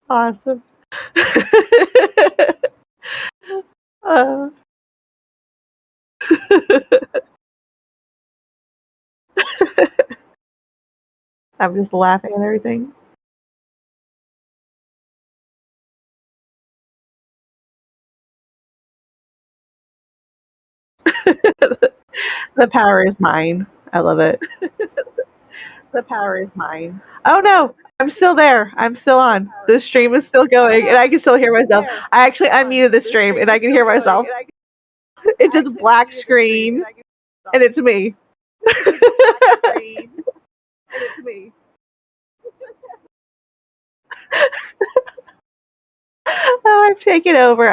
Awesome. I'm just laughing at everything. The power is mine. I love it. The power is mine. Oh no, I'm still there. I'm still on. The stream is still going, and I can still hear myself. I actually unmuted the stream, and I can hear myself. It's a black screen, and it's me. It's me. Oh, I've taken over.